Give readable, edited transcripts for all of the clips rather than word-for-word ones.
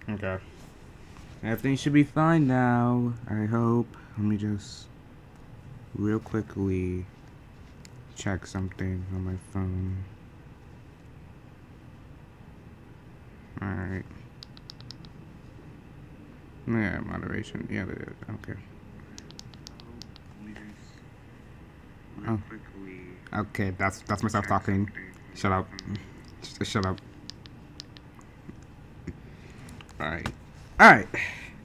Okay. Everything should be fine now, I hope. Let me just real quickly check something on my phone. Alright. Yeah, moderation. Yeah, there is. Okay. Oh. Okay, that's myself talking. Shut up. Just shut up. Alright. Alright.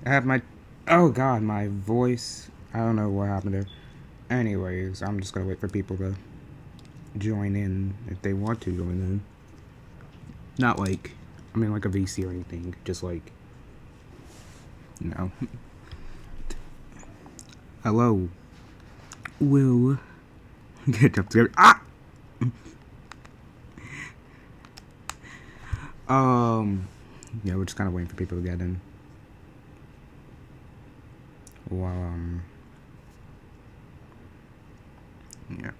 I have my... Oh god, my voice. I don't know what happened there. Anyways, I'm just gonna wait for people to join in if they want to join in. Not like... I mean like a VC or anything. Just like... No. Hello. Will... Get up there. Ah! Yeah, we're just kind of waiting for people to get in. Well, yeah.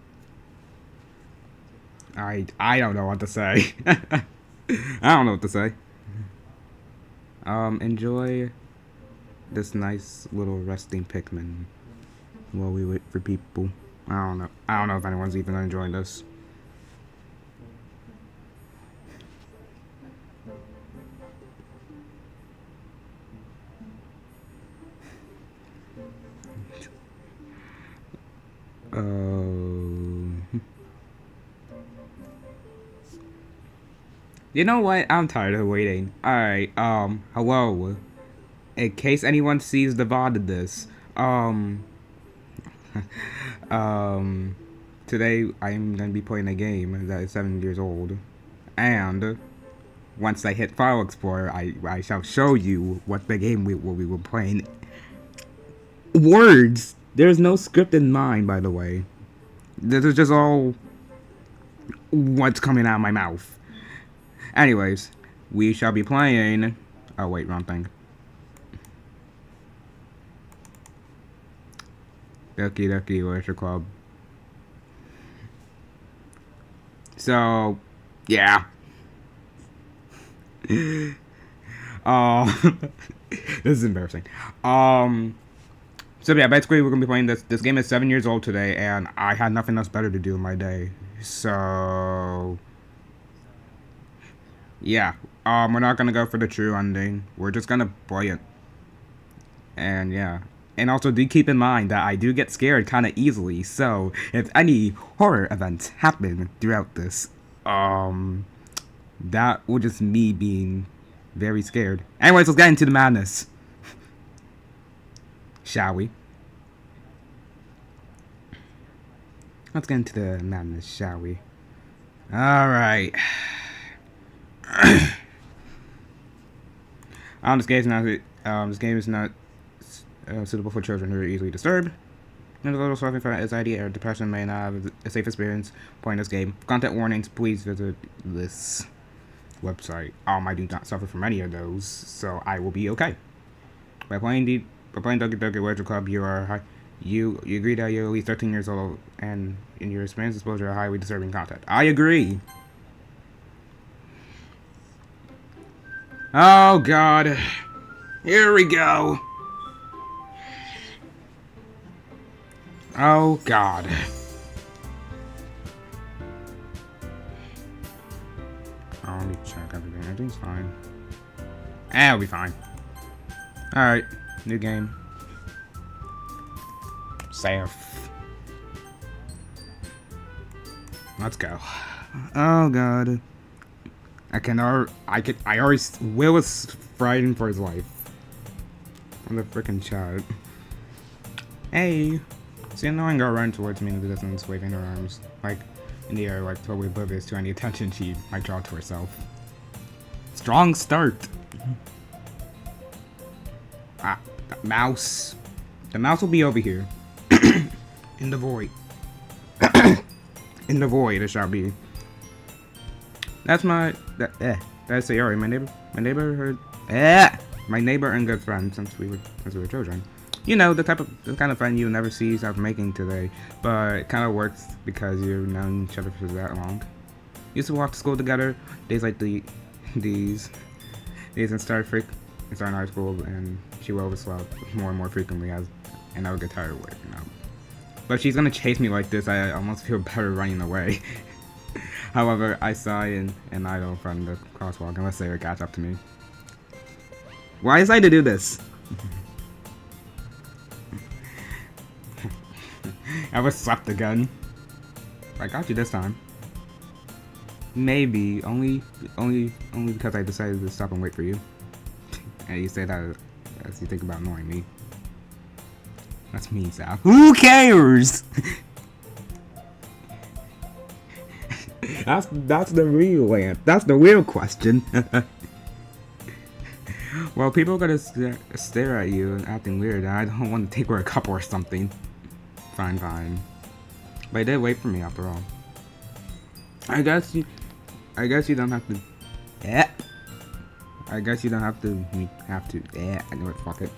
I don't know what to say. I don't know what to say. Enjoy this nice little resting Pikmin while we wait for people. I don't know. I don't know if anyone's even enjoying this. You know what? I'm tired of waiting. Alright, hello. In case anyone sees the VOD of this, today I'm gonna be playing a game that is 7 years old. And once I hit File Explorer, I shall show you what the game we were playing. Words! There's no script in mind, by the way. This is just all what's coming out of my mouth. Anyways, we shall be playing... Oh, wait, wrong thing. Doki Literature Club. So, yeah. This is embarrassing. So yeah, basically we're gonna be playing this. This game is 7 years old today, and I had nothing else better to do in my day. So, yeah. We're not gonna go for the true ending. We're just gonna play it. And yeah. And also do keep in mind that I do get scared kind of easily. So if any horror events happen throughout this, that will just me being very scared. Anyways, let's get into the madness. Shall we? Let's get into the madness, shall we? Alright. This game is not suitable for children who are easily disturbed. Individuals suffering from anxiety or depression may not have a safe experience playing this game. Content warnings, please visit this website. I do not suffer from any of those, so I will be okay. By playing Doki Literature Club, you agree that you're at least 13 years old and in your experience exposure to highly disturbing content. I agree. Oh god. Here we go. Oh god. Oh, let me check everything. Everything's fine. It'll be fine. Alright, new game. SASF. Let's go. Oh god. Will is fighting for his life. On the freaking chat. Hey. See an annoying girl running towards me in the distance, waving her arms, like, in the air, like, totally oblivious to any attention she might draw to herself. Strong start! Ah, the mouse. The mouse will be over here. In the void. In the void, it shall be. That's Sayori, my neighbor and good friend since we were children. You know, the kind of friend you never see yourself making today, but it kind of works because you've known each other for that long. Used to walk to school together, days like these and start starting high school, and she will overslap more and more frequently and I would get tired of it, you know. But if she's gonna chase me like this, I almost feel better running away. However, I saw an idol from the crosswalk, and let's say her catch up to me. Why is I to do this? I was slapped again. I got you this time. Maybe only because I decided to stop and wait for you. And you say that as you think about annoying me. That's mean, Sal. Who cares? That's the real answer. That's the real question. Well, people are gonna stare at you and acting weird. I don't want to take her a cup or something. Fine. But they did wait for me after all. I guess you don't have to. I guess you don't have to. I know it. Fuck it.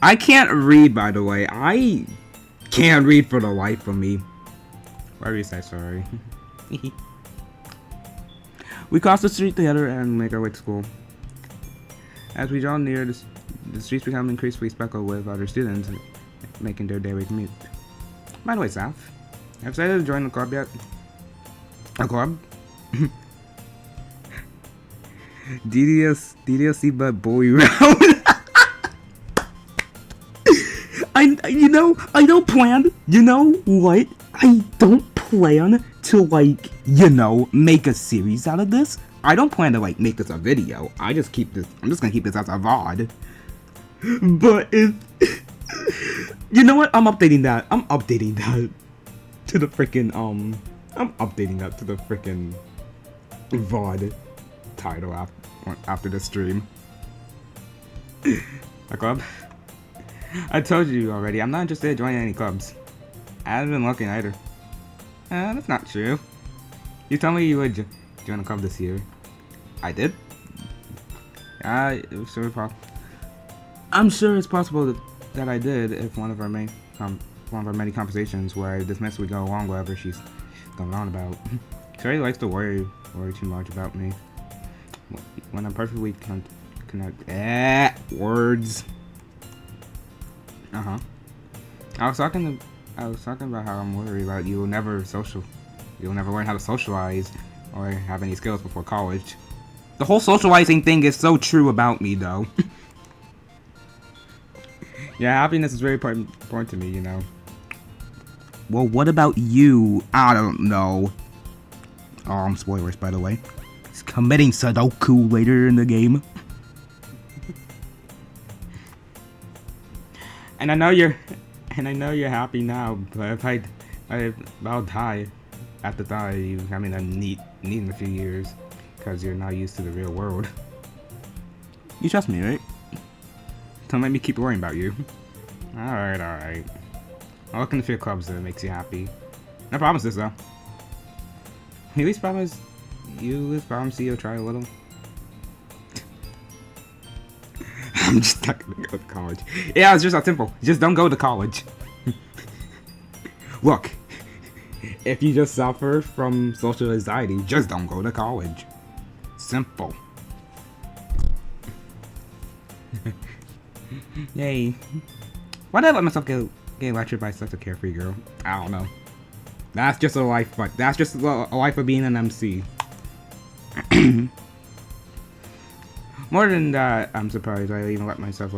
I can't read, by the way. I can't read for the life of me. Whatever you say, sorry. We cross the street together and make our way to school. As we draw near, the streets become increasingly speckled with other students making their daily commute. By the way, Saf, have you decided to join the club yet? A club? ddlc but boy round. I don't plan. You know what? I don't plan to make a series out of this. I don't plan to make this a video. I'm just gonna keep this as a VOD. But if you know what? I'm updating that to the freaking VOD title after the stream. A club? I told you already, I'm not interested in joining any clubs. I haven't been looking either. That's not true. You told me you would join a club this year. I did? I'm sure it's possible that I did if one of our many conversations where I dismiss would go along whatever she's going on about. She really likes to worry too much about me. When I'm perfectly words. I was talking about how I'm worried about you'll never learn how to socialize or have any skills before college. The whole socializing thing is so true about me, though. Yeah, happiness is very important to me, you know. Well, what about you? I don't know. Spoilers, by the way. He's committing Sudoku later in the game. And I know you're happy now, but if I'll die after you having a need in a few years, because you're not used to the real world. You trust me, right? Don't let me keep worrying about you. Alright. I'll look into a few clubs that makes you happy. No promises, though. You at least promise you'll try a little. I'm just not gonna go to college. Yeah, it's just that simple. Just don't go to college. Look, if you just suffer from social anxiety, just don't go to college. Simple. Yay. Why did I let myself get lectured by such a carefree girl? I don't know. That's just a life, but that's just a life of being an MC. More than that, I'm surprised I even let myself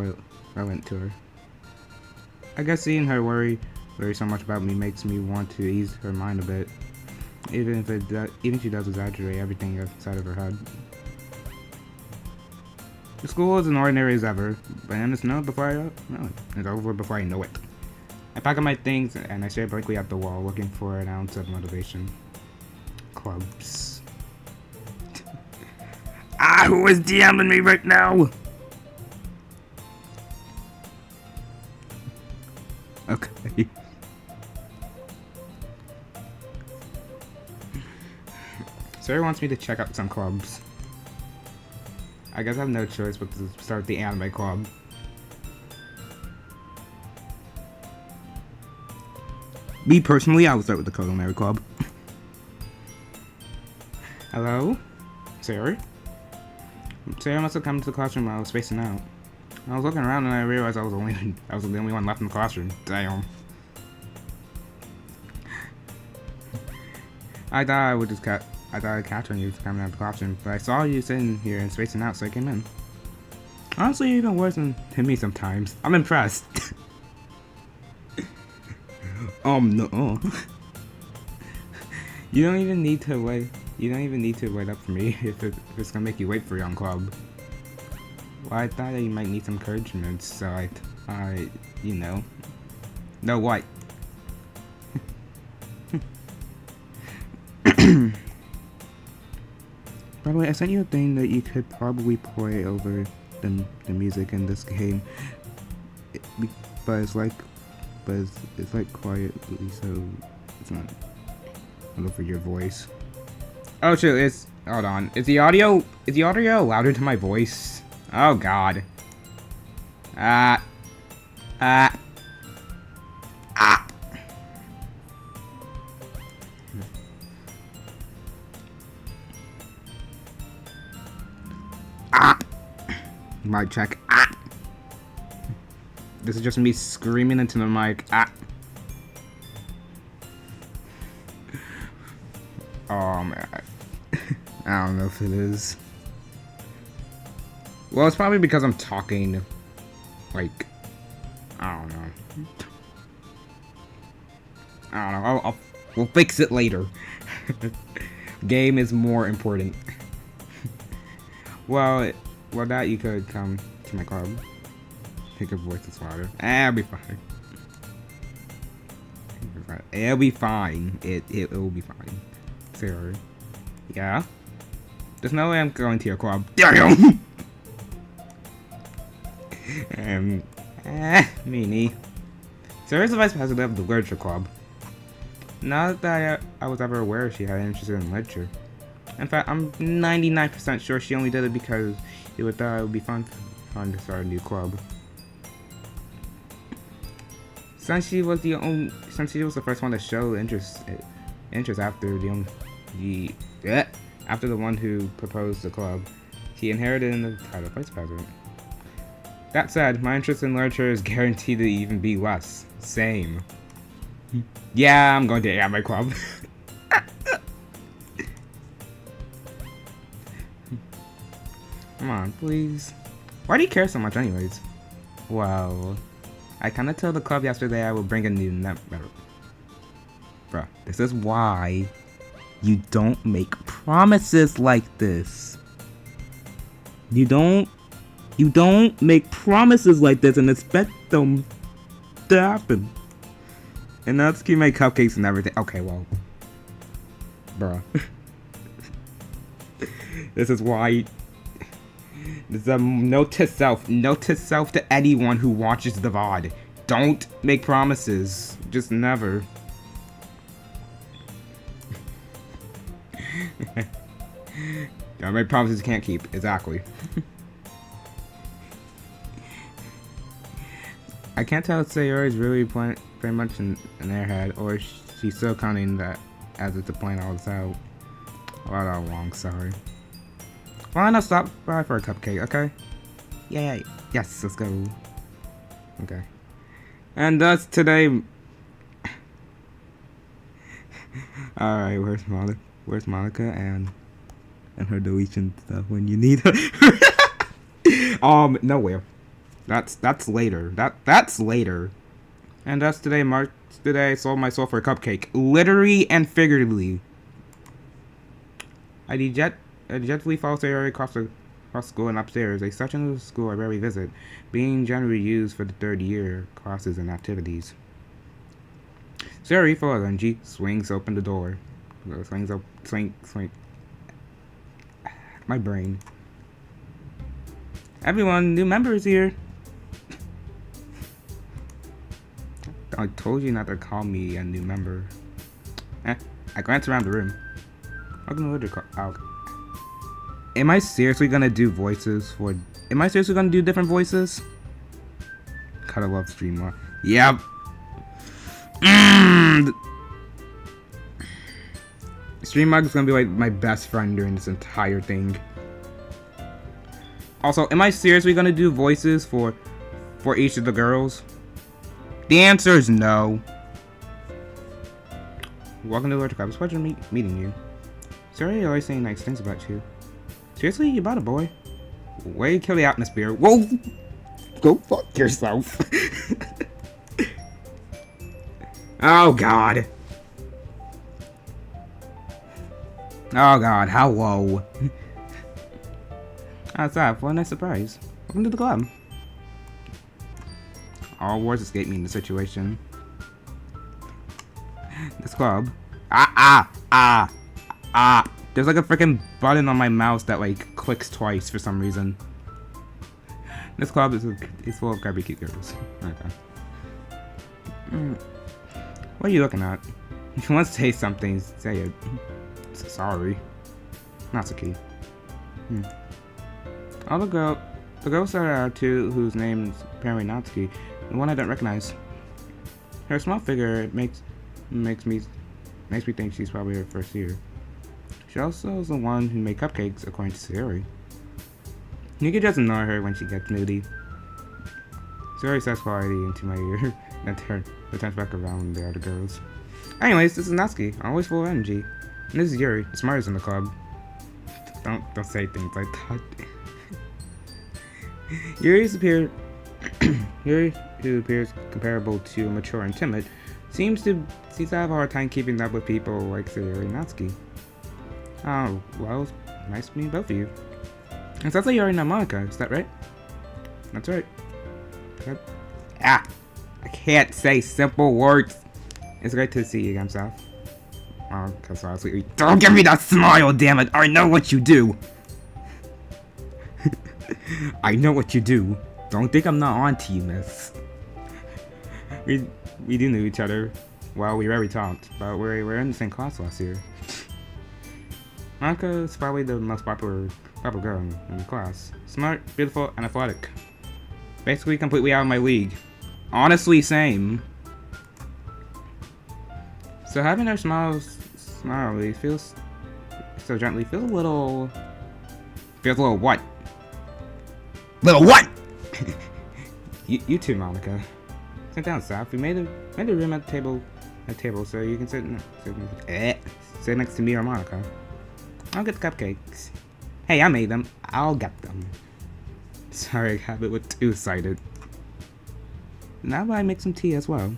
relent to her. I guess seeing her worry so much about me makes me want to ease her mind a bit. Even she does exaggerate everything inside of her head. The school is as ordinary as ever, but then it's over before I know it. I pack up my things and I stare blankly at the wall, looking for an ounce of motivation. Clubs. Who is DMing me right now? Okay. Sarah wants me to check out some clubs. I guess I have no choice but to start the anime club. Me personally, I would start with the culinary club. Hello? Sarah? Sarah must have come to the classroom while I was spacing out. I was looking around and I realized I was the only one left in the classroom. Damn. I thought I'd catch on you coming out of the classroom, but I saw you sitting here and spacing out, so I came in. Honestly, you're even worse than me sometimes. I'm impressed. No. You don't even need to wait. You don't even need to wait up for me if it's gonna make you wait for your own club. Well, I thought that you might need some encouragement, so I, you know. No, what? By the way, I sent you a thing that you could probably play over the music in this game, but it's like quietly, so it's not good for your voice. Oh shoot! Hold on. Is the audio louder than my voice? Oh god. Mic check. This is just me screaming into the mic. Oh man. I don't know if it is. Well, it's probably because I'm talking. Like, I don't know. We'll fix it later. Game is more important. Well, that you could come to my club. Take your voice is louder. I'll be fine. It'll be fine. It will be fine. Sarah. Yeah? There's no way I'm going to your club. Damn! Meanie. Sarah's the vice president of the literature club. Not that I was ever aware she had an interest in literature. In fact, I'm 99% sure she only did it because it would thought it would be fun to start a new club. Since she was the first one to show interest after after the one who proposed the club, she inherited the title of vice president. That said, my interest in literature is guaranteed to even be less. Same. Yeah, I'm going to my club. Come on, please. Why do you care so much anyways? Well, I kinda told the club yesterday I would bring a new member. Bruh, this is why you don't make promises like this. You don't make promises like this and expect them to happen. And now let's keep my cupcakes and everything. Okay, well. Bruh. This is why. This is a note to self. Note to self to anyone who watches the VOD. Don't make promises. Just never. Don't make promises you can't keep. Exactly. I can't tell if Sayori is really very much in their head, or she's still counting that as it's a point all this out. Well, all wrong, sorry. Why not stop by for a cupcake, okay? Yay. Yes, let's go. Okay. And thus today... Alright, where's Monica and her deletion stuff when you need her? Nowhere. That's later. That's later. And thus today I sold my soul for a cupcake. Literally and figuratively. I dejectedly follow Sayori across school and upstairs, a section of the school I rarely visit, being generally used for the third year classes and activities. Sayori follows and G swings open the door. Swing. My brain. Everyone, new member is here. I told you not to call me a new member. I glanced around the room. Welcome to the club. Am I seriously gonna do voices for... Am I seriously gonna do different voices? Kinda love Streamlabs. Yep. Streamlabs is gonna be like my best friend during this entire thing. Also, am I seriously gonna do voices for each of the girls? The answer is no. Welcome to Lord Club. It's a pleasure meeting you. Sorry, always saying nice things about you. Seriously, you bought a boy? Way to kill the atmosphere. Whoa! Go fuck yourself. Oh god. Oh god, how low. SASF, what a nice surprise. Welcome to the club. All wars escape me in the situation. This club. There's like a freaking button on my mouse that like clicks twice for some reason. This club is full of grabby cute girls. Okay. What are you looking at? If you want to say something, say it. Sorry. Natsuki. All the girls that are two whose name's apparently Natsuki, the one I don't recognize. Her small figure makes me think she's probably her first year. She also is the one who made cupcakes, according to Sayori. You can just ignore her when she gets moody. Sayori says quality into my ear, and turns back around the other girls. Anyways, this is Natsuki, always full of energy. And this is Yuri, the smartest in the club. Don't say things like that. Yuri, who appears comparable to mature and timid, seems to have a hard time keeping up with people like Sayori and Natsuki. Oh, well, nice to meet both of you. It sounds like you're in Monica, is that right? That's right. I can't say simple words. It's great to see you again, Saf. Oh, cause honestly, don't give me that smile, damn it! I know what you do! I know what you do. Don't think I'm not on to you, miss. We do know each other. Well, we rarely talked, but we're in the same class last year. Monica is probably the most popular girl in the class. Smart, beautiful, and athletic. Basically completely out of my league. Honestly, same. So having her smile feels so gently feels a little what? Little what? you too, Monica. Sit down, Saf. We made a room at the table so you can sit next to me or Monica. I'll get the cupcakes. Hey, I made them. I'll get them. Sorry, Habit was too excited. Now I make some tea as well.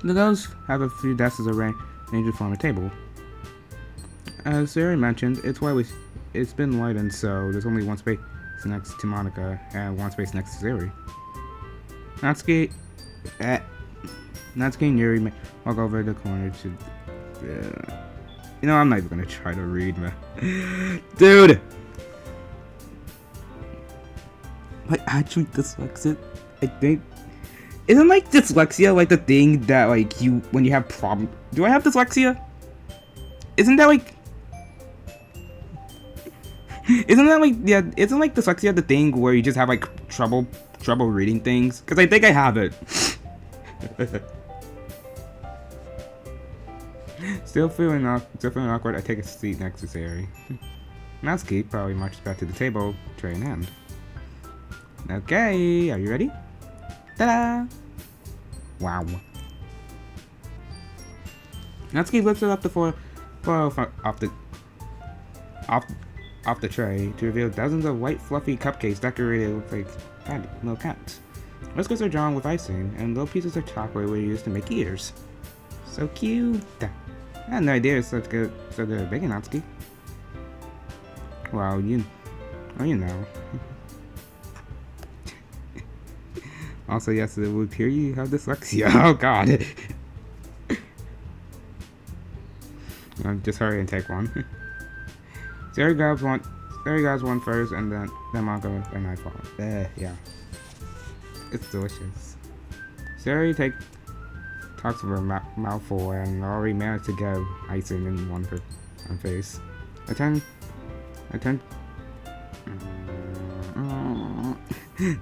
The girls have a few desks arranged to form a table. As Sayori mentioned, it's been widened, so there's only one space next to Monica and one space next to Sayori. Natsuki and Yuri walk over the corner to. You know, I'm not even gonna try to read, man. Dude! Am I actually dyslexic? I think. Isn't like dyslexia like the thing that like when you have problem? Do I have dyslexia? Isn't that like? Isn't like dyslexia the thing where you just have like trouble reading things? Because I think I have it. Still feeling awkward, I take a seat next to Sayori. Natsuki probably marches back to the table, tray in hand. Okay, are you ready? Ta-da! Wow. Natsuki lifted up the foil off the tray to reveal dozens of white fluffy cupcakes decorated with like little cats. Whiskers are drawn with icing, and little pieces of chocolate were used to make ears. So cute! I had no idea it's so good at baking, Natsuki. Well, you know. Also, yes, it would appear you have dyslexia. Oh god. Just hurry and take one. Sayori grabs one first, and then Monica and I follow. Yeah. It's delicious. Sayori talks with her mouthful and already managed to get icing in one face. I turn.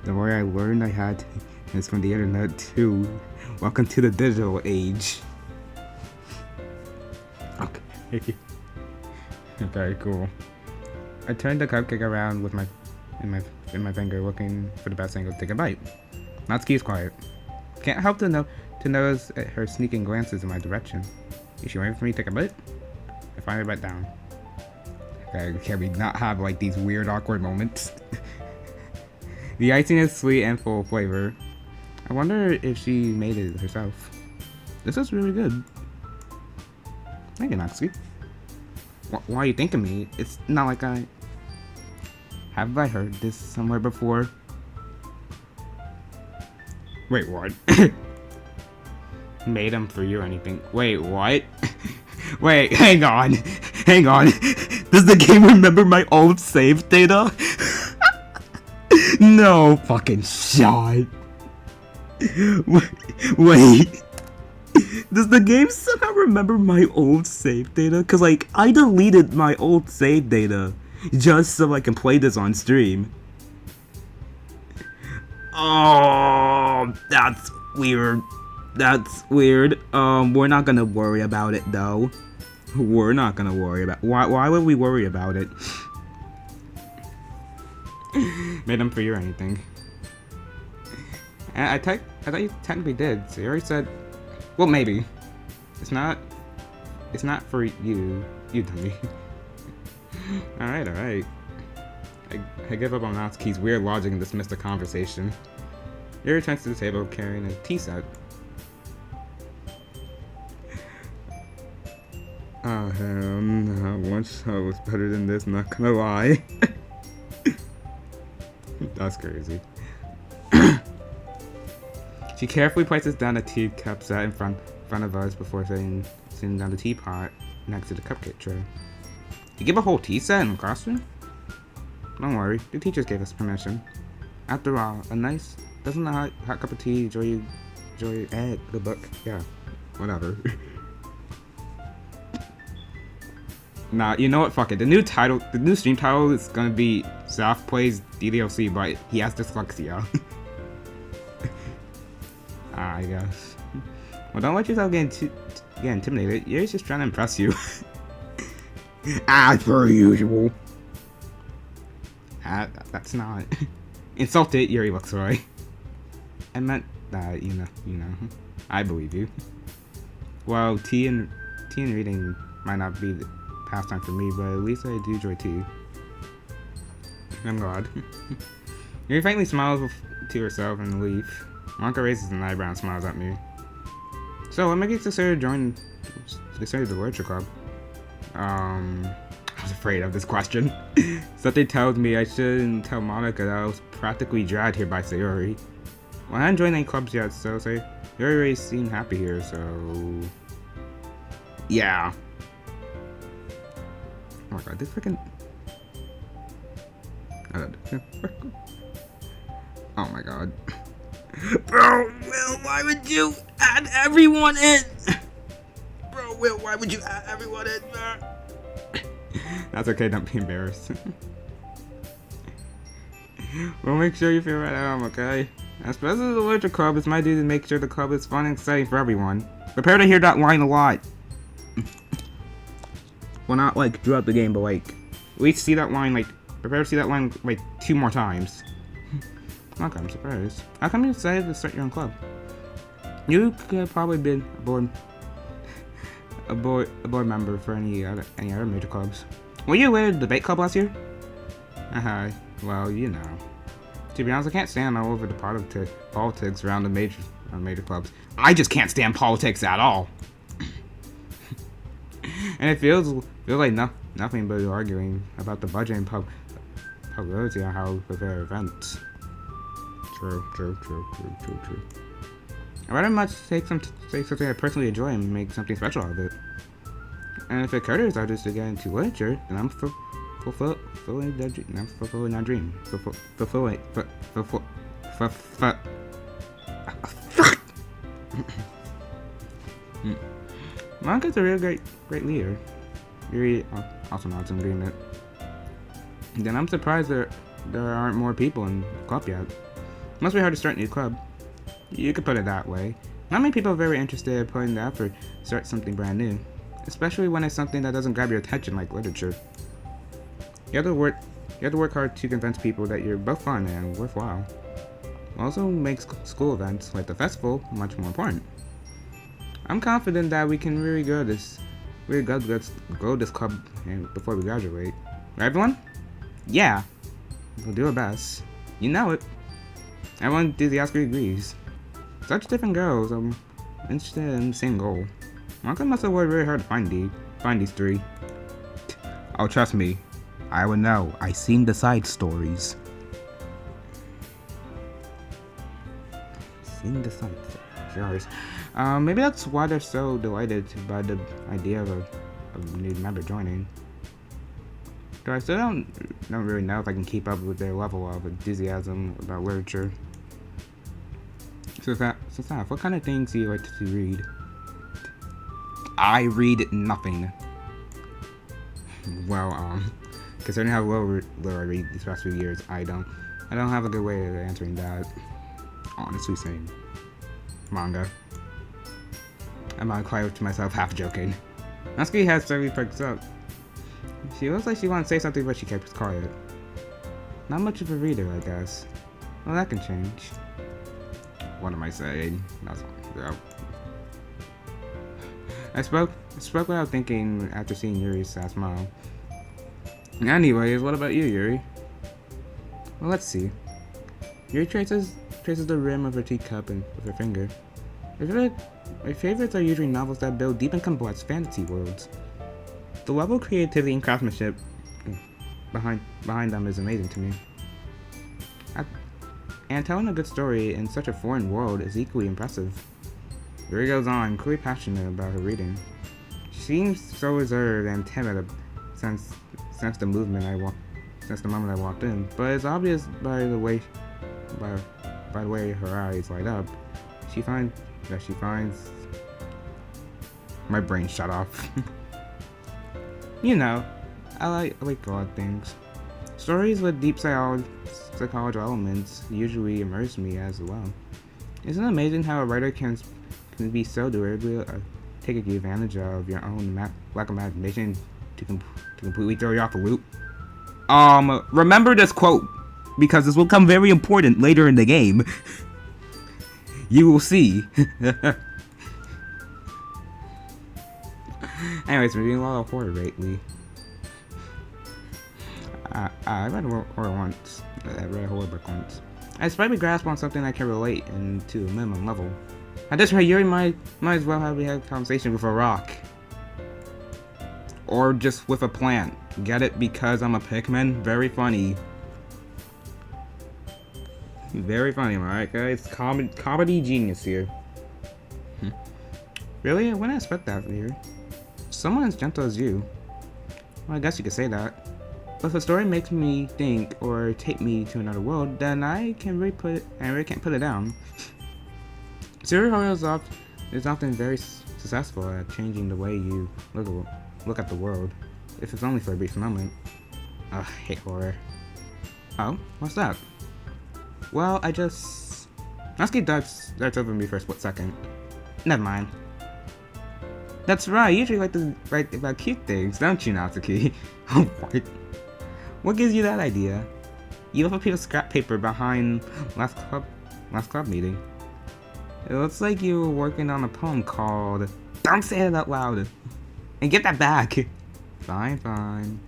The more I learned I had is from the internet too. Welcome to the digital age. Okay. Very cool. I turned the cupcake around with in my finger, looking for the best angle to take a bite. Natsuki's quiet. Can't help to notice her sneaking glances in my direction. Is she waiting for me to take a bite? I finally bite down. Can we not have like these weird awkward moments? The icing is sweet and full of flavor. I wonder if she made it herself. This is really good. Thank you, Natsuki. Why are you thanking me? It's not like I... Have I heard this somewhere before? Wait, what? Made them for you or anything? Wait, what? Wait, hang on. Hang on. Does the game remember my old save data? No fucking shot. Wait. Does the game somehow remember my old save data? Cause like, I deleted my old save data just so I can play this on stream. Oh, that's weird. That's weird. We're not gonna worry about it though. We're not gonna worry about. Why would we worry about it? Made them for you or anything? And I thought you technically did. So you already said. Well, maybe. It's not for you. You dummy. Alright. I give up on Natsuki's weird logic and dismiss the conversation. Yuri returns to the table carrying a tea set. Oh, lunch was better than this, not gonna lie. That's crazy. She carefully places down a teacup set in front of us before sitting down the teapot next to the cupcake tray. You give a whole tea set in the classroom? Don't worry, the teachers gave us permission. After all, doesn't a hot cup of tea enjoy the book? Yeah, whatever. Nah, you know what? Fuck it. The new stream title is gonna be SASF plays ddlc, but he has dyslexia. I guess. Well, don't let yourself get intimidated. You're just trying to impress you. As per usual. That's not. Insulted, Yuri looks away. I meant that, you know. I believe you. Well, tea and reading might not be the pastime for me, but at least I do enjoy tea. I'm glad. Yuri faintly smiles to herself and leaves. Monka raises an eyebrow and smiles at me. So, what makes you consider joining the literature club? I was afraid of this question. Something tells me I shouldn't tell Monica that I was practically dragged here by Sayori. Well, I haven't joined any clubs yet, so Sayori already seemed happy here, so... Yeah. Oh my god, this freaking... Oh my god. Bro, Will, why would you add everyone in? Bro, Will, why would you add everyone in, bro? That's okay, don't be embarrassed. We'll make sure you feel right at home, okay? As president of the literature club, it's my duty to make sure the club is fun and exciting for everyone. Prepare to hear that line a lot. Well, not like throughout the game, but like, at least see that line, like, prepare to see that line like 2 more times. Okay, I'm surprised. How come you decided to start your own club? You could have probably been a board member for any other major clubs. Were you aware of the debate club last year? Well, you know. To be honest, I can't stand all over the politics around the major clubs. I just can't stand politics at all. And it feels like nothing but arguing about the budget and publicity on how we prepare events. True. I'd rather much take something I personally enjoy and make something special out of it. And if it occurs artists to get into literature, then I'm fulfilling that dream. Monica's a real great leader. Yuri also nods in agreement. Then I'm surprised there aren't more people in the club yet. Must be hard to start a new club. You could put it that way. Not many people are very interested in putting the effort to start something brand new. Especially when it's something that doesn't grab your attention like literature. You have to work. You have to work hard to convince people that you're both fun and worthwhile. Also makes school events like the festival much more important. I'm confident that we can really grow this club before we graduate. Right, everyone? Yeah, we'll do our best. You know it. Everyone enthusiastically agrees. Such different girls. I'm interested in the same goal. Marco must have worked really hard to find these three. Oh, trust me, I would know. I seen the side stories. Maybe that's why they're so delighted by the idea of a new member joining. Though I still don't really know if I can keep up with their level of enthusiasm about literature. So Saf, what kind of things do you like to read? I read nothing. Well, considering how low I read these past few years, I don't have a good way of answering that. Honestly saying. Manga. I'm not quiet to myself, half joking. Natsuki has steadily perked up. She looks like she wants to say something, but she kept quiet. Not much of a reader, I guess. Well, that can change. What am I saying? That's yeah. I spoke without thinking after seeing Yuri's sad smile. Anyways, what about you, Yuri? Well, let's see. Yuri traces the rim of her teacup with her finger. My favorites are usually novels that build deep and complex fantasy worlds. The level of creativity and craftsmanship behind them is amazing to me. And telling a good story in such a foreign world is equally impressive. Yuri goes on, clearly passionate about her reading. She seems so reserved and timid since the moment I walked in, but it's obvious by the way her eyes light up. She finds my brain shut off. You know, I like odd things. Stories with deep psychological elements usually immerse me as well. Isn't it amazing how a writer can be so deliberately taking advantage of your own lack of imagination to completely throw you off a loop? Remember this quote, because this will come very important later in the game. You will see. Anyways, we're doing a lot of horror lately. I read a horror once. I read a horror book once. I slightly grasp on something I can relate to a minimum level. At this rate, Yuri might as well have had a conversation with a rock. Or just with a plant. Get it? Because I'm a Pikmin? Very funny. Very funny, alright guys? Comedy genius here. Really? I wouldn't expect that from you. Someone as gentle as you. Well, I guess you could say that. But if a story makes me think or take me to another world, then I really can't put it down. Serial horror is often very successful at changing the way you look at the world, if it's only for a brief moment. Ugh, I hate horror. Oh, what's that? Well, Natsuki darts over me for a split second. Never mind. That's right, you usually like to write about cute things, don't you, Natsuki? Oh, what? What gives you that idea? You left a piece of scrap paper behind last club meeting. It looks like you were working on a poem called Don't Say It Out Loud! And get that back! Fine.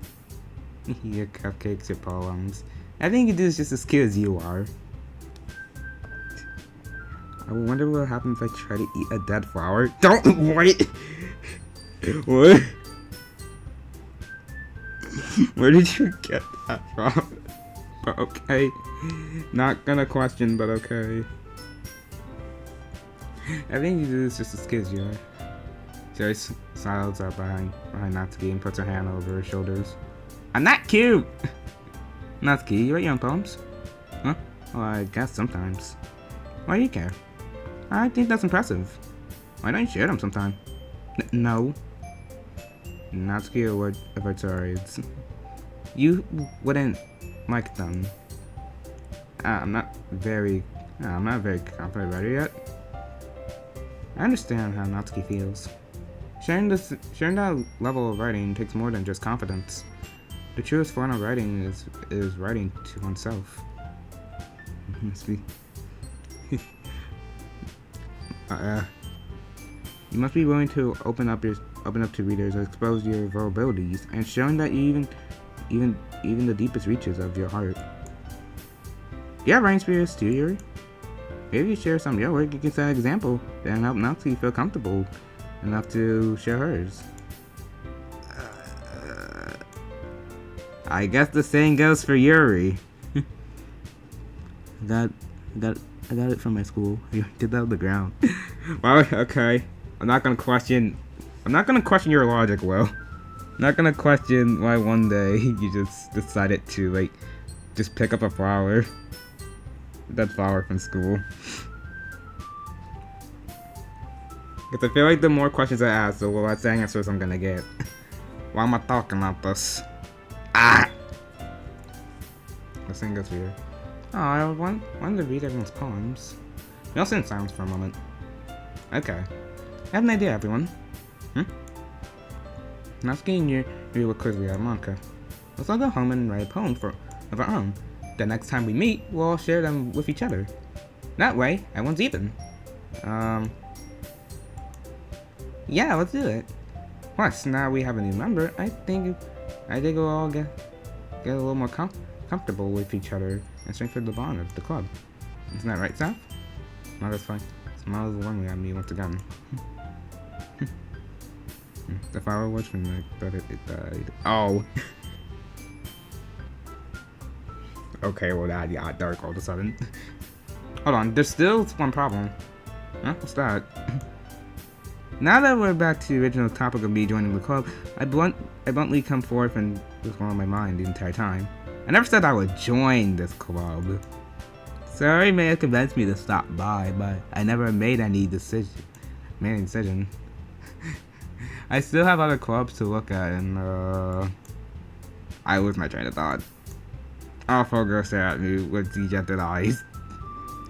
Your cupcakes, your poems. I think you do is just as cute as you are. I wonder what happens if I try to eat a dead flower. Don't wait! What? Where did you get that from? But okay. Not gonna question, but okay. I think you do this just as kids, you know. Jerry sidles up behind Natsuki and puts her hand over her shoulders. I'm not cute! Natsuki, you write your own poems? Huh? Well, I guess sometimes. Why do you care? I think that's impressive. Why don't you share them sometime? No. Natsuki averts her eyes. You wouldn't like them. I'm not very confident about it yet. I understand how Natsuki feels. Sharing that level of writing takes more than just confidence. The truest form of writing is writing to oneself. Must be. You must be willing to open up to readers, expose your vulnerabilities, and showing that even the deepest reaches of your heart. Yeah, writing spirits too, Yuri. Maybe you share some of your work, you can set an example and help Natsuki feel comfortable enough to share hers. I guess the saying goes for Yuri. I got it from my school. You did that on the ground. Well, okay. I'm not gonna question your logic, Will. I'm not gonna question why one day you just decided to, like, just pick up a flower. That flower from school. Because I feel like the more questions I ask, the less answers I'm gonna get. Why am I talking about this? Ah! The thing goes weird. Oh, I wanted to read everyone's poems. We all sit in silence for a moment. Okay. I have an idea, everyone. Natsuki and you look quickly at Monica. Let's all go home and write a poem of our own. The next time we meet, we'll all share them with each other. That way, everyone's even. Yeah, let's do it. Plus, now we have a new member, I think we'll all get a little more comfortable with each other and strengthen the bond of the club. Isn't that right, Saf? No, that's fine. Smiles warmly at me once again. The flower was from the but it died. Oh. Okay, well that got dark all of a sudden. Hold on, there's still one problem. Huh? What's that? Now that we're back to the original topic of me joining the club, I bluntly come forth and was going on my mind the entire time. I never said I would join this club. Sorry may have convinced me to stop by, but I never made any decision. I still have other clubs to look at, and I lose my train of thought. Awful girl stare at me with dejected eyes.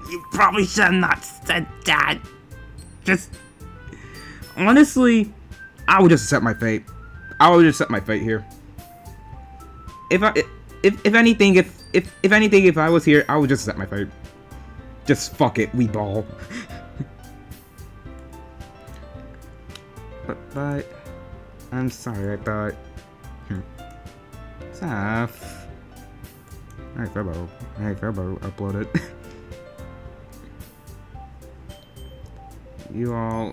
You probably should have not said that. Just honestly, I would just accept my fate. I would just accept my fate here. If anything, if I was here, I would just accept my fate. Just fuck it, we ball. but I'm sorry, I thought. Saf. Alright, Furbo uploaded. You all,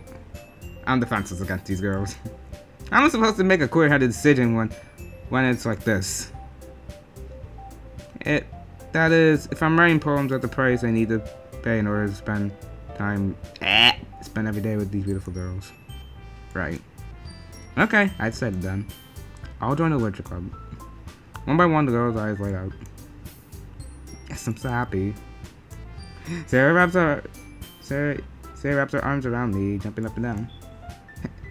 I'm defenseless against these girls. I'm supposed to make a clear-headed decision when it's like this. That is, if I'm writing poems at the price I need to pay in order to spend every day with these beautiful girls. Right. Okay, I said it then. I'll join the literature club. One by one, the girls' eyes light out. Yes, I'm so happy. Sarah wraps her arms around me, jumping up and down.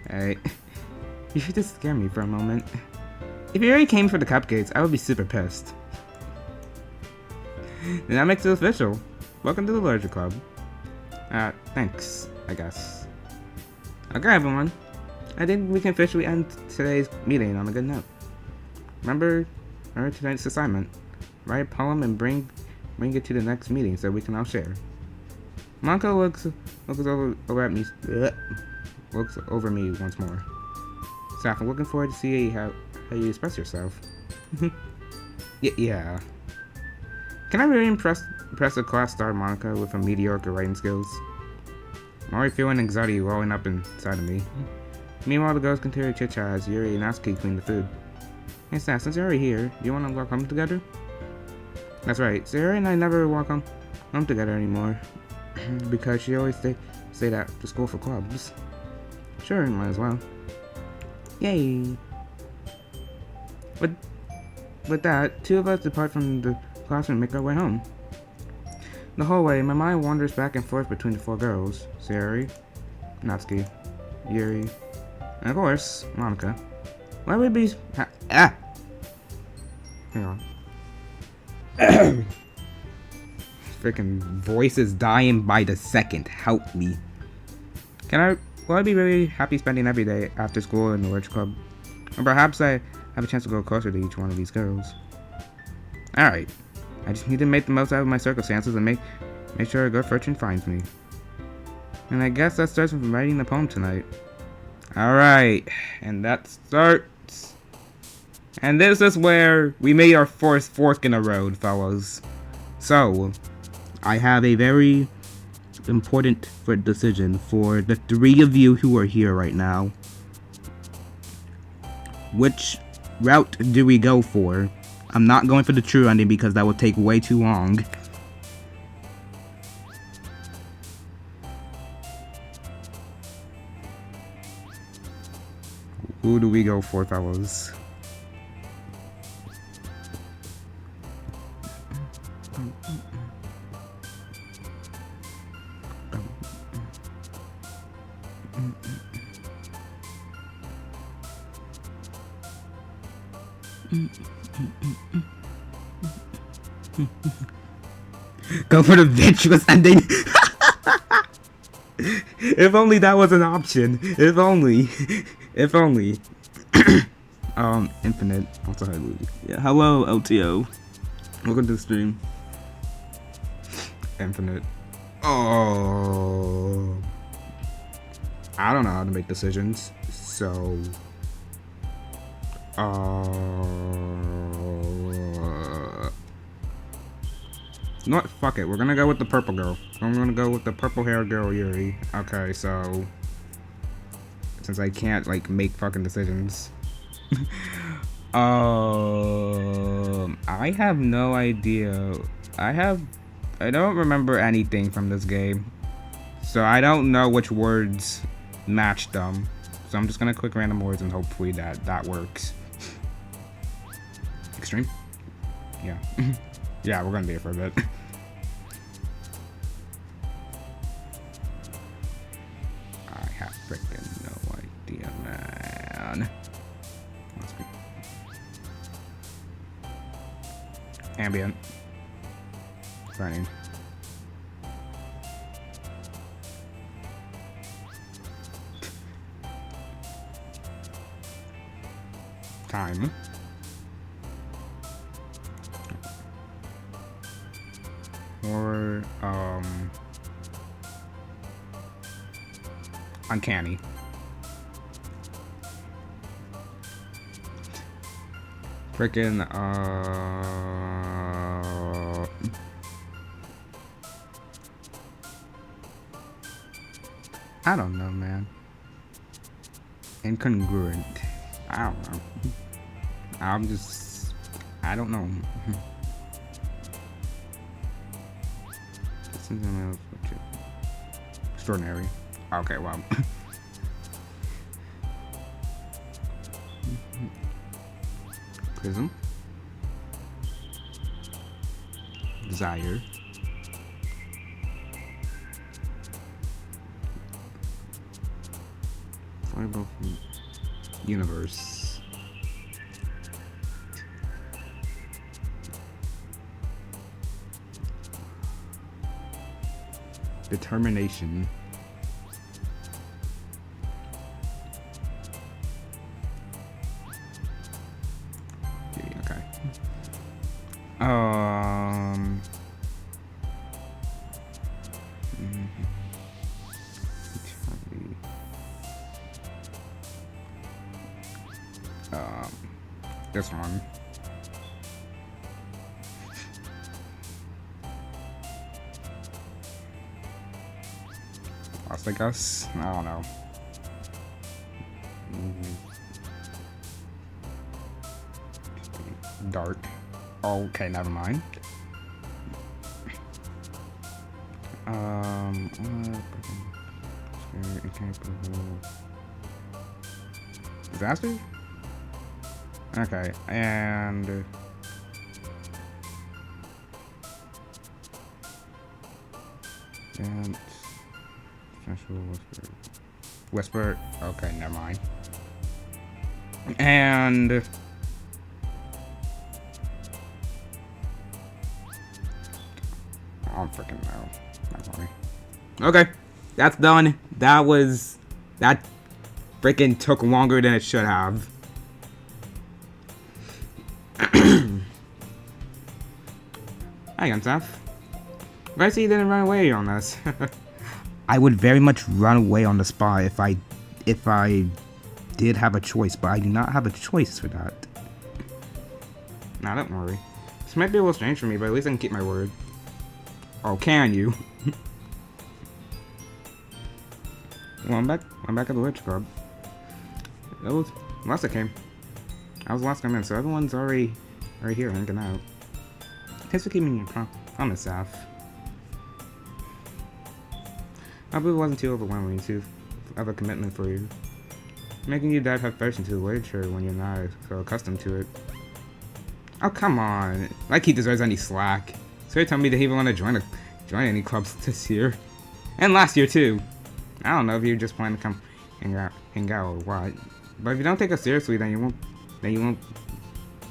Hey, you should just scare me for a moment. If you already came for the cupcakes, I would be super pissed. Then that makes it official. Welcome to the literature club. Thanks, I guess. Okay, everyone. I think we can officially end today's meeting on a good note. Remember tonight's assignment. Write a poem and bring it to the next meeting so we can all share. Monica looks over at me. Looks over me once more. Saf, I'm looking forward to seeing how you express yourself. Yeah. Can I really impress a class star Monica with her mediocre writing skills? I'm already feeling anxiety rolling up inside of me. Meanwhile, the girls continue to chit-chat as Yuri and Natsuki clean the food. Hey Saf, since you're already here, do you want to walk home together? That's right, Sarah and I never walk home together anymore. Because she always stayed at the school for clubs. Sure, might as well. Yay! With that, two of us depart from the classroom and make our way home. The whole way, my mind wanders back and forth between the four girls. Sayori, Natsuki, Yuri, and of course, Monica. Why would we be... Hang on. Freaking voice is dying by the second. Help me. Will I be really happy spending every day after school in the Lurch Club? Or perhaps I have a chance to go closer to each one of these girls. Alright. I just need to make the most out of my circumstances and make sure a good fortune finds me. And I guess that starts with writing the poem tonight. Alright. And that starts. And this is where we made our first fork in the road, fellas. So, I have a very important decision for the 3 of you who are here right now. Which route do we go for? I'm not going for the true ending because that would take way too long. Who do we go for, fellas? Go for the virtuous ending. If only that was an option. If only. If only. Infinite. Also, yeah. Hello, LTO. Welcome to the stream. Infinite. Oh. I don't know how to make decisions. So. You know what? Fuck it. We're gonna go with the purple girl. I'm gonna go with the purple hair girl, Yuri. Okay, so. Since I can't, like, make fucking decisions. I have no idea. I don't remember anything from this game. So I don't know which words match them. So I'm just gonna click random words and hopefully that works. Extreme? Yeah. Yeah, we're gonna be here for a bit. I have freaking no idea, man. Ambient. Running. Time. Or, uncanny. Frickin', I don't know, man. Incongruent. I don't know. I don't know. Extraordinary. Okay, well. Prism. Desire. Fireball from universe. Determination. Okay. This one. Lost, I guess? I don't know. Dark. Okay, never mind. Disaster? Okay, and Whisper. Okay, never mind. And I don't freaking know. Not funny. Okay, that's done. That freaking took longer than it should have. Hi, Unsaf. But I see you didn't run away on us. I would very much run away on the spot if I did have a choice, but I do not have a choice for that. Nah, don't worry. This might be a little strange for me, but at least I can keep my word. Oh, can you? Well, I'm back at the Witch Club. That was last I came. I was the last time in, so everyone's already here hanging out. Thanks for keeping your promise, SASF. I believe it wasn't too overwhelming to have a commitment for you. Making you dive headfirst into the literature when you're not so accustomed to it. Oh, come on. Like he deserves any slack. So you're telling me that he even want to join any clubs this year. And last year, too. I don't know if you just plan to come hang out or what. But if you don't take us seriously, then you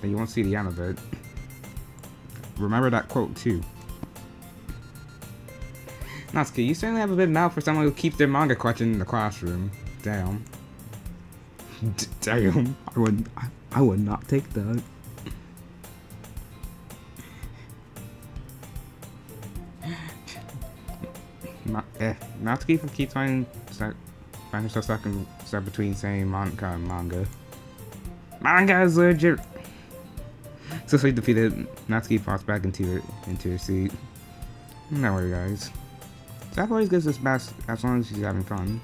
won't see the end of it. Remember that quote, too. Natsuki, you certainly have a big mouth for someone who keeps their manga collection in the classroom. Damn. Damn. I would not take that. Natsuki keeps finding herself stuck between saying manga and manga. Manga is legit. Successfully defeated, Natsuki falls back into her seat. Don't worry, guys. SASF always gives us best as long as she's having fun.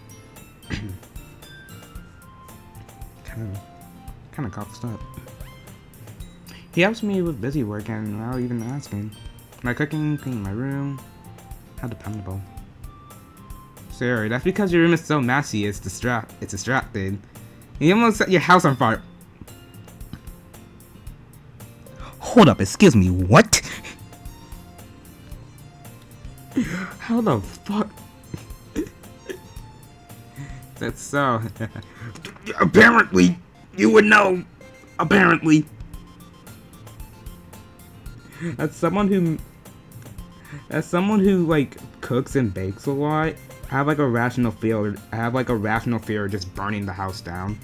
kind of coughed up. He helps me with busy work and without even asking. Like cooking, cleaning my room. How dependable. Sorry, that's because your room is so messy, it's distracted. You almost set your house on fire. Hold up, excuse me, what? How the fuck? That's so... Apparently, you would know. Apparently. As someone who like cooks and bakes a lot, I have like a rational fear of just burning the house down.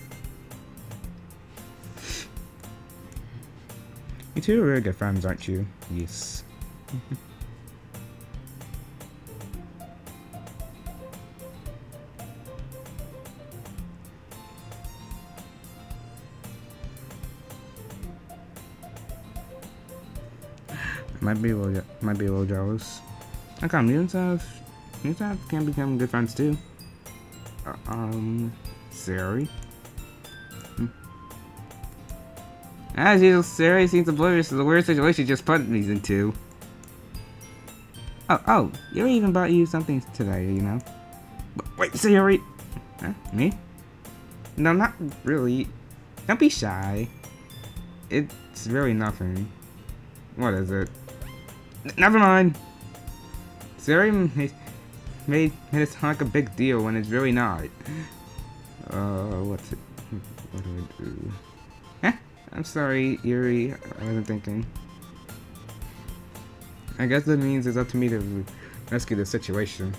You two are really good friends, aren't you? Yes. Might be a little jealous. Okay, me and SASF can become good friends too. Sari? As usual, Sari seems oblivious to the weird situation she just put me into. Oh, Yuri even bought you something today, you know? Wait, Sari? Huh? Me? No, not really. Don't be shy. It's really nothing. What is it? Never mind. Sari made it sound like a big deal when it's really not. What's it? What do I do? Eh? I'm sorry, Yuri. I wasn't thinking. I guess that means it's up to me to rescue the situation.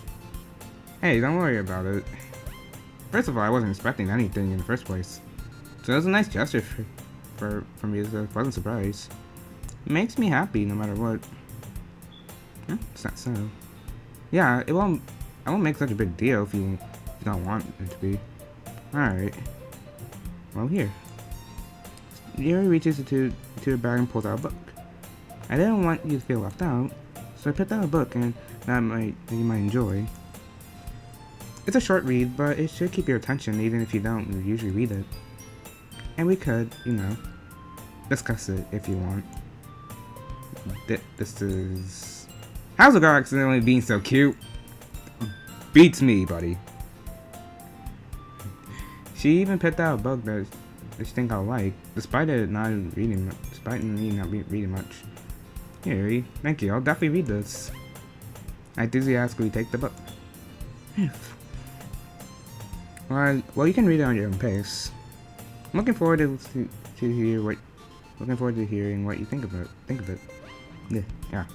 Hey, don't worry about it. First of all, I wasn't expecting anything in the first place. So it was a nice gesture from me. It's a pleasant surprise. It makes me happy no matter what. Huh? It's not so. Yeah, I won't make such a big deal if you don't want it to be. Alright. Well, here. Yuri reaches into a bag and pulls out a book. I didn't want you to feel left out, so I picked out a book and that you might enjoy. It's a short read, but it should keep your attention even if you don't usually read it. And we could, you know, discuss it if you want. This is... How's the girl accidentally being so cute? Beats me, buddy. She even picked out a book that she think I'll like, despite me not reading much. Here, thank you. I'll definitely read this. I enthusiastically take the book. Well, you can read it on your own pace. I'm looking forward to hearing what you think of it. Yeah.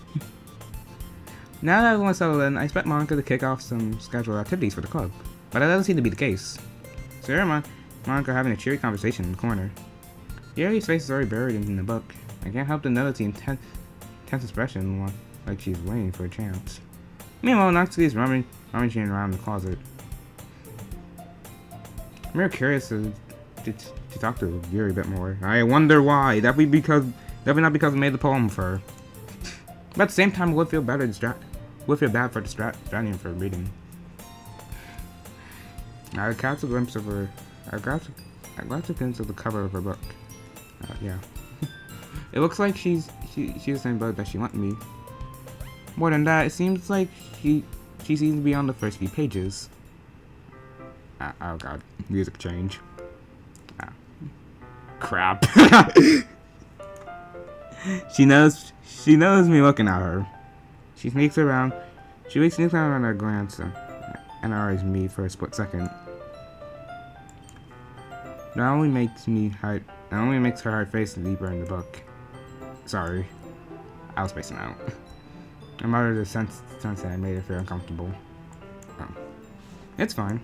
Now that everyone's settled in, I expect Monica to kick off some scheduled activities for the club, but that doesn't seem to be the case. Sarah and Monica are having a cheery conversation in the corner. Yuri's face is already buried in the book. I can't help to notice the intense expression like she's waiting for a chance. Meanwhile, Natsuki's rummaging around the closet. I'm real curious to talk to Yuri a bit more. I wonder why. Definitely not because I made the poem for her. But at the same time, would feel bad for distracting for reading. I caught a glimpse of her. I got a glimpse of the cover of her book. Yeah. It looks like she's the same book that she lent me. More than that, it seems like she seems to be on the first few pages. Oh god, music change. Crap. She knows me looking at her. She sneaks around at a glance and eyes me for a split second. That only makes her hard face deeper in the book. Sorry, I was spacing out. I muttered the sense that I made her feel uncomfortable. Oh. It's fine.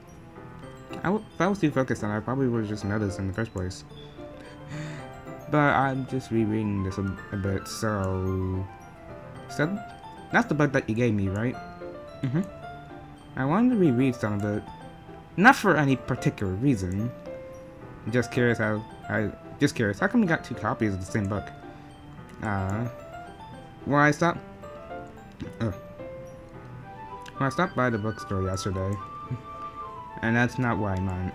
If I was too focused on it, I probably would have just noticed in the first place. But I'm just rereading this a bit, so that's the book that you gave me, right? Mm-hmm. I wanted to reread some of it. Not for any particular reason. Just curious how come you got 2 copies of the same book? When I stopped by the bookstore yesterday, and that's not what I meant.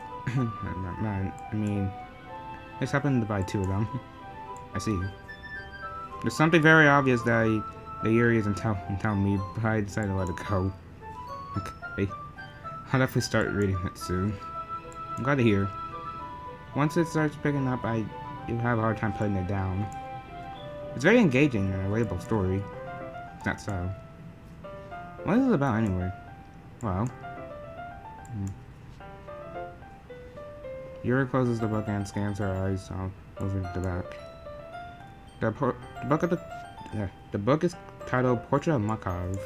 I mean, I just happened to buy 2 of them. I see. There's something very obvious that Yuri isn't telling me, but I decided to let it go. Okay. I'll definitely start reading it soon. I'm glad to hear. Once it starts picking up, you'll have a hard time putting it down. It's very engaging and a relatable story. It's not so. What is it about anyway? Well. Yuri closes the book and scans her eyes over the back. The book is titled Portrait of Makov. I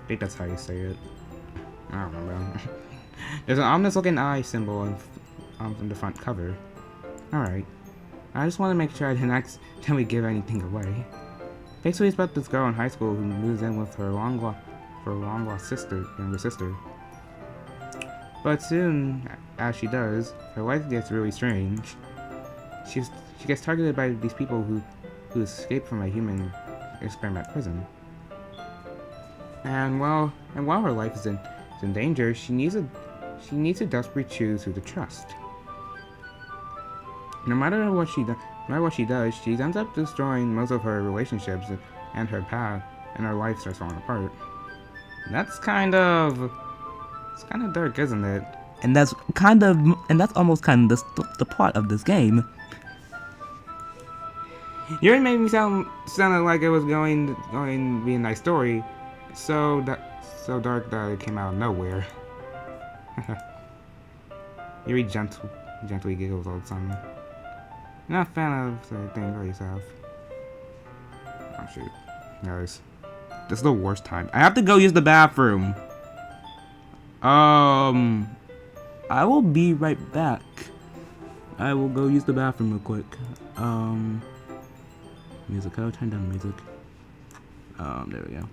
think that's how you say it. I don't remember. There's an ominous looking eye symbol on the front cover. Alright. I just want to make sure I didn't accidentally give anything away. Basically, it's about this girl in high school who moves in with her long-lost younger sister. But soon, as she does, her life gets really strange. She gets targeted by these people who escaped from a human experiment prison. And while her life is in danger, she needs to desperately choose who to trust. No matter what she does, she ends up destroying most of her relationships and her path, and her life starts falling apart. It's kind of dark, isn't it? And that's almost kind of the plot of this game. Yuri made me sounded like it was going to be a nice story, so dark that it came out of nowhere. Yuri gently giggles all the time. Not a fan of the thing for yourself. Oh shoot, guys, this is the worst time. I have to go use the bathroom. I will be right back. I will go use the bathroom real quick. Music. I'll turn down the music. There we go.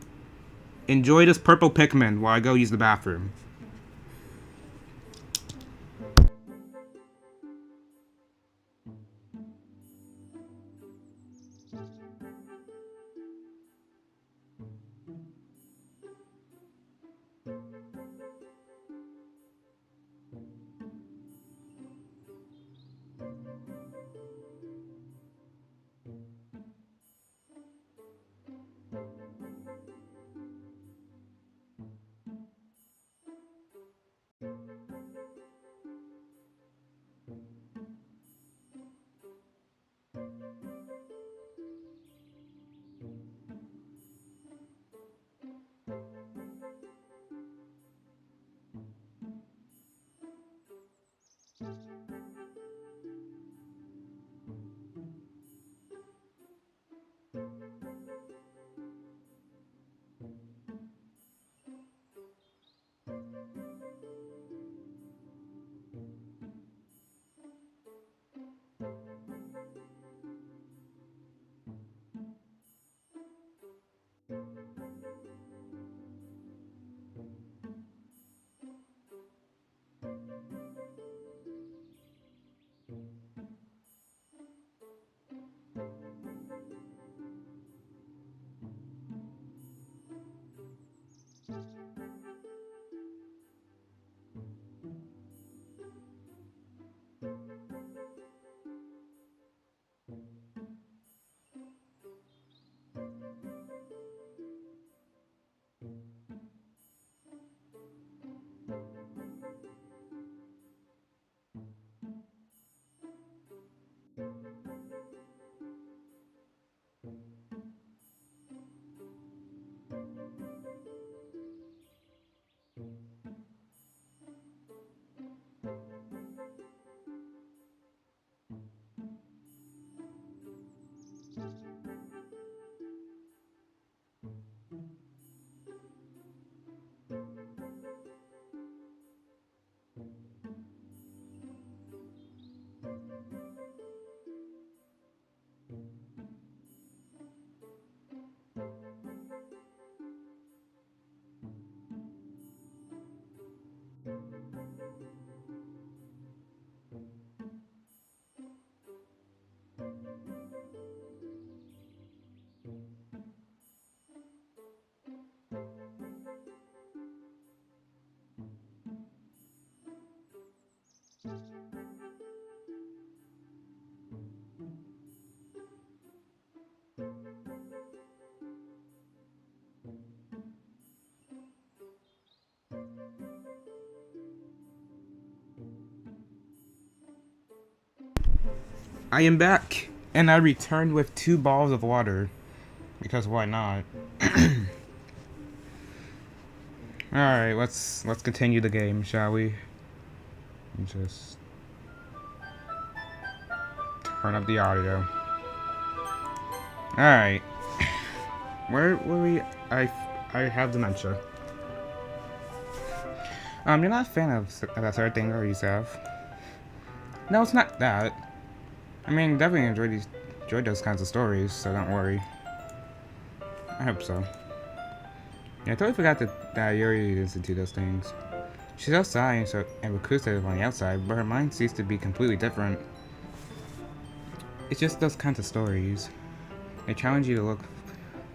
Enjoy this purple Pikmin while I go use the bathroom. I am back, and I returned with 2 balls of water, because why not? Alright, let's continue the game, shall we? Just turn up the audio. Alright. Where were we? I have dementia. You're not a fan of that sort of thing, are you, SASF? No, it's not that. I mean, definitely enjoyed those kinds of stories, so don't worry. I hope so. Yeah, I totally forgot that Yuri is into those things. She's outside and reclusive on the outside, but her mind seems to be completely different. It's just those kinds of stories. They challenge you to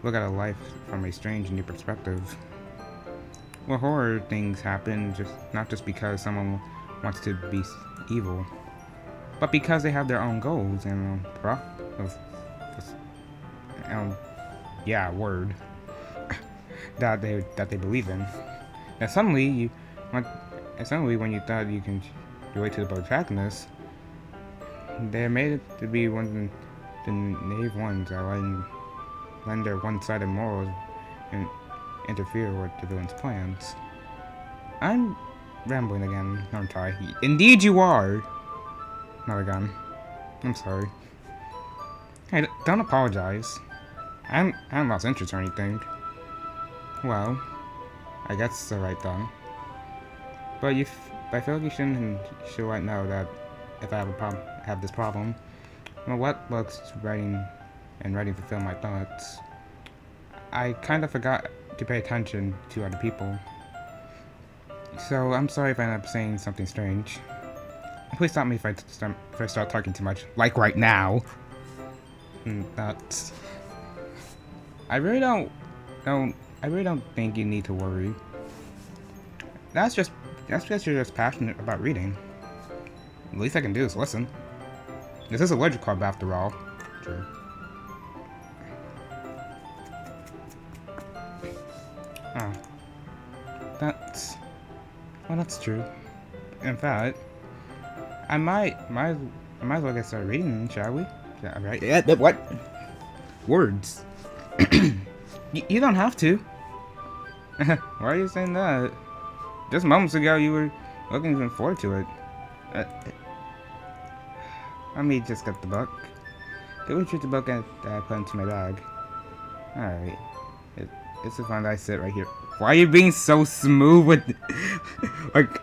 look at a life from a strange new perspective. Well, horror things happen not just because someone wants to be evil, but because they have their own goals and that they believe in. And suddenly when you thought you can relate to the protagonist, they're made it to be one of the naive ones that lend their one-sided morals and interfere with the villain's plans. I'm rambling again, aren't I? Indeed you are! Not again. I'm sorry. Hey, don't apologize. I haven't lost interest or anything. Well, I guess it's alright then. But I feel like you should let know that if I have this problem, well, what books writing fulfill my thoughts. I kind of forgot to pay attention to other people. So I'm sorry if I end up saying something strange. Please stop me if I start talking too much, like right now. That's. I really don't think you need to worry. That's just you're just passionate about reading. The least I can do is listen. This is a ledger club after all. Sure. Oh. That's true. In fact, I might as well get started reading, shall we? Yeah, right? Yeah, what? Words. You don't have to. Why are you saying that? Just moments ago you were looking forward to it. Let me just get the book. Go retrieve the book that I put into my bag. Alright. It's the fun that I sit right here. Why are you being so smooth with... like,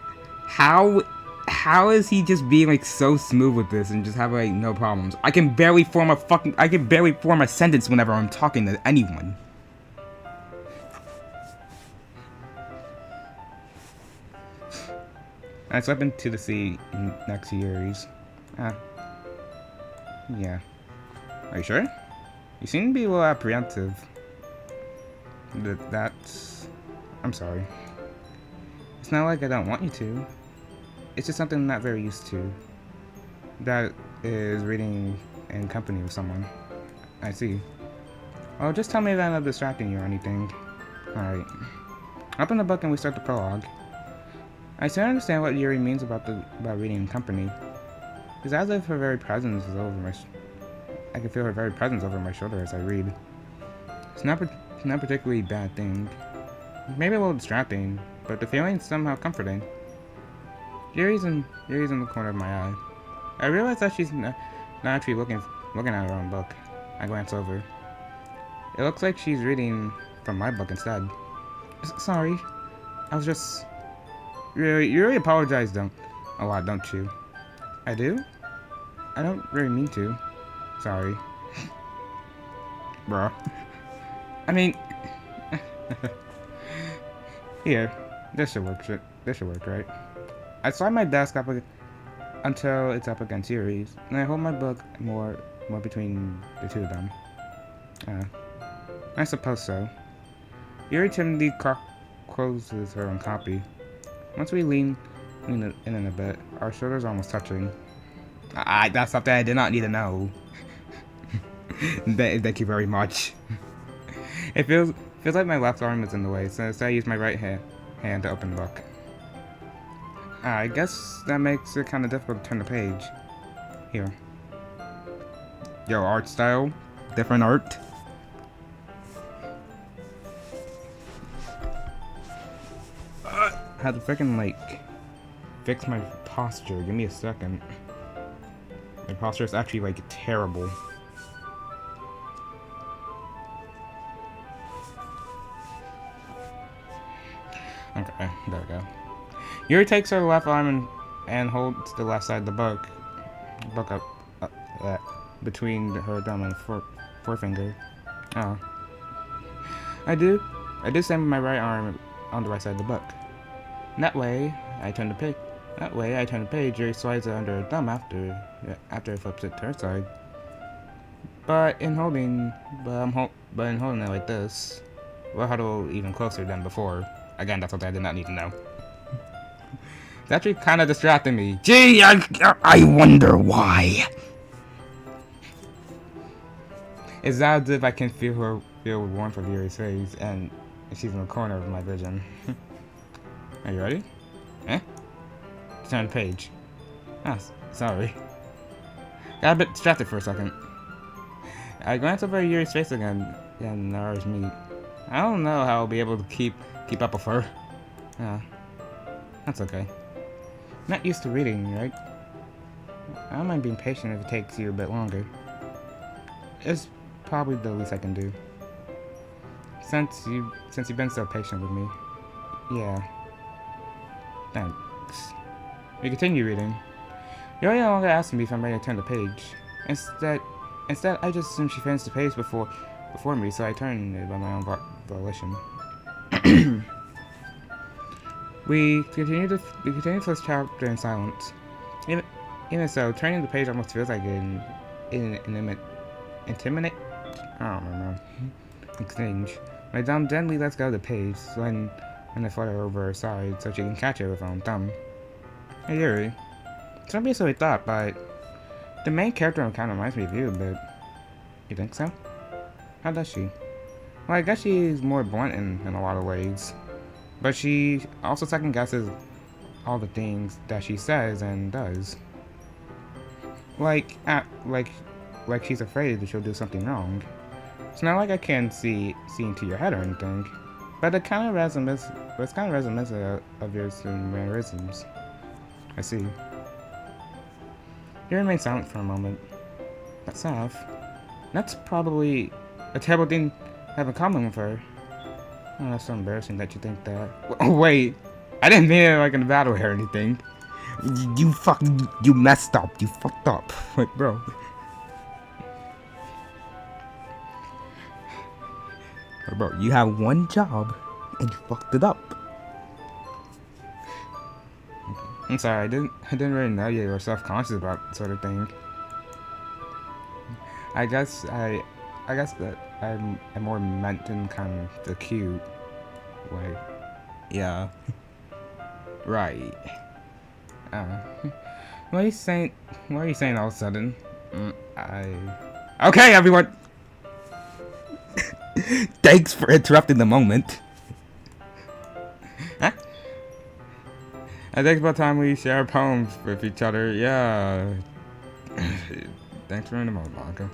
how is he just being, like, so smooth with this and just having, like, no problems? I can barely form a sentence whenever I'm talking to anyone. I slept into the sea next to Yuri's. Yeah. Are you sure? You seem to be a little apprehensive. That's I'm sorry. It's not like I don't want you to. It's just something I'm not very used to. That is reading in company with someone. I see. Oh, just tell me if I end up distracting you or anything. Alright. Open the book and we start the prologue. I still understand what Yuri means about reading in company. It's as if her very presence is over my... I can feel her very presence over my shoulder as I read. It's not particularly bad thing. Maybe a little distracting, but the feeling's somehow comforting. Yuri's in the corner of my eye. I realize that she's not actually looking at her own book. I glance over. It looks like she's reading from my book instead. Sorry. I was just... You really apologize a lot, don't you? I do? I don't really mean to. Sorry. Bruh. I mean... Here. This should work, right? I slide my desk up until it's up against Yuri's, and I hold my book more between the two of them. I suppose so. Yuri timidly closes her own copy. Once we lean in a bit, our shoulders are almost touching. That's something I did not need to know. Thank you very much. It feels like my left arm is in the way, so I use my right hand to open the book. I guess that makes it kind of difficult to turn the page. Here. Yo, art style? Different art? I had to freaking, like, fix my posture. Give me a second. My posture is actually, like, terrible. Okay, there we go. Yuri takes her left arm and holds the left side of the book up between her thumb and forefinger. Oh. I do same with my right arm on the right side of the book. And that way, I turn the page. Yuri slides it under her thumb after it flips it to her side. But in holding it like this, we'll huddle even closer than before. Again, that's something I did not need to know. It's actually kind of distracting me. Gee, I wonder why. It's as if I can feel the warmth of Yuri's face, and she's in the corner of my vision. Are you ready? Eh? Turn the page. Ah, sorry. Got a bit distracted for a second. I glance over Yuri's face again, and our eyes meet. I don't know how I'll be able to keep up with her. That's okay. Not used to reading, right? I don't mind being patient if it takes you a bit longer. It's probably the least I can do. Since you've been so patient with me. Yeah. Thanks. We continue reading. Yuri no longer asks me if I'm ready to turn the page. Instead, I just assume she finished the page before me, so I turn it by my own volition. We continue the first chapter in silence. Even so, turning the page almost feels like an intimidate. I don't remember. Exchange. My thumb gently lets go of the page, sliding I flutter over her side so she can catch it with her own thumb. Hey Yuri, it's not be so we thought, but the main character kind of reminds me of you a bit. You think so? How does she? Well, I guess she's more blunt in a lot of ways. But she also second guesses all the things that she says and does. Like she's afraid that she'll do something wrong. It's not like I can't see into your head or anything, but it kind of resembles of your mannerisms. I see. You remain silent for a moment. That's SASF. That's probably a terrible thing to have in common with her. Oh, that's so embarrassing that you think that. Wait, I didn't mean it like in a battle or anything. You messed up. You fucked up. Like, bro. Bro, you have one job and you fucked it up. I'm sorry, I didn't really know you were self-conscious about that sort of thing. I guess that I'm more meant in kind of the cute way. Yeah. Right. What are you saying? What are you saying all of a sudden? Okay, everyone. Thanks for interrupting the moment. Huh? I think about time we share poems with each other. Yeah. Thanks for the moment, Blanca.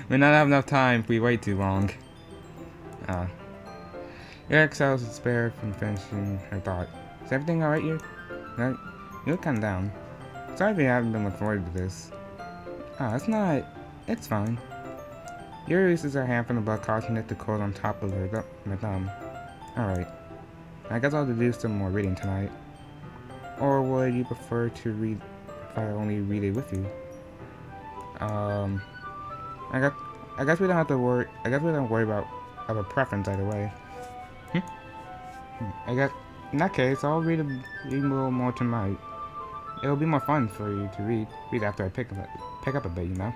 We not have enough time if we wait too long. Your exhales spare from finishing her thought. Is everything alright here? No, you look kinda down. Sorry if you haven't been looking forward to this. It's not. It's fine. Yuri releases her hand from the book, causing it to close on top of her thumb. Alright. I guess I'll do some more reading tonight. Or would you prefer to read if I only read it with you? I guess we don't have to worry. I guess we don't worry about a preference either way. I guess in that case, I'll read a little more tonight. It'll be more fun for you to read after I pick up a bit, you know.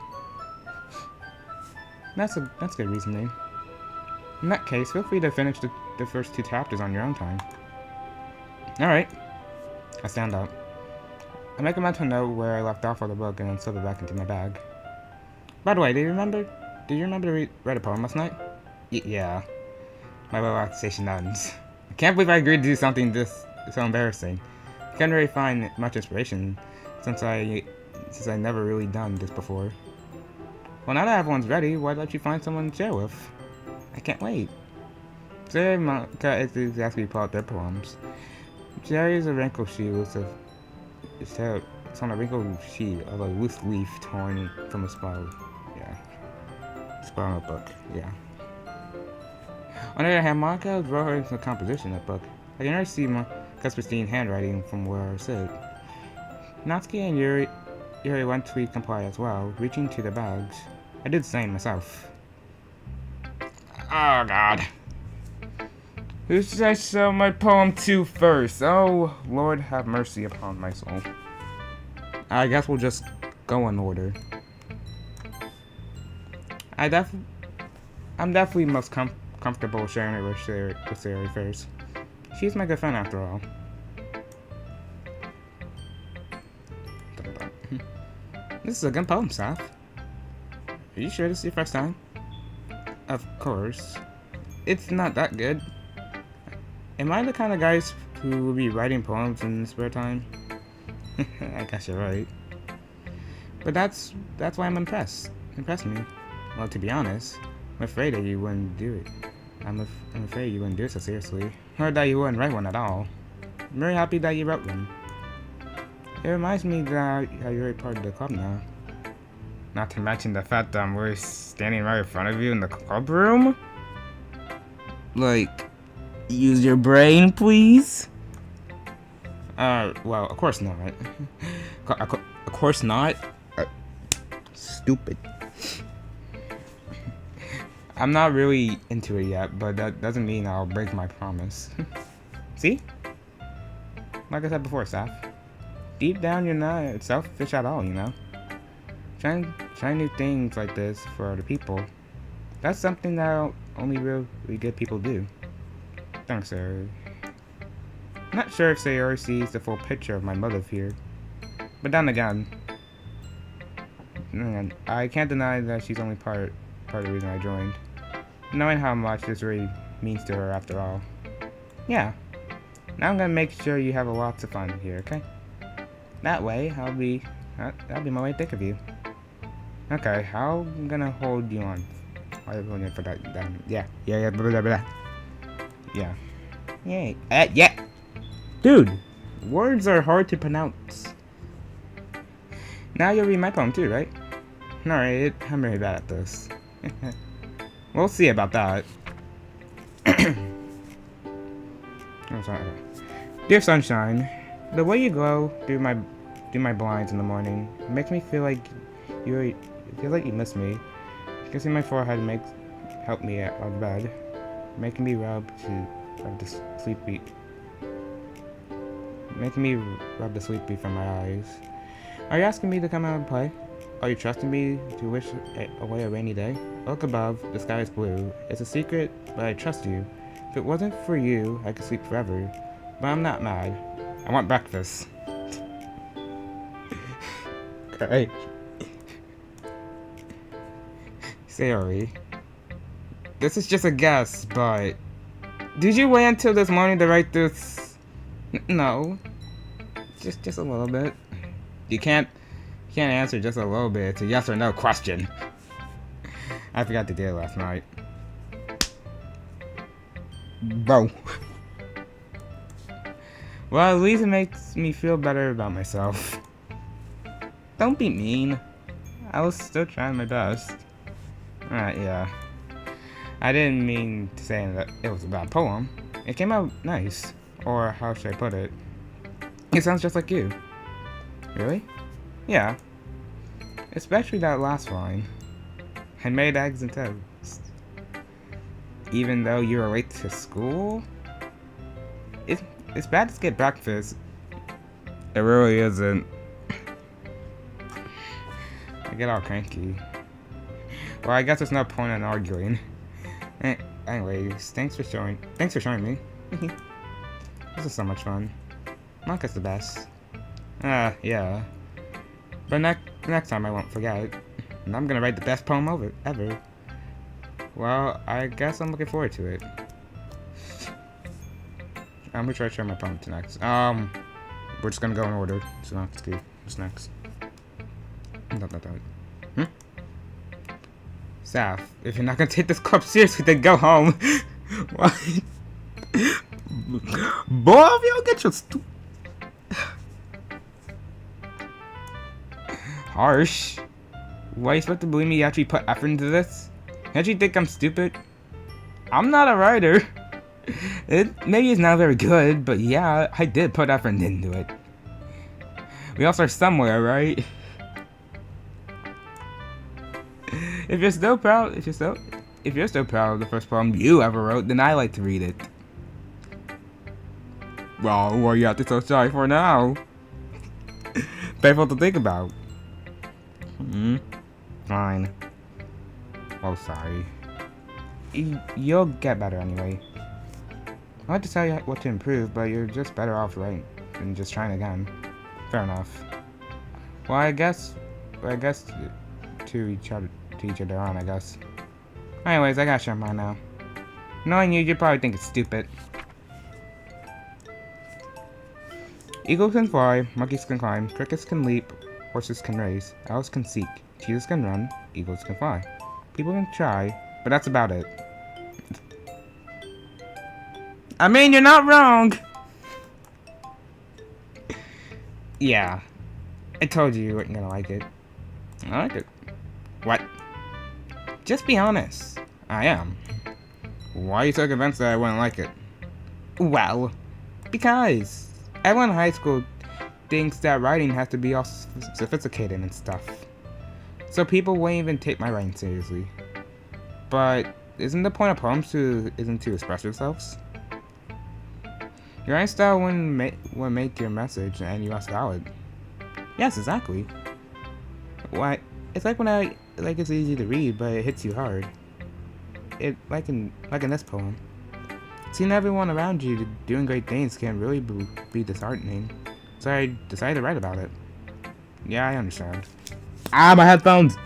That's good reasoning. In that case, feel free to finish the first 2 chapters on your own time. Alright. I stand up. I make a mental note where I left off of the book and then slip it back into my bag. By the way, did you remember to read a poem last night? Yeah. My relaxation ends. I can't believe I agreed to do something this so embarrassing. I can't really find much inspiration since I never really done this before. Well, now that everyone's ready, why don't you find someone to share with? I can't wait. Sarah and Monica exactly pull out their poems. Jerry is a wrinkled sheet it's on a wrinkled sheet of a loose leaf torn from a spiral. Spiral notebook. Yeah. On the other hand, Monica wrote her into composition notebook. I can already see Moca's pristine handwriting from where I sit. Natsuki and Yuri went to comply as well, reaching to their bags. I did the same myself. Oh god. Who should I show my poem to first? Oh, Lord have mercy upon my soul. I guess we'll just go in order. I'm definitely most comfortable sharing it with Sarah first. She's my good friend after all. This is a good poem, Saf. Are you sure this is your first time? Of course. It's not that good. Am I the kind of guy who will be writing poems in spare time? I guess you're right. But that's why I'm impressed. Impress me. Well, to be honest, I'm afraid that you wouldn't do it. I'm afraid you wouldn't do it so seriously. Or that you wouldn't write one at all. I'm very happy that you wrote one. It reminds me that you're a part of the club now. Not to mention the fact that we're standing right in front of you in the club room. Like, use your brain, please? Well, of course not. Of course not? Stupid. I'm not really into it yet, but that doesn't mean I'll break my promise. See? Like I said before, Saf. Deep down, you're not selfish at all, you know? Trying new things like this for other people. That's something that only really good people do. Thanks, Sarah. I'm not sure if Sayori sees the full picture of my motive here. But then again, I can't deny that she's only part of the reason I joined. Knowing how much this really means to her after all. Yeah. Now I'm gonna make sure you have lots of fun here, okay? That way, that'll be my way to think of you. Okay, how I'm gonna hold you on. I'm going for that. Yeah, blah, blah, blah. Yeah. Yay. Yeah. Dude, Words are hard to pronounce. Now you'll read my poem too, right? Alright, I'm really bad at this. We'll see about that. Oh, sorry. Dear sunshine, the way you glow through my blinds in the morning makes me feel like you miss me. Kissing my forehead help me out of bed, making me rub the sleepy from my eyes. Are you asking me to come out and play? Are you trusting me to wish away a rainy day? Look above, the sky is blue. It's a secret, but I trust you. If it wasn't for you, I could sleep forever. But I'm not mad. I want breakfast. Okay. Sorry. This is just a guess, but... Did you wait until this morning to write this? No. Just a little bit. You can't answer just a little bit. It's a yes or no question. I forgot to do it last night. Bro. Well, at least it makes me feel better about myself. Don't be mean. I was still trying my best. Yeah. I didn't mean to say that it was a bad poem. It came out nice. Or how should I put it? It sounds just like you. Really? Yeah. Especially that last line. I made eggs and toast. Even though you were late to school? It's bad to skip breakfast. It really isn't. I get all cranky. Well, I guess there's no point in arguing. Anyways, thanks for showing me. This is so much fun. Maka's the best. Yeah. But next time I won't forget. And I'm gonna write the best poem ever. Well, I guess I'm looking forward to it. I'm gonna try to share my poem to next. We're just gonna go in order. So let's do what's next. Saf, if you're not gonna take this club seriously, then go home. What? Boy, if you don't get your harsh. Why are you supposed to believe me? You actually put effort into this? Don't you think I'm stupid? I'm not a writer. Maybe it's not very good, but yeah, I did put effort into it. We all start somewhere, right? If you're still proud of the first poem you ever wrote, then I like to read it. Well, what are you acting so shy for now? Painful to think about. Fine. Oh, sorry. You'll get better anyway. I like to tell you what to improve, but you're just better off than just trying again. Fair enough. Well, I guess to each other on, I guess. Anyways, I gotta share mine now. Knowing you probably think it's stupid. Eagles can fly, monkeys can climb, crickets can leap, horses can race, owls can seek, cheetahs can run, eagles can fly. People can try, but that's about it. I mean, you're not wrong! Yeah. I told you weren't gonna like it. I like it. What? Just be honest. I am. Why are you so convinced that I wouldn't like it? Well, because everyone in high school thinks that writing has to be all sophisticated and stuff. So people won't even take my writing seriously. But isn't the point of poems to express yourselves? Your writing style wouldn't make your message any less valid. Yes, exactly. Why? It's like when it's easy to read, but it hits you hard. Like in this poem. Seeing everyone around you doing great things can really be disheartening. So I decided to write about it. Yeah, I understand. Ah, my headphones!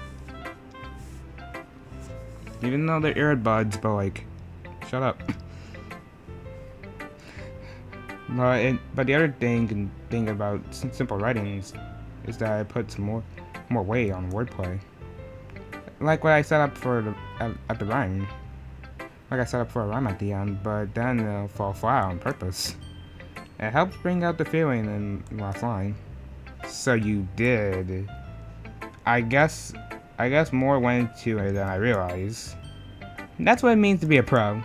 Even though they're earbuds, but like, shut up. But the other thing about simple writings is that it puts more weight on wordplay. Like what I set up for at the rhyme. Like I set up for a rhyme at the end, but then it'll fall flat on purpose. It helps bring out the feeling in the last line. So you did. I guess more went into it than I realized. That's what it means to be a pro.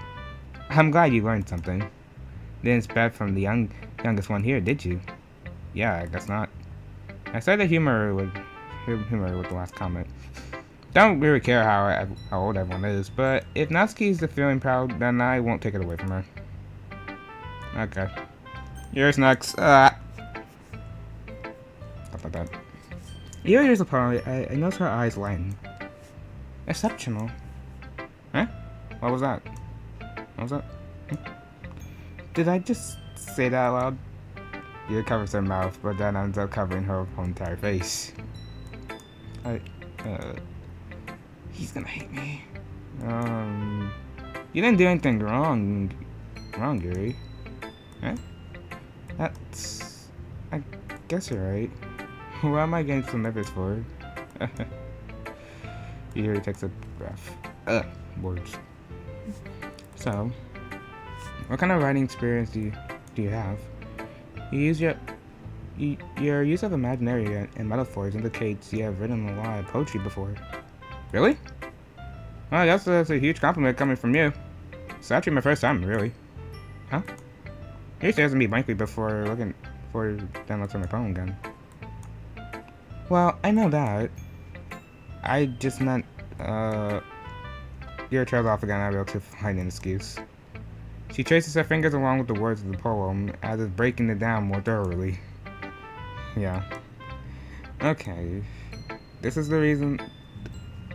I'm glad you learned something. Didn't expect from the youngest one here, did you? Yeah, I guess not. I started humor with the last comment. Don't really care how old everyone is, but if Natsuki's feeling proud, then I won't take it away from her. Okay. Yours next. Stuff like that. Here's the part. I noticed her eyes lighten. Exceptional. Huh? What was that? What was that? Did I just say that out loud. It covers her mouth, but then ends up covering her whole entire face. He's gonna hate me. You didn't do anything wrong, Gary. Huh? I guess you're right. What am I getting so nervous for? Yuri takes a breath. Words. So, what kind of writing experience do you have? Your use of imaginary and metaphors indicates you have written a lot of poetry before. Really? Well, I guess that's a huge compliment coming from you. It's actually my first time, really. Huh? You used to ask me blankly before looking at my phone again. Well, I know that. I just meant, Your trails off again, I'm able to find an excuse. She traces her fingers along with the words of the poem, as if breaking it down more thoroughly. Yeah. Okay. This is the reason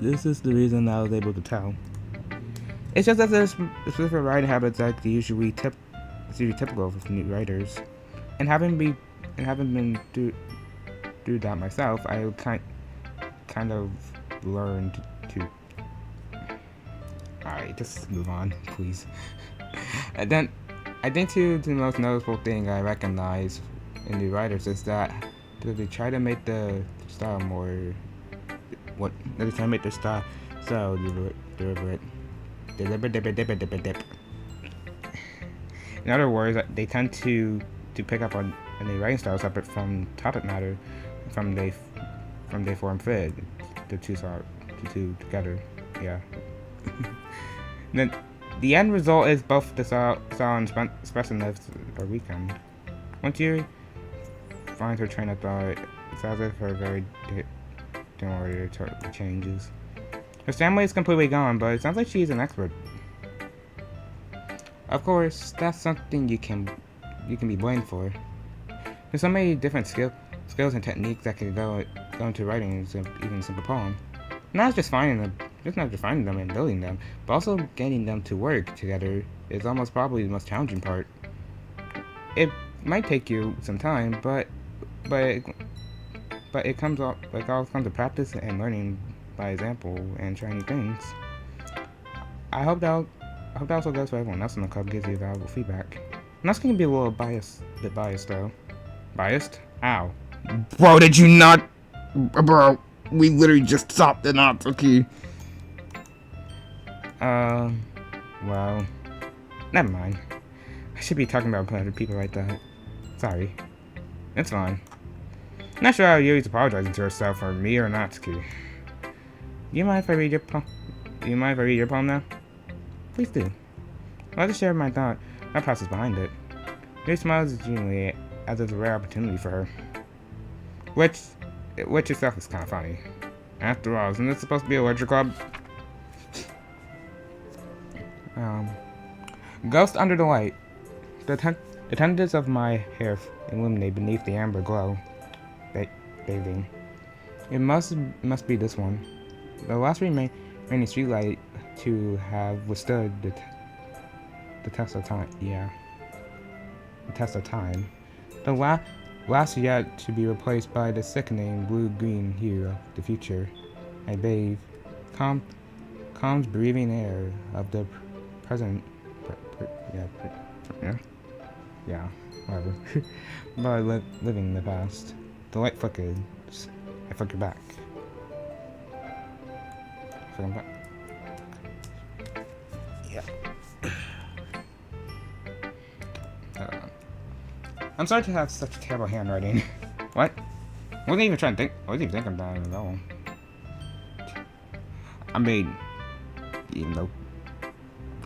I was able to tell. It's just that there's specific writing habits that usually typical of new writers. And having been through that myself, I kind of learned to. Alright, just move on, please. And then, I think the most noticeable thing I recognize in new writers is that they try to make the style more. They try to make the style so deliberate. In other words, they tend to pick up on a new writing style separate from topic matter, from they form fit. The two together. Yeah. Then the end result is both the style and expressiveness are weakened. Once you find her train of thought, it's as if her very order changes. Her family is completely gone, but it sounds like she's an expert. Of course, that's something you can be blamed for. There's so many different skills and techniques that can go into writing even a simple poem. Not just finding them and building them, but also getting them to work together is almost probably the most challenging part. It might take you some time, but it comes all comes to practice and learning by example and trying new things. I hope that also goes for everyone else in the club, gives you valuable feedback. And that's gonna be a little biased though. Biased? Ow. Bro, did you not? Bro, we literally just stopped the knots, okay? Well, never mind. I should be talking about other people like that. Sorry. It's fine. Not sure how Yuri's apologizing to herself for me or Natsuki. Do you mind if I read your poem now? Please do. I'll just share my thought process behind it. Yuri smiles genuinely as it's a rare opportunity for her. Which itself is kind of funny. After all, isn't this supposed to be a lecture club? Ghost under the light. The tendons of my hair illuminate beneath the amber glow. Bathing. It must be this one. The last remaining streetlight to have withstood the test of time. Yeah. The test of time. The last yet to be replaced by the sickening blue-green hue of the future. I bathe. Calm breathing air of the present. Yeah, whatever. By living in the past. The light flickered. I flickered back. Yeah. I'm sorry to have such terrible handwriting. What? Wasn't even thinking about it at all. I mean, even though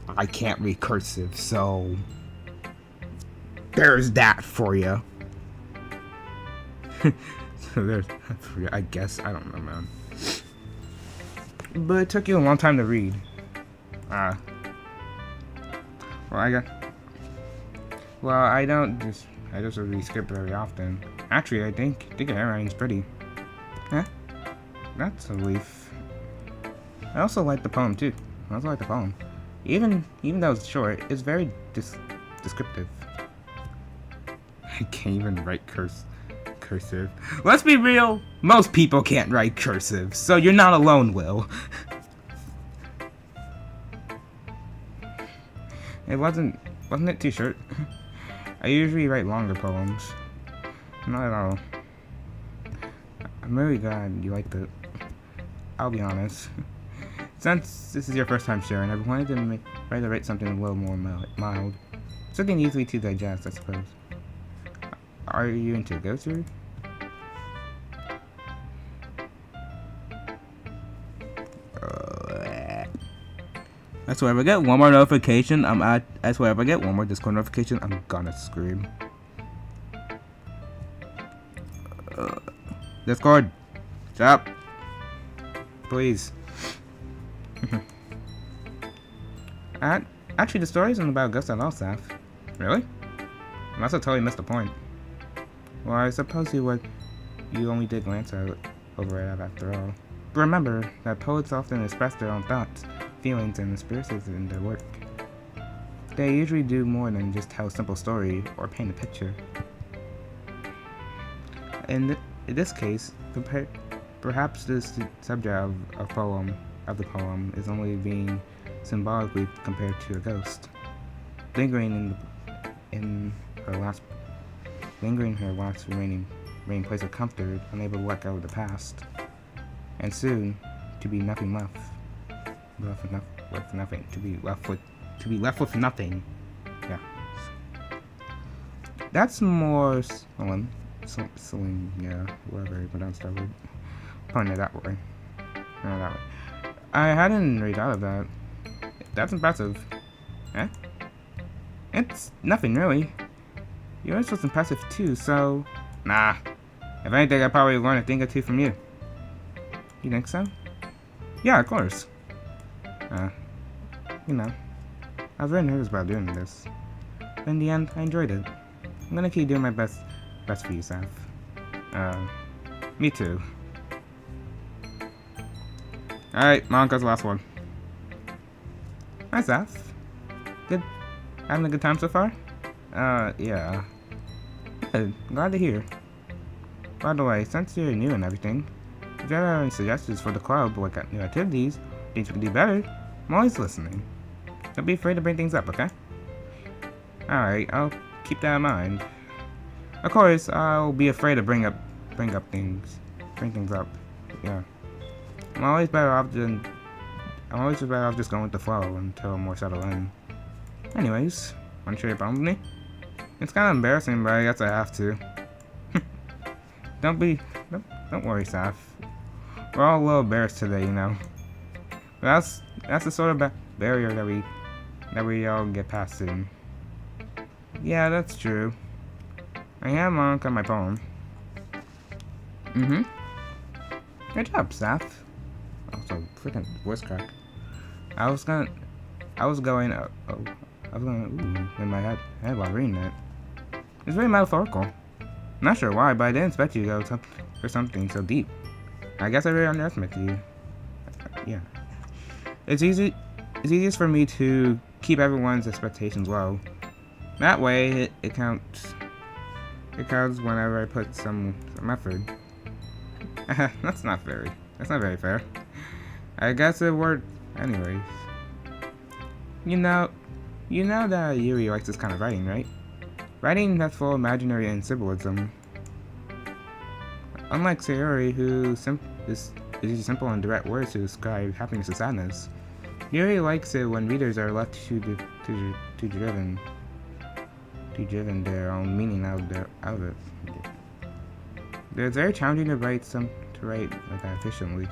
I can't read cursive, so there's that for you. So there's that for you, I guess. I don't know, man. But it took you a long time to read. Well, I just really skip very often. Actually, I think your handwriting's pretty. Huh? That's a relief. I also like the poem too. Even though it's short, it's very descriptive. I can't even write cursive. Let's be real, most people can't write cursive, so you're not alone, Will. Wasn't it too short? I usually write longer poems. Not at all. I'm really glad you liked it. I'll be honest. Since this is your first time sharing, I've wanted to try to write something a little more mild. Something easy to digest, I suppose. Are you into ghostry? I swear if I get one more notification, I swear if I get one more Discord notification, I'm gonna scream. Discord, stop. Please. Actually, the story isn't about ghosts at all, SASF. Really? I must have totally missed the point. Well, I suppose you only did glance over it after all. But remember that poets often express their own thoughts, feelings, and experiences in their work. They usually do more than just tell a simple story or paint a picture. In this case, perhaps the subject of the poem is only being symbolically compared to a ghost, lingering in her last remaining place of comfort, unable to let go of the past, and soon to be nothing left. To be left with nothing. Yeah. That's more solemn, yeah, whatever you pronounce that word. Putting it that way. I hadn't really thought of that. That's impressive. Eh? It's nothing really. Yours was impressive too, so... Nah. If anything, I probably learned a thing or two from you. You think so? Yeah, of course. You know, I was very nervous about doing this. But in the end, I enjoyed it. I'm gonna keep doing my best for you, SASF. Me too. Alright, Monica's the last one. Hi, SASF. Good. Having a good time so far? Yeah. Good. Glad to hear. By the way, since you're new and everything, if you have any suggestions for the club, like new activities, things we can do better, I'm always listening. Don't be afraid to bring things up, okay? Alright, I'll keep that in mind. Of course, I'll be afraid to bring things up. Yeah. I'm always better off just going with the flow until I'm more settled in. Anyways, wanna share your problem with me? It's kinda embarrassing, but I guess I have to. Don't worry, SASF. We're all a little embarrassed today, you know. But that's the sort of barrier that we all get past soon. Yeah, that's true. I am on my poem. Good job, SASF. Also, freaking voice crack. I was going in my head while reading it. It's very metaphorical. Not sure why, but I didn't expect you to go for something so deep. I guess I really underestimated you. Yeah. It's easiest for me to keep everyone's expectations low. That way, it counts. It counts whenever I put some effort. That's not very fair. I guess it worked anyways. You know that Yuri likes this kind of writing, right? Writing that's full of imaginary and symbolism. Unlike Sayori, who is using simple and direct words to describe happiness and sadness, Yuri likes it when readers are left too driven their own meaning out of it. It's very challenging to write like that efficiently,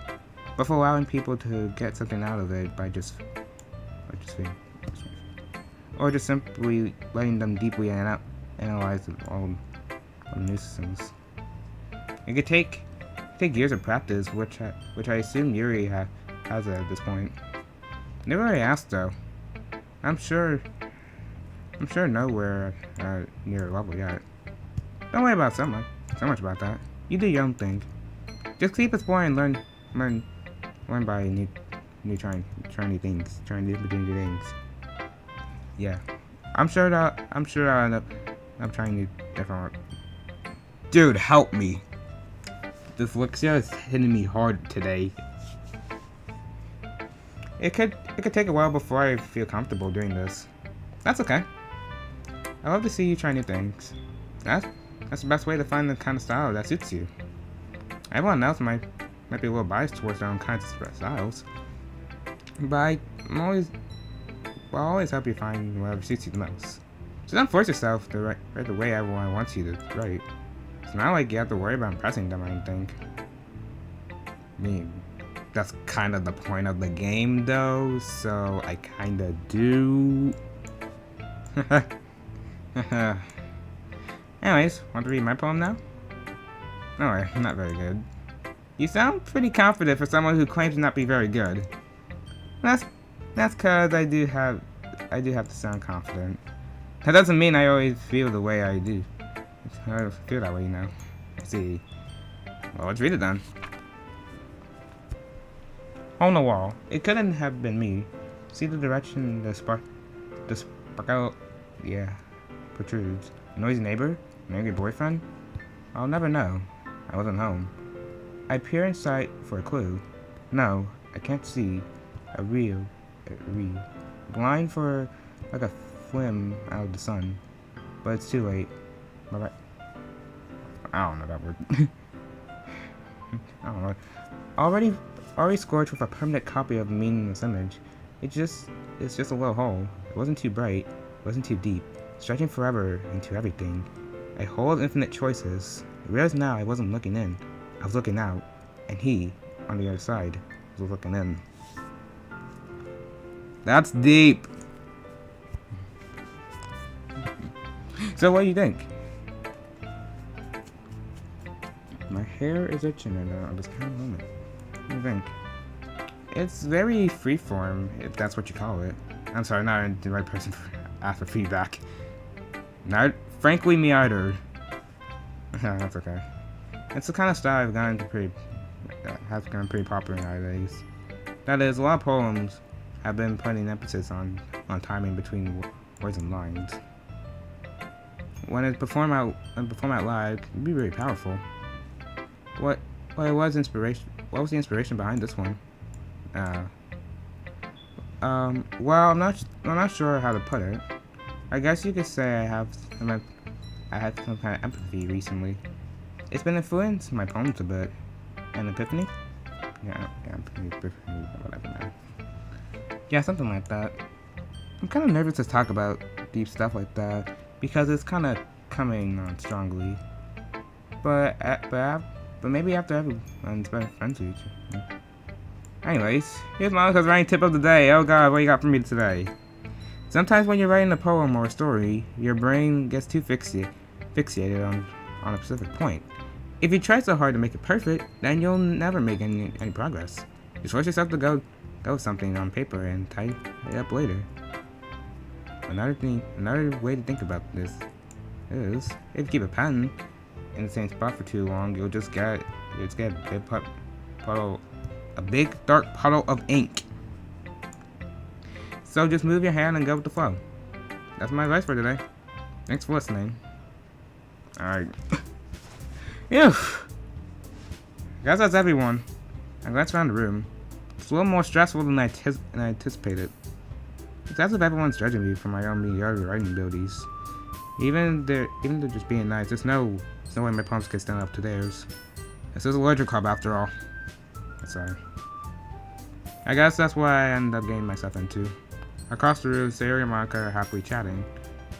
but for allowing people to get something out of it by just simply letting them deeply analyze all the nuisances. It could take years of practice, which I assume Yuri has at this point. Never really asked though. I'm sure nowhere near a level yet. Don't worry about so much about that. You do your own thing. Just keep exploring and learn by trying new things. Yeah. I'm sure I'll end up I'm trying to different. Dude, help me. Dyslexia is hitting me hard today. It could take a while before I feel comfortable doing this. That's okay. I love to see you try new things. That's the best way to find the kind of style that suits you. Everyone else might be a little biased towards their own kinds of styles, but I'll always help you find whatever suits you the most. So don't force yourself to write the way everyone wants you to write. It's not like you have to worry about impressing them or anything. I mean, that's kind of the point of the game, though, so I kind of do. Anyways, want to read my poem now? No, not very good. You sound pretty confident for someone who claims to not be very good. That's cause I do have to sound confident. That doesn't mean I always feel the way I do. I don't feel that way, you know. Let's see. Well, let's read it then. On the wall. It couldn't have been me. See the direction the sparkle, yeah, protrudes. A noisy neighbor? An angry boyfriend? I'll never know. I wasn't home. I peer in sight for a clue. No, I can't see. A real. Blind for like a flim out of the sun. But it's too late. Bye-bye. I don't know that word. I don't know. Already scorched with a permanent copy of a meaningless image. It's just a little hole. It wasn't too bright. It wasn't too deep. Stretching forever into everything. A hole of infinite choices. I realized now I wasn't looking in. I was looking out. And he, on the other side, was looking in. That's deep. So what do you think? My hair is itching at this kind of moment. What do you think? It's very freeform, if that's what you call it. I'm sorry, not the right person for ask for feedback. Not, frankly, me either. That's okay. It's the kind of style has gone pretty popular nowadays. That is, a lot of poems have been putting emphasis on timing between words and lines. When it's performed out live, it can be very powerful. What was the inspiration behind this one? Well, I'm not sure how to put it. I guess you could say I had some kind of empathy recently. It's been influenced my poems a bit. An epiphany? Yeah, epiphany, whatever, man. Yeah, something like that. I'm kind of nervous to talk about deep stuff like that because it's kind of coming on strongly. But maybe after everyone's been friends with each other. Anyways, here's Monica's writing tip of the day. Oh god, what you got for me today? Sometimes when you're writing a poem or a story, your brain gets too fixated on a specific point. If you try so hard to make it perfect, then you'll never make any progress. Just force yourself to go with something on paper and tie it up later. Another way to think about this is, if you keep a pen in the same spot for too long, you'll just get a big dark puddle of ink. So just move your hand and go with the flow. That's my advice for today. Thanks for listening. Alright. Phew. Guess that's everyone. I glanced around the room. It's a little more stressful than I anticipated. It's as if everyone's judging me for my own mediocre writing abilities. Even they're just being nice. There's no way my poems can stand up to theirs. This is a literature club after all. Sorry. I guess that's what I ended up getting myself into. Across the room, Sayori and Monica are happily chatting.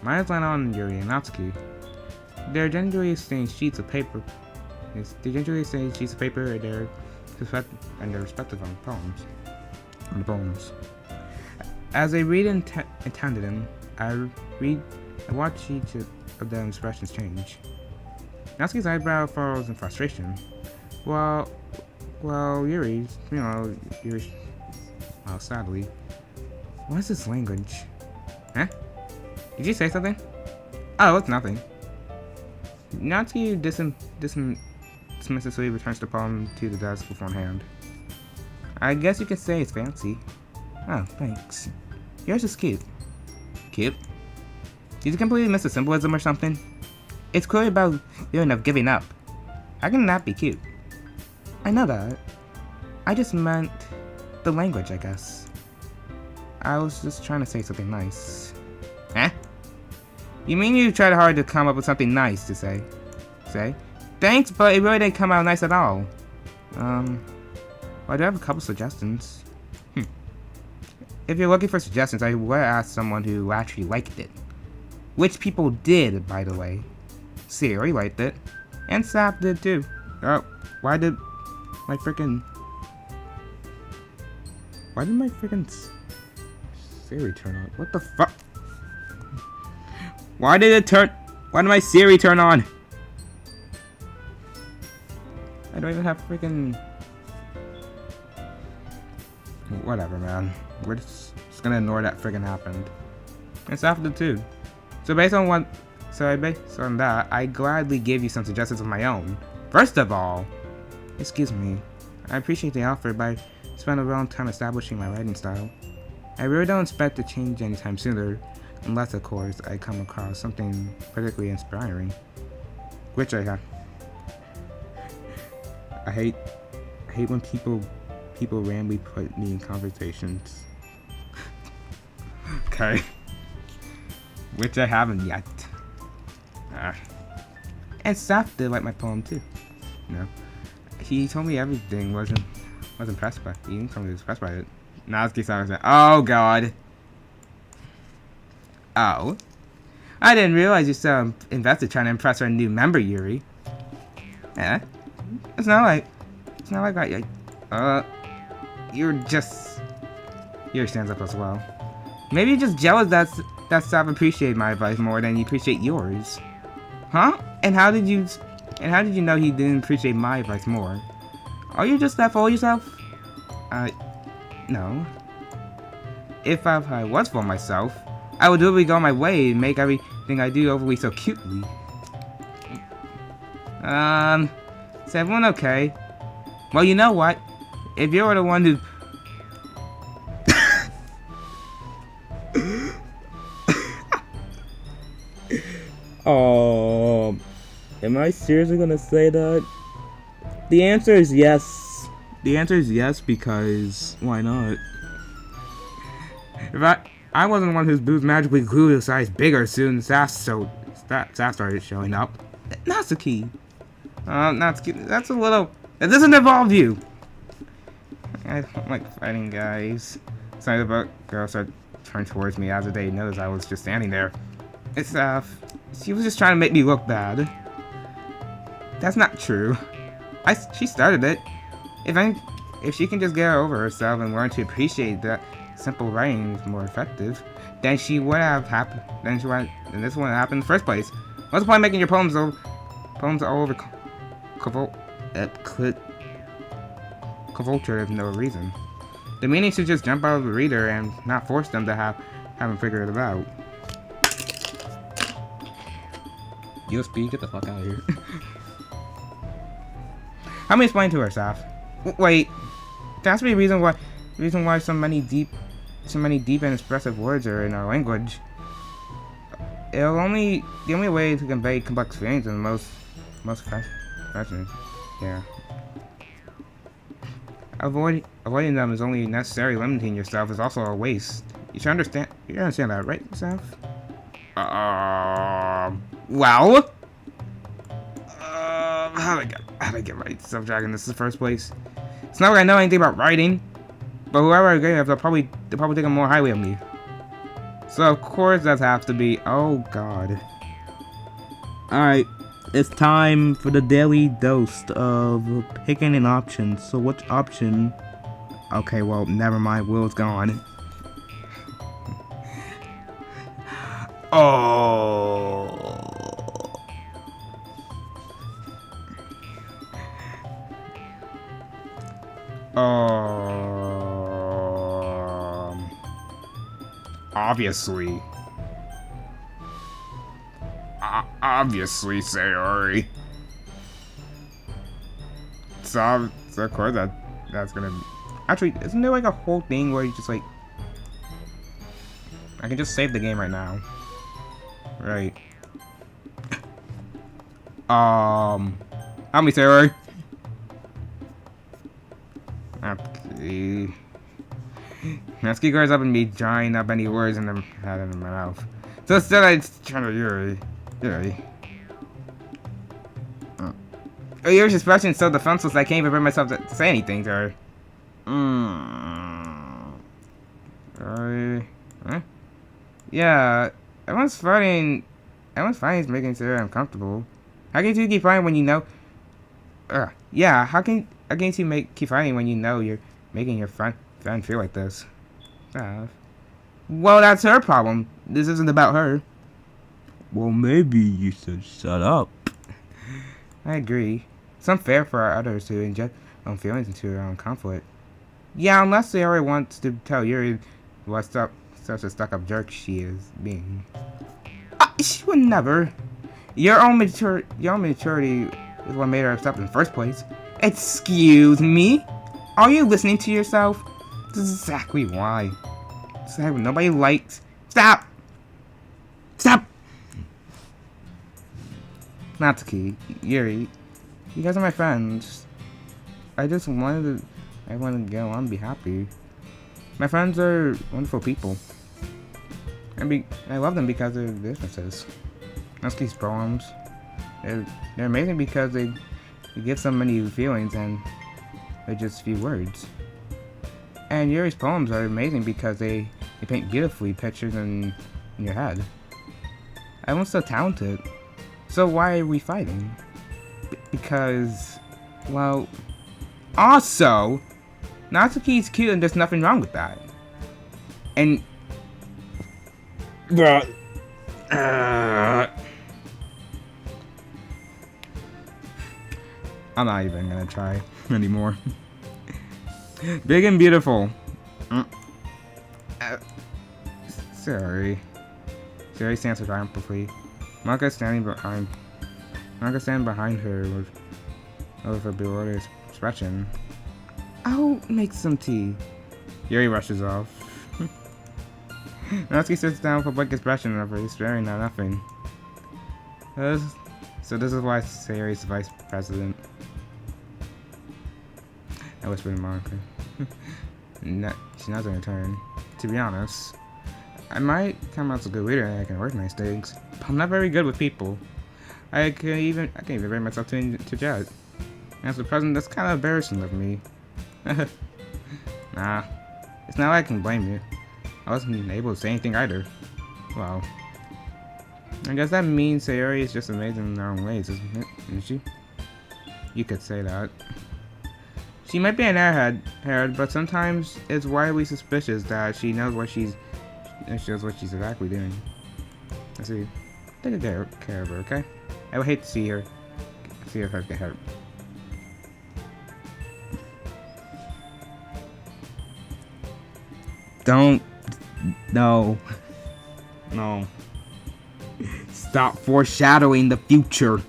Mine is Lana and Yuri and Natsuki. They're gingerly exchanging sheets of paper. In their respective poems. As they read in tandem, I watch each of their expressions change. Natsuki's eyebrow furrows in frustration, while Yuri's, sadly. What is this language? Huh? Did you say something? Oh, it's nothing. Natsuki dismissively returns the poem to the desk with one hand. I guess you could say it's fancy. Oh, thanks. Yours is cute. Cute? Did you completely miss the symbolism or something? It's clearly about feeling of giving up. How can that be cute? I know that. I just meant the language, I guess. I was just trying to say something nice. Eh? You mean you tried hard to come up with something nice to say? Thanks, but it really didn't come out nice at all. Well, I do have a couple suggestions. If you're looking for suggestions, I would ask someone who actually liked it. Which people did, by the way. Siri liked it. And SASF did too. Oh, why did my freaking Siri turn on? What the fuck? Why did my Siri turn on? I don't even have freaking... Whatever, man. We're just gonna ignore that friggin' happened. And SASF did too. So based on that, I gladly give you some suggestions of my own. First of all, excuse me, I appreciate the offer, but I spent a long time establishing my writing style. I really don't expect to change anytime sooner, unless of course I come across something particularly inspiring. Which I have. I hate when people randomly put me in conversations. Okay. Which I haven't yet. And SASF did like my poem too. No. He told me everything was impressed by it. He didn't tell me he was impressed by it. Natsuki said, oh god. Oh. I didn't realize you're so invested trying to impress our new member, Yuri. Yeah. It's not like Yuri stands up as well. Maybe you're just jealous that SASF appreciated my advice more than you appreciate yours. Huh? And how did you know he didn't appreciate my advice more? Are you just that full of yourself? No. If I was full of myself, I would literally go my way and make everything I do overly so cutely. Is everyone okay? Well, you know what? If you're the one who... Am I seriously gonna say that? The answer is yes. The answer is yes because why not? If I wasn't the one whose boobs magically grew to size bigger soon SASF started showing up. Natsuki. Natsuki, that's a little... That doesn't involve you! I don't like fighting guys. Suddenly the girl started turning towards me as they noticed I was just standing there. It's she was just trying to make me look bad. That's not true. She started it. If she can just get over herself and learn to appreciate that simple writing is more effective, then she would have happened. Then this wouldn't have happened in the first place. What's the point of making your poems all over culture of no reason? The meaning should just jump out of the reader and not force them to have them figure it out. USB, get the fuck out of here. How many explain to her, SASF? Wait, there has to be a reason why so many deep and expressive words are in our language. The only way to convey complex feelings in the most fashion. Yeah. Avoiding them is only necessary. Limiting yourself is also a waste. You should understand. You understand that, right, SASF? Well. How'd I get right subject in this in the first place? It's not like I know anything about writing, but whoever I agree with, they'll probably think more highly of me. So of course that has to be. Oh god. Alright, it's time for the daily dose of picking an option. So which option? Okay, well, never mind. Will's gone. Obviously, Sayori. So of course that's gonna... Actually, isn't there like a whole thing where you just like... I can just save the game right now. Right. Help me, Sarah. Okay. Natsuki guards up and me drawing up any words in the head in my mouth. So instead I just try to Yuri. Yuri's expression so defenseless I can't even bring myself to say anything to her. Huh? Yeah, everyone's fighting is making Sarah uncomfortable. How can you keep fighting when you know? Yeah, how can you keep fighting when you know you're making your friend feel like this? Well, that's her problem. This isn't about her. Well, maybe you should shut up. I agree. It's unfair for others to inject own feelings into their own conflict. Yeah, unless Sarah wants to tell Yuri what such a stuck-up jerk she is being. She would never. Your own maturity is what made her accept in the first place. Excuse me? Are you listening to yourself? This is exactly why. Exactly. Nobody likes. Stop! Natsuki, Yuri, you guys are my friends. I want to get along and be happy. My friends are wonderful people. I love them because of their differences. Natsuki's poems, they're amazing because they give so many feelings and they're just few words. And Yuri's poems are amazing because they paint beautifully pictures in your head. Everyone's so talented. So why are we fighting? Because, well, also, Natsuki's cute and there's nothing wrong with that. And, I'm not even gonna try anymore. Big and beautiful. Sorry stands triumphantly. Maka standing behind her with a bewildered expression. I'll make some tea. Yuri rushes off. Natsuki sits down with a blank expression of her, staring at nothing. So this is why Sayori's vice president. I whispered to Monica. She's not gonna turn. To be honest, I might come out as a good leader and I can organize things, but I'm not very good with people. I can't even bring myself to judge. As the president, that's kind of embarrassing of me. Nah, it's not like I can blame you. I wasn't able to say anything either. Well, I guess that means Sayori is just amazing in her own ways, isn't she? You could say that. She might be an airhead, but sometimes it's widely suspicious that she knows what she's exactly doing. Let's see. Take good care of her, okay? I would hate to see her get hurt. Don't. No. Stop foreshadowing the future.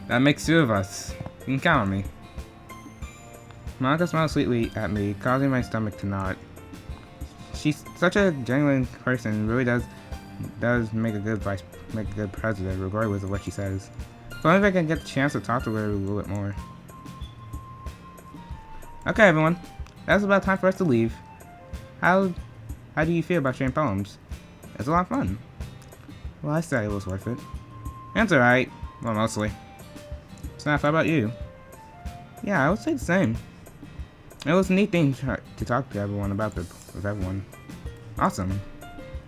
That makes two of us. You can count on me. Monica smiles sweetly at me, causing my stomach to knot. She's such a genuine person, really does make a good president, regardless of what she says. So if I can get the chance to talk to her a little bit more. Okay, everyone, that's about time for us to leave. How do you feel about sharing poems? It's a lot of fun. Well, I said it was worth it. That's alright. Well, mostly. Snap, how about you? Yeah, I would say the same. It was a neat thing to talk to everyone about with everyone. Awesome.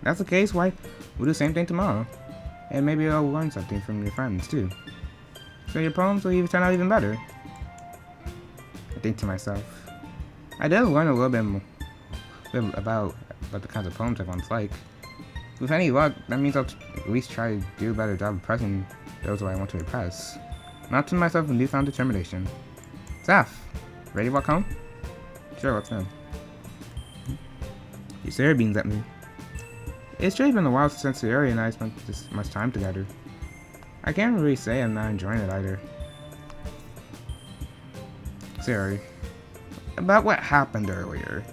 That's the case, why we'll do the same thing tomorrow. And maybe I'll learn something from your friends too. So your poems will even turn out even better. I think to myself. I did learn a little bit more about the kinds of poems everyone's like. With any luck, that means I'll at least try to do a better job of impressing those who I want to impress. Not to myself with newfound determination. SASF, ready to walk home? Sure, let's go. You Sarah beans at me. It's really been a while since Sayori and I spent this much time together. I can't really say I'm not enjoying it either. Sayori, about what happened earlier.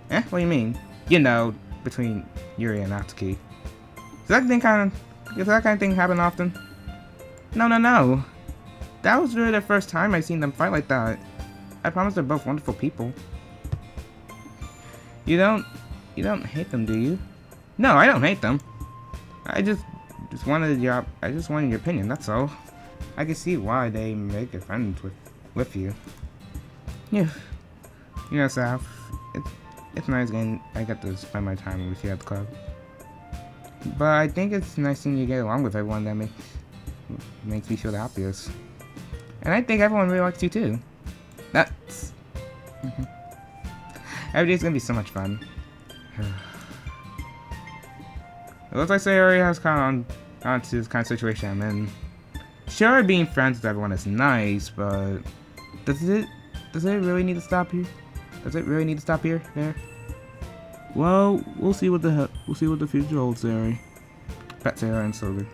What do you mean? You know, between Yuri and Natsuki. Does that kind of thing happen often? No. That was really the first time I seen them fight like that. I promise they're both wonderful people. You don't hate them, do you? No, I don't hate them. I just wanted your opinion, that's all. I can see why they make good friends with you. Yeah. You know, Saf, it's nice I get to spend my time with you at the club. But I think it's nice seeing you get along with everyone that makes me feel the happiest. And I think everyone really likes you too. That's... Every day's gonna be so much fun. It looks like Sayori has kind of on to this kind of situation I'm in. Sure, being friends with everyone is nice, but does it really need to stop here? Does it really need to stop here? There? Well, we'll see what the future holds, Sayori. Pet Sayori and slowly.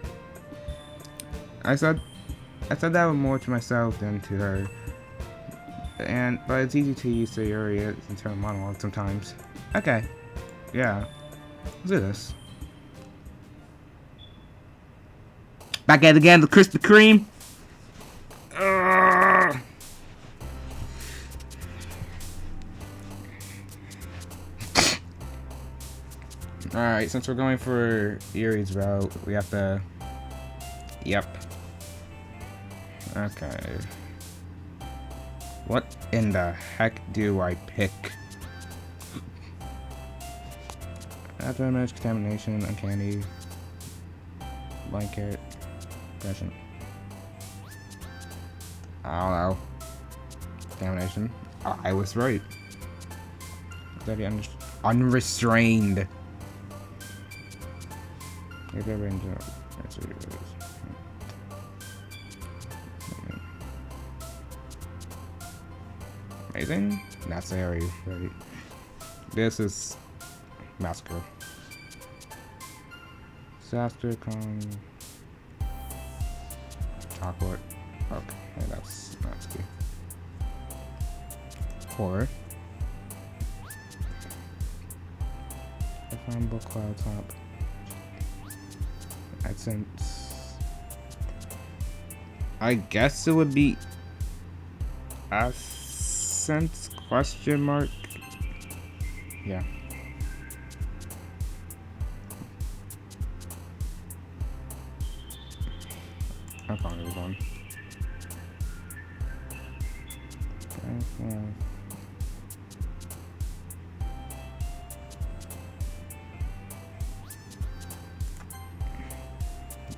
I said that more to myself than to her. But it's easy to use Sayori's internal monologue sometimes. Okay. Yeah. Let's do this. Back at it again, the Krispy Kreme. Alright, since we're going for Erie's route, we have to... Yep. Okay. What in the heck do I pick? After I manage contamination, uncanny, blanket, depression. I don't know. Contamination. Oh, I was right. Very unrestrained. Amazing? That's the area, right? This is massacre. Disaster con chocolate. Okay, that's good. Horror. I found book cloud top. AdSense. I guess it would be AdSense question mark. Yeah. I found it one.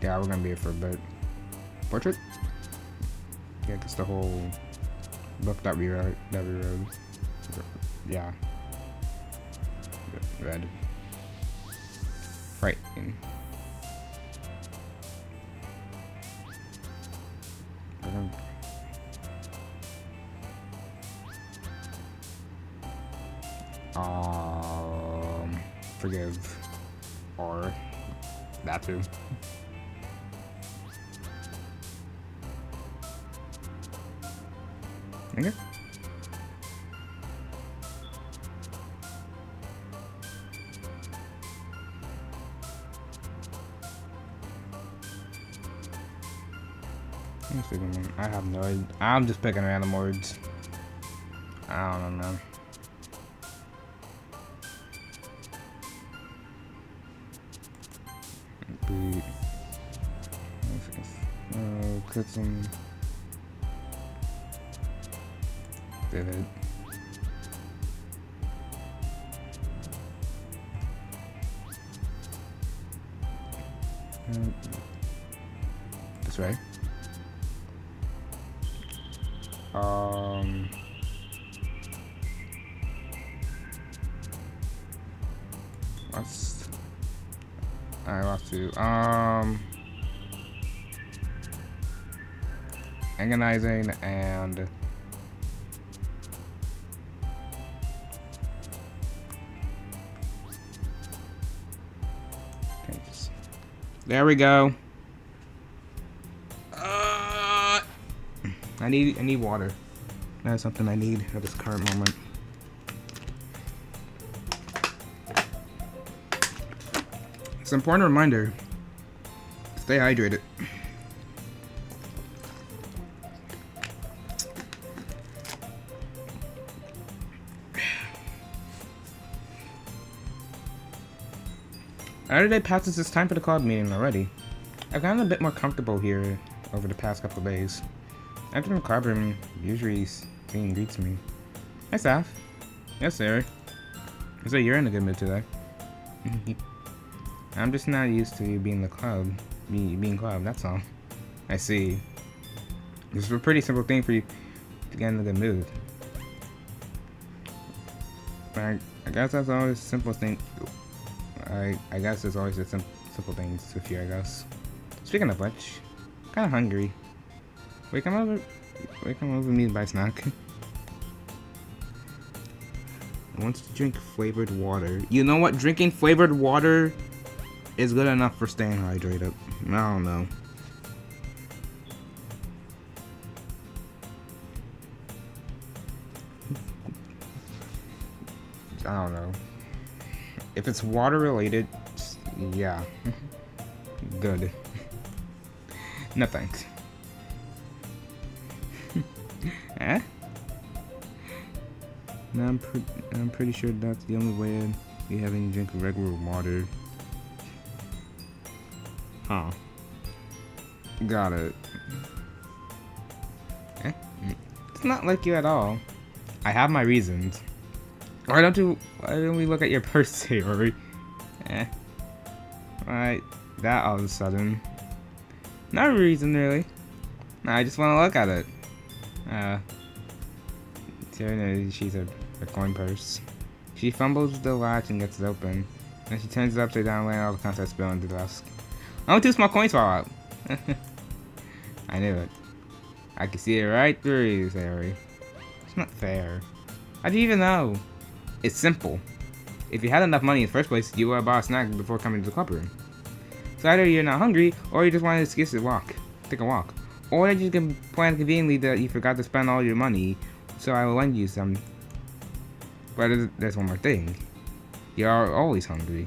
Yeah, we're gonna be here for a bit. Portrait? Yeah, cause the whole book that we read. Yeah. Read. Frightening. Forgive. Or that too. Okay. I have no idea. I'm just picking random words. I don't know. Beat. Cut some. Vivid. This way. I lost to agonizing and there we go. I need water. That's something I need at this current moment. It's an important reminder Stay hydrated. Another day passes, it's time for the club meeting already. I've gotten a bit more comfortable here over the past couple of days. Entering the club room, usually Dean greets me. Hi, SASF. Yes, sir. I say you're in a good mood today. I'm just not used to you being the club. Being club, that's all. I see. This is a pretty simple thing for you to get in a good mood. I guess that's always a simple thing. I guess there's always the simple things with you, I guess. Speaking of which, kinda hungry. Come over me to buy a snack. Wants to drink flavored water. You know what? Drinking flavored water is good enough for staying hydrated. I don't know. I don't know. If it's water related, yeah. Good. No thanks. Eh? No, I'm pretty sure that's the only way I'd be having to drink regular water. Huh. Got it. Eh? It's not like you at all. I have my reasons. Why don't we look at your purse, Rory? Eh. Right. That all of a sudden. No reason, really. I just want to look at it. She's a coin purse. She fumbles with the latch and gets it open. Then she turns it upside down, laying all the contents spill on the desk. Only 2 small coins fall out. I knew it. I can see it right through you, Harry. It's not fair. How do you even know? It's simple. If you had enough money in the first place, you would have bought a snack before coming to the club room. So either you're not hungry, or you just wanted an excuse to take a walk. Or you can plan conveniently that you forgot to spend all your money, so I will lend you some. But there's one more thing. You are always hungry.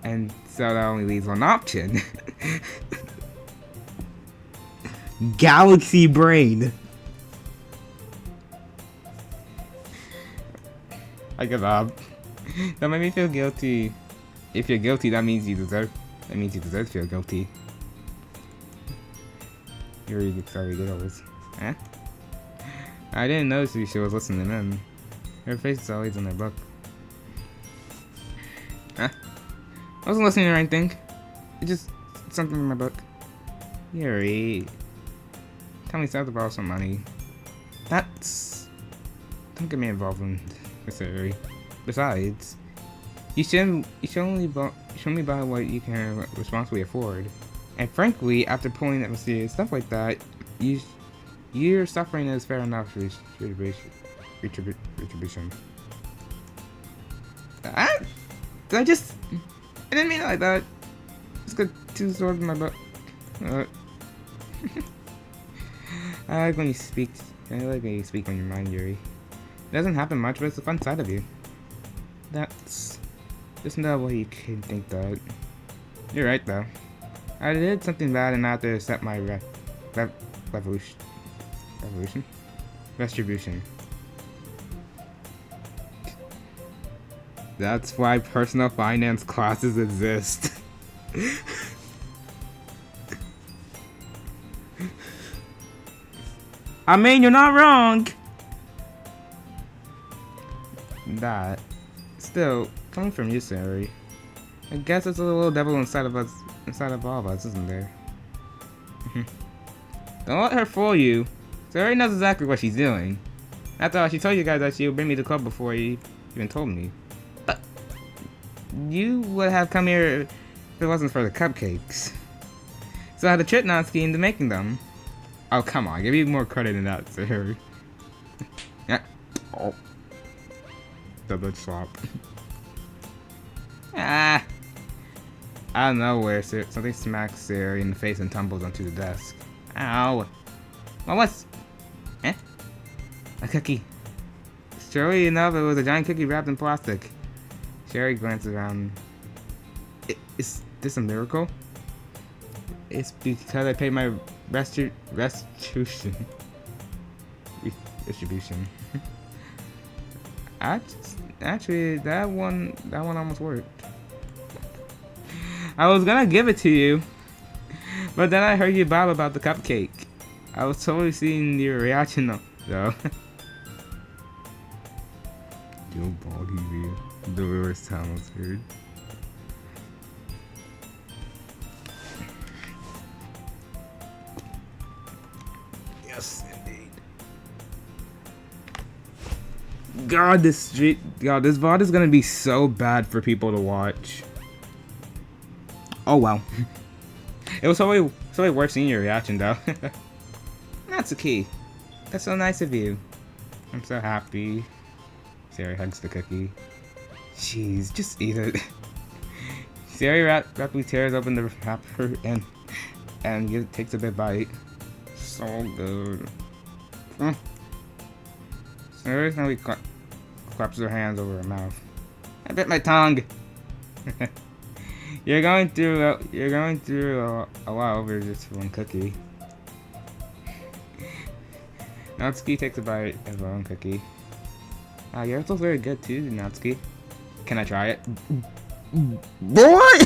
And so that only leaves one option. Galaxy brain. I give up. Don't make me feel guilty. If you're guilty, that means you deserve to feel guilty. You're really sorry, girls. Eh? I didn't notice if she was listening in. Her face is always in her book. Huh? I wasn't listening or anything. It's just something in my book. Yuri. Tell me something about some money. Don't get me involved in this, Yuri. Besides, you should only buy what you can responsibly afford. And frankly, after pulling that mysterious stuff like that, your suffering is fair enough for retribution. I didn't mean it like that. Just got 2 swords in my butt. I like when you speak on your mind, Yuri. It doesn't happen much, but it's a fun side of you. Just not what you can think that. You're right, though. I did something bad and not to accept my retribution. That's why personal finance classes exist. I mean, you're not wrong. That, still, coming from you, Sari. I guess there's a little devil inside of all of us, isn't there? Don't let her fool you. Sari knows exactly what she's doing. After all, she told you guys that she would bring me to the club before you even told me. But you would have come here if it wasn't for the cupcakes. So I had a trip now scheme to making them. Oh, come on. Give me more credit than that, Sari. Yeah. Oh. Double swap. Ah. Out of nowhere, something smacks Sari in the face and tumbles onto the desk. Ow. What was? Eh? A cookie. Surely enough, it was a giant cookie wrapped in plastic. Sherry glances around. Is this a miracle? It's because I paid my restitution. Distribution. Actually, that one almost worked. I was gonna give it to you, but then I heard you bob about the cupcake. I was totally seeing your reaction though. Yo, boggy view. The worst time was heard. Yes, indeed. God, this VOD is gonna be so bad for people to watch. Oh well. It was so worth seeing your reaction though. That's the key. That's so nice of you. I'm so happy. Sarah hugs the cookie. Jeez, just eat it. Sarah rapidly tears open the wrapper and takes a big bite. So good. Sarah now claps her hands over her mouth. I bit my tongue. You're going through a lot over just one cookie. Natsuki takes a bite of her own cookie. Yours looks very good too, Natsuki. Can I try it? Boy!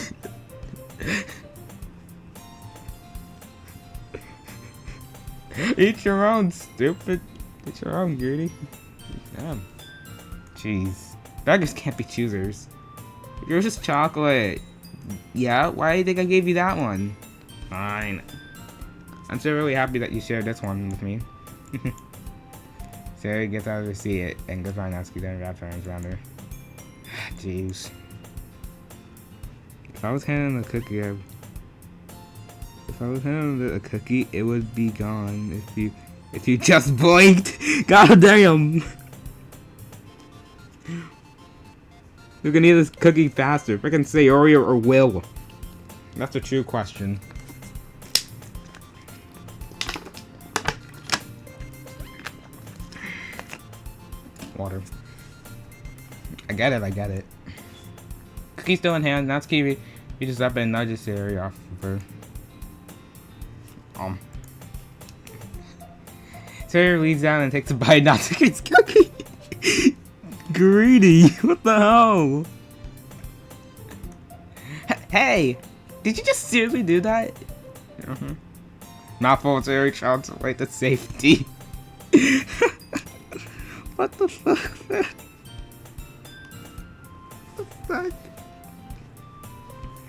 Eat your own, stupid. Eat your own, Gertie. Damn. Jeez. Beggars can't be choosers. Yours is chocolate. Yeah? Why do you think I gave you that one? Fine. I'm so really happy that you shared this one with me. Sarah gets out of her seat and goodbye Natsuki then wraps her arms around her. Jeez. If I was handing a cookie, a cookie, it would be gone if you just blinked. God damn. Who can eat this cookie faster? Freaking Sayori or Will? That's a true question. Water. I get it. Cookie still in hand. Natsuki reaches up and nudges Sayori off of her. Sayori leans down and takes a bite. Natsuki's cookie. Greedy. What the hell? Hey, did you just seriously do that? Mouthful of Sayori tries to wait the safety. What the fuck, man? What the fuck?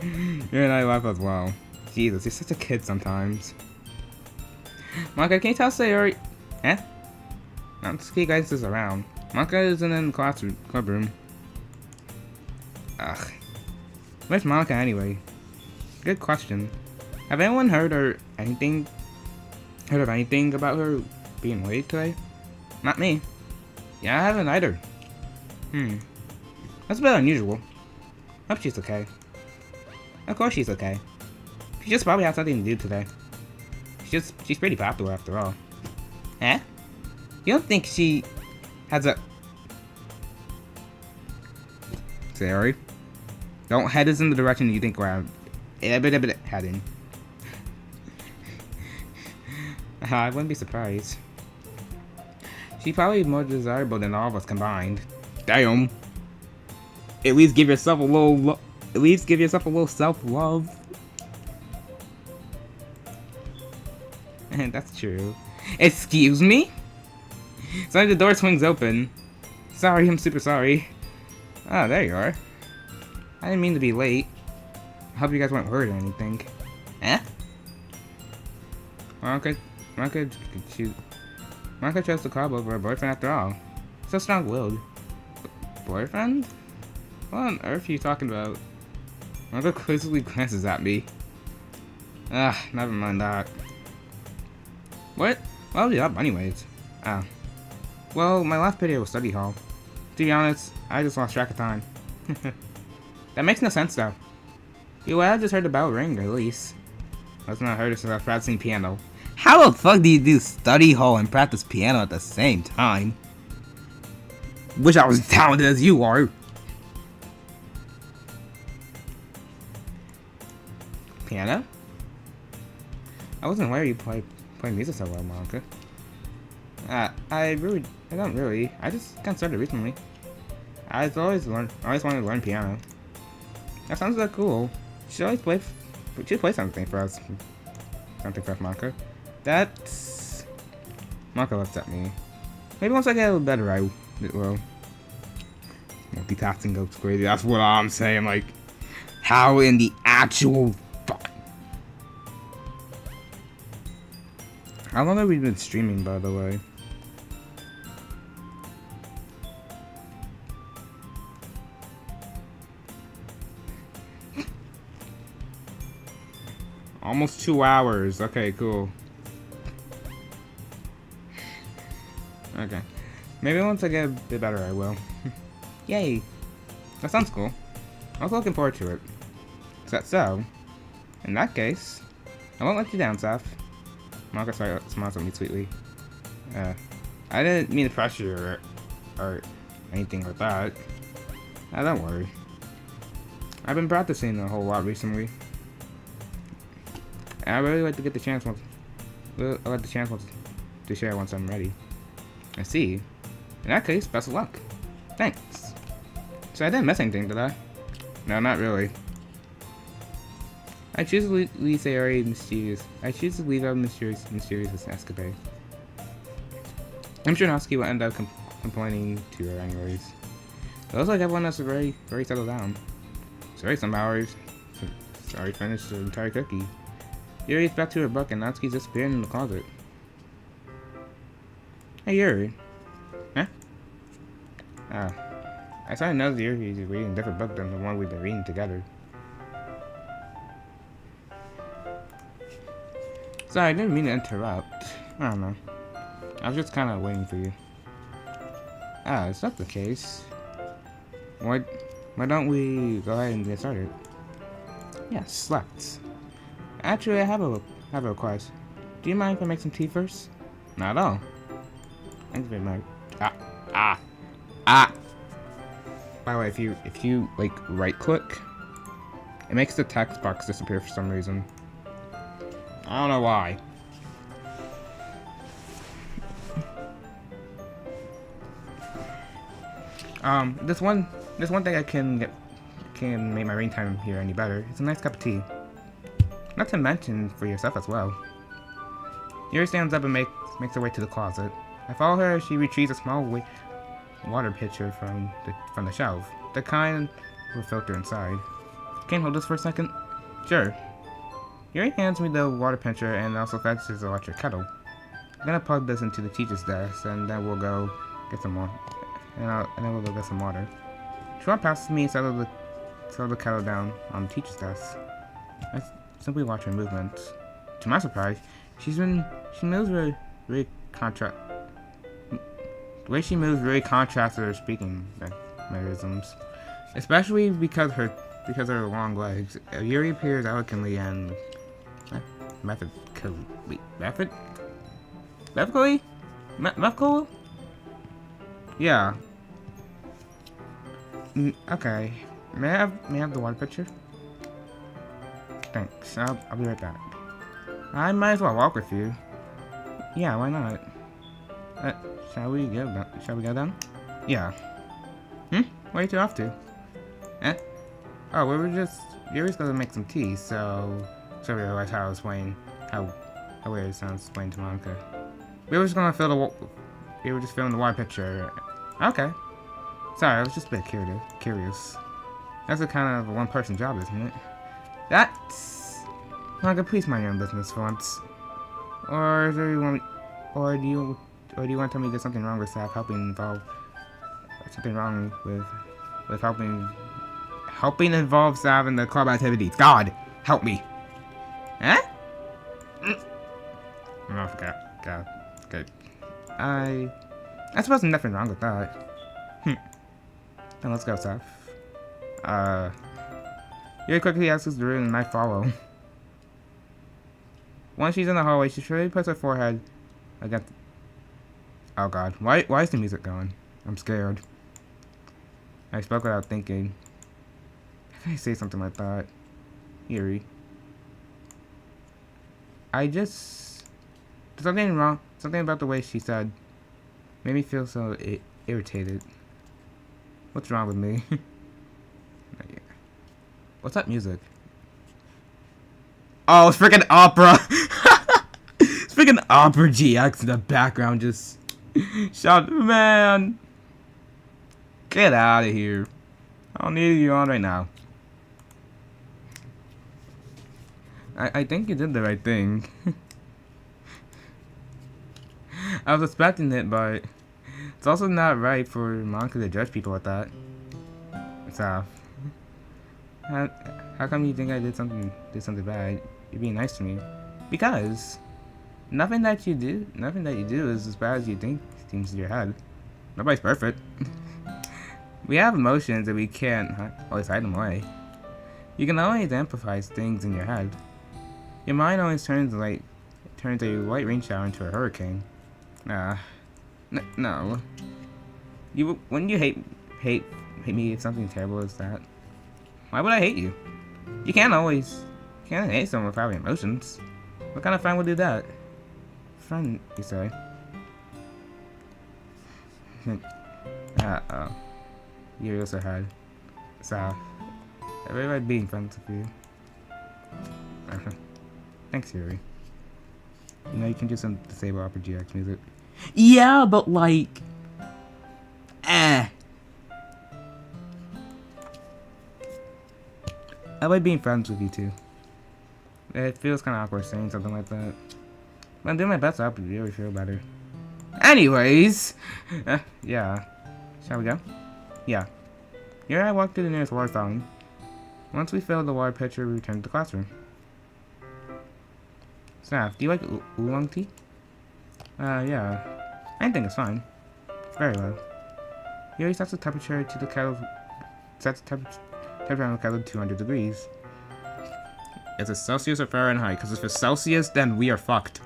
You and I laugh as well. Jesus, you're such a kid sometimes. Maka, can you tell Sayori? Eh? Natsuki guys is around. Maka isn't in the clubroom. Ugh. Where's Monica anyway? Good question. Have anyone heard of anything about her being late today? Not me. Yeah, I haven't either. That's a bit unusual. Hope she's okay. Of course she's okay. She just probably has something to do today. She's pretty popular after all. Eh? You don't think she has a... Sayori? Don't head us in the direction you think we're heading. I wouldn't be surprised. She's probably more desirable than all of us combined. Damn. At least give yourself a little self-love. That's true. Excuse me? Suddenly the door swings open. Sorry, I'm super sorry. Ah, there you are. I didn't mean to be late. I hope you guys weren't hurt or anything. Eh? Monica chose to call over her boyfriend after all. So strong-willed. Boyfriend? What on earth are you talking about? Monica quizzically glances at me. Never mind that. What? Why was you up anyways? Well, my last video was study hall. To be honest, I just lost track of time. That makes no sense though. You would have just heard the bell ring, at least. That's not heard it since I was practicing piano. How the fuck do you do study hall and practice piano at the same time? Wish I was as talented as you are. Piano? I wasn't aware you play music so well, Monica. I don't really. I just got started recently. I've always wanted to learn piano. That sounds so cool. She should play something for us. Something for us, Monica. That's... Monica looks at me. Maybe once I get a little better, I will. Multitasking goes crazy. That's what I'm saying. Like, how in the actual fuck? How long have we been streaming, by the way? Almost 2 hours. Okay, cool. Okay. Maybe once I get a bit better, I will. Yay. That sounds cool. I was looking forward to it. Is that so? In that case, I won't let you down, Saf. Marcus smiles at me sweetly. I didn't mean to pressure you or anything like that. Don't worry. I've been practicing a whole lot recently. And I really like to get the chance to share once I'm ready. I see. In that case, best of luck. Thanks. So I didn't miss anything, did I? No, not really. I choose to leave a mysterious escapade. I'm sure Natsuki will end up complaining to her anyways. It looks like everyone else is very settled down. Sorry, somehow already finished the entire cookie. Yuri's back to her book and Natsuki's disappearing in the closet. Hey Yuri. Huh? I saw another Yuri's reading a different book than the one we've been reading together. Sorry, I didn't mean to interrupt. I don't know. I was just kind of waiting for you. It's not the case. Why don't we go ahead and get started? Yes, let's. Actually, I have a request. Do you mind if I make some tea first? Not at all. Thanks very much. By the way, if you like right click, it makes the text box disappear for some reason. I don't know why. This one thing I can make my reading time here any better. It's a nice cup of tea. Not to mention for yourself as well. Yuri stands up and makes her way to the closet. I follow her as she retrieves a small water pitcher from the shelf. The kind with a filter inside. Can you hold this for a second? Sure. Yuri hands me the water pitcher and also fetches the electric kettle. I'm gonna plug this into the teacher's desk and then we'll go get some more. And then we'll go get some water. She passes me and settle the kettle down on the teacher's desk. I simply watch her movements. To my surprise, she moves very contrast. The way she moves really contrasts with her speaking mannerisms, especially because of her long legs. Yuri appears elegantly and methodically. Yeah. Okay. May I have the water pitcher? Thanks. I'll be right back. I might as well walk with you. Yeah, why not? Shall we go down? Yeah. Where are you two off to? Oh, we were just gonna make some tea, so I realized how I was explaining how weird it sounds explaining to Monica. We were just filling the water pitcher. Okay. Sorry, I was just a bit curious. That's a kind of a one-person job, isn't it? That's... Monica, please mind your own business for once. Or do you want to tell me there's something wrong with staff helping involve staff in the club activities? God, help me. Huh? I forgot. God. Good. I suppose there's nothing wrong with that. Then let's go, Seth. Yuri quickly asks the room and I follow. Once she's in the hallway, she surely puts her forehead against... Oh god, why is the music going? I'm scared. I spoke without thinking. How can I say something like that? Yuri. I just something wrong. Something about the way she said made me feel so irritated. What's wrong with me? What's that music? Oh, it's freaking opera. It's freaking opera GX in the background. Just shout, man. Get out of here. I don't need you on right now. I think you did the right thing. I was expecting it, but it's also not right for Monica to judge people like that. So, how come you think I did something bad? You're being nice to me. Because nothing that you do is as bad as you think seems in your head. Nobody's perfect. We have emotions and we can't always hide them away. You can always amplify things in your head. Your mind always turns a white rain shower into a hurricane. No. Wouldn't you hate me if something terrible is that? Why would I hate you? You can't hate someone without having emotions. What kind of friend would do that? Friend, you say? You also had. So, I really like being friends with you. Thanks, Yuri. You know you can do some disable opera GX music. Yeah, but like, I like being friends with you too. It feels kind of awkward saying something like that. But I'm doing my best to help you really feel better. Anyways, yeah. Shall we go? Yeah. Here I walk to the nearest water fountain. Once we fill the water pitcher, we return to the classroom. Staff, do you like oolong tea? Yeah. I think it's fine. It's very low. He always sets the temperature to the kettle. Sets the temperature on the kettle to 200 degrees. Is it Celsius or Fahrenheit? Because if it's Celsius, then we are fucked.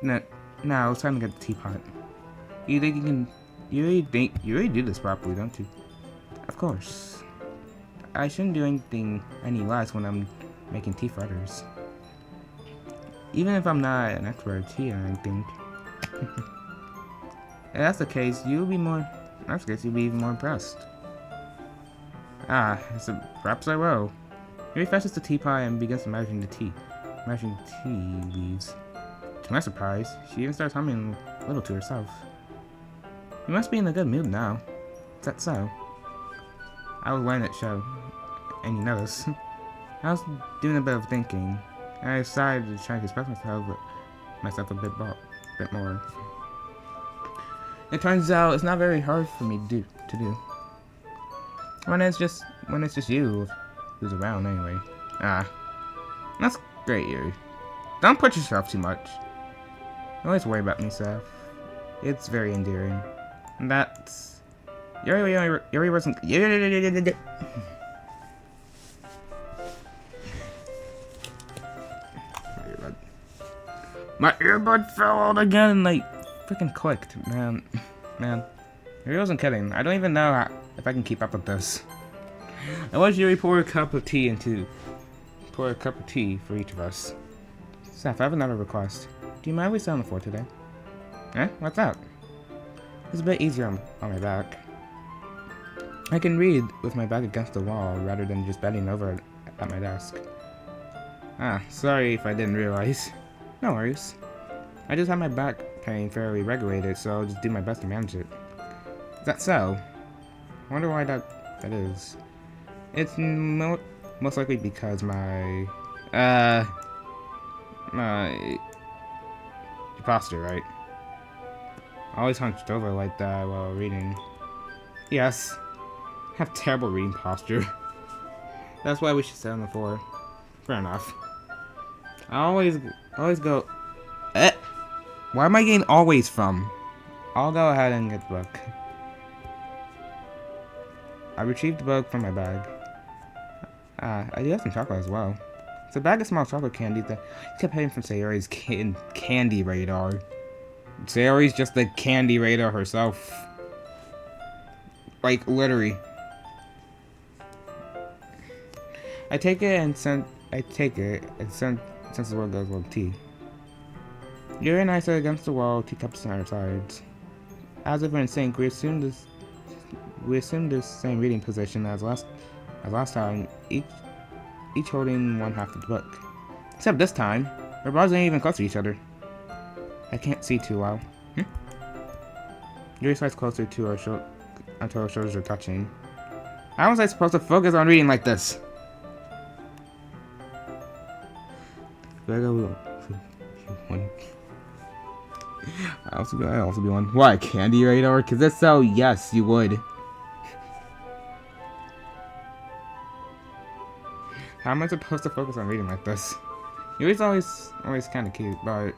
Now it's time to get the teapot. You think you can? You really do this properly, don't you? Of course. I shouldn't do anything any less when I'm making tea for others. Even if I'm not an expert at tea or anything. If that's the case, you'll be even more impressed. Perhaps I will. He refreshes the teapot and begins imagining tea leaves. To my surprise, she even starts humming a little to herself. You must be in a good mood now. Is that so? I was wearing that show, and you notice. I was doing a bit of thinking, and I decided to try to express myself a bit more. It turns out it's not very hard for me to do. When it's just you who's around anyway. That's great, Yuri. Don't put yourself too much. You always worry about me, Seth. It's very endearing. And that's... Yuri wasn't... My earbud fell out again and like freaking clicked, man. Yuri wasn't kidding. I don't even know if I can keep up with this. I watched Yuri pour a cup of tea for each of us. Seth, I have another request. Do you mind if we sit on the floor today? What's that? It's a bit easier on my back. I can read with my back against the wall rather than just bending over at my desk. Sorry if I didn't realize. No worries. I just have my back pain fairly regulated, so I'll just do my best to manage it. Is that so? I wonder why that is. It's most likely because my posture, right? Always hunched over like that while reading. Yes, I have terrible reading posture. That's why we should sit on the floor. Fair enough. I always go. Where am I getting always from? I'll go ahead and get the book. I retrieved the book from my bag. I do have some chocolate as well. It's a bag of small chocolate candy that I kept hiding from Sayori's candy radar. Sayori's just the candy radar herself. Like, literally. I take it and send since the world goes with tea. Yuri and I sit against the wall, teacups on our sides. As if we're in sync, we assume this same reading position as last time, each holding one half of the book. Except this time, our bars ain't even close to each other. I can't see too well. Yuri slides closer to our until our shoulders are touching. How was I supposed to focus on reading like this? I also be one. What, candy radar? Cause if so, yes, you would. How am I supposed to focus on reading like this? Yuri's always kind of cute, but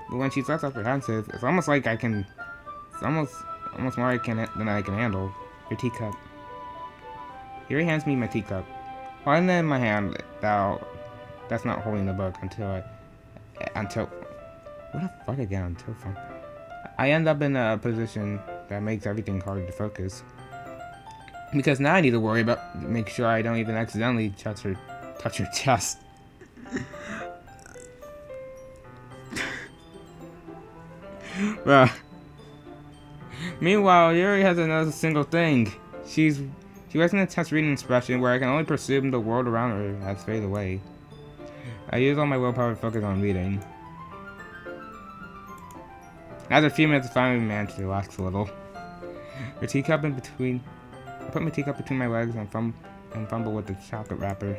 when she's less apprehensive, it's almost like I can. It's almost more than I can handle. Your teacup. Yuri hands me my teacup. Holding it in my hand, that's not holding the book until what the fuck again? Until fun. I end up in a position that makes everything harder to focus. Because now I need to worry about make sure I don't even accidentally touch her chest. Meanwhile, Yuri hasn't noticed a single thing. She was in a tense reading expression where I can only presume the world around her has faded away. I use all my willpower to focus on reading. After a few minutes, I finally managed to relax a little. I put my teacup between my legs and fumble with the chocolate wrapper.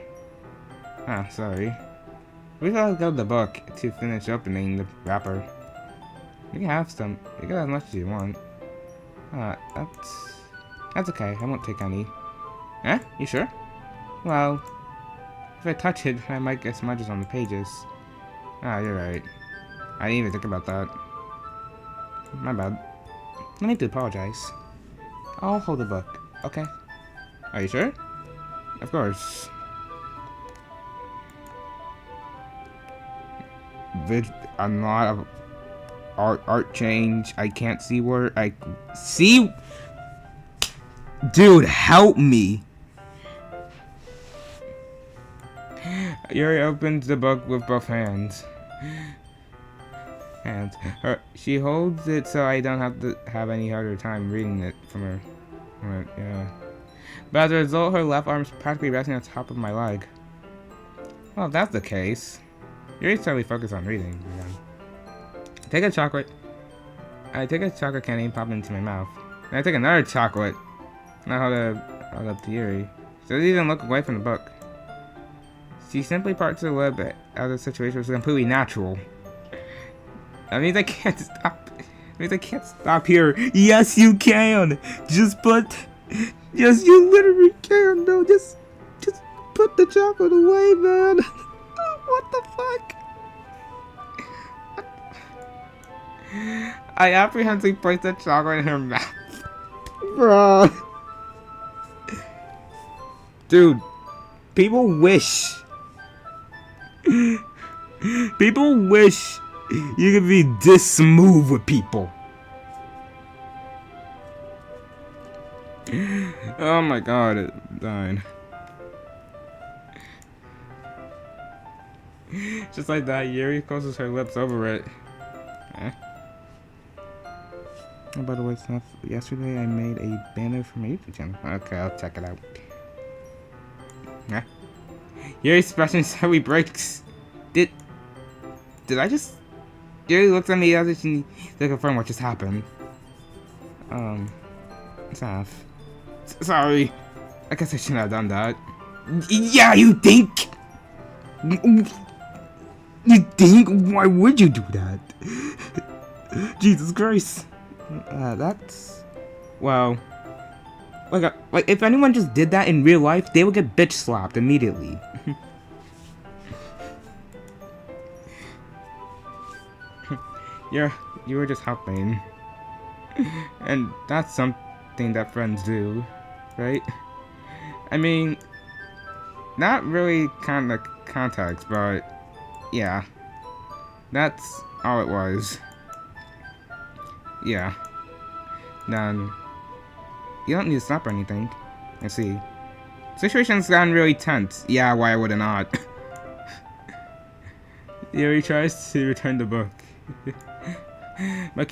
Ah, sorry. We gotta go to the book to finish opening the wrapper. You can have some. You can have as much as you want. That's okay. I won't take any. Eh? You sure? Well, if I touch it, I might get smudges on the pages. Ah, you're right. I didn't even think about that. My bad. No need to apologize. I'll hold the book, okay? Are you sure? Of course. A lot of art change. I can't see where I see. Dude, help me. Yuri opens the book with both hands. She holds it so I don't have to have any harder time reading it from her. Yeah. But as a result, her left arm is practically resting on top of my leg. Well, if that's the case, Yuri's totally focused on reading again. I take a chocolate candy and pop it into my mouth. Then I take another chocolate. And I hold it up to Yuri. She doesn't even look away from the book. She simply parts her lip out of the situation, which is completely natural. That means I can't stop. That means I can't stop here. Yes, you can. Yes, you literally can. No, just put the chocolate away, man. What the fuck? I apprehensively placed the chocolate in her mouth. Bruh. Dude, people wish you could be this smooth with people. Oh my god, it died. Just like that, Yuri closes her lips over it. Oh, by the way, stuff. Yesterday I made a banner for my YouTube channel. Okay, I'll check it out. Yuri's expression suddenly breaks. Did I just... Yuri looks at me as if she needs to confirm what just happened. SASF. Sorry. I guess I shouldn't have done that. Yeah, you think? You think? Why would you do that? Jesus Christ. That's... Well... Like, if anyone just did that in real life, they would get bitch slapped immediately. You were just helping. And that's something that friends do, right? I mean, not really kind of context, but yeah. That's all it was. Yeah. Then, you don't need to stop or anything. I see. Situation's gotten really tense. Yeah, why would it not? Yuri tries to return the book. but I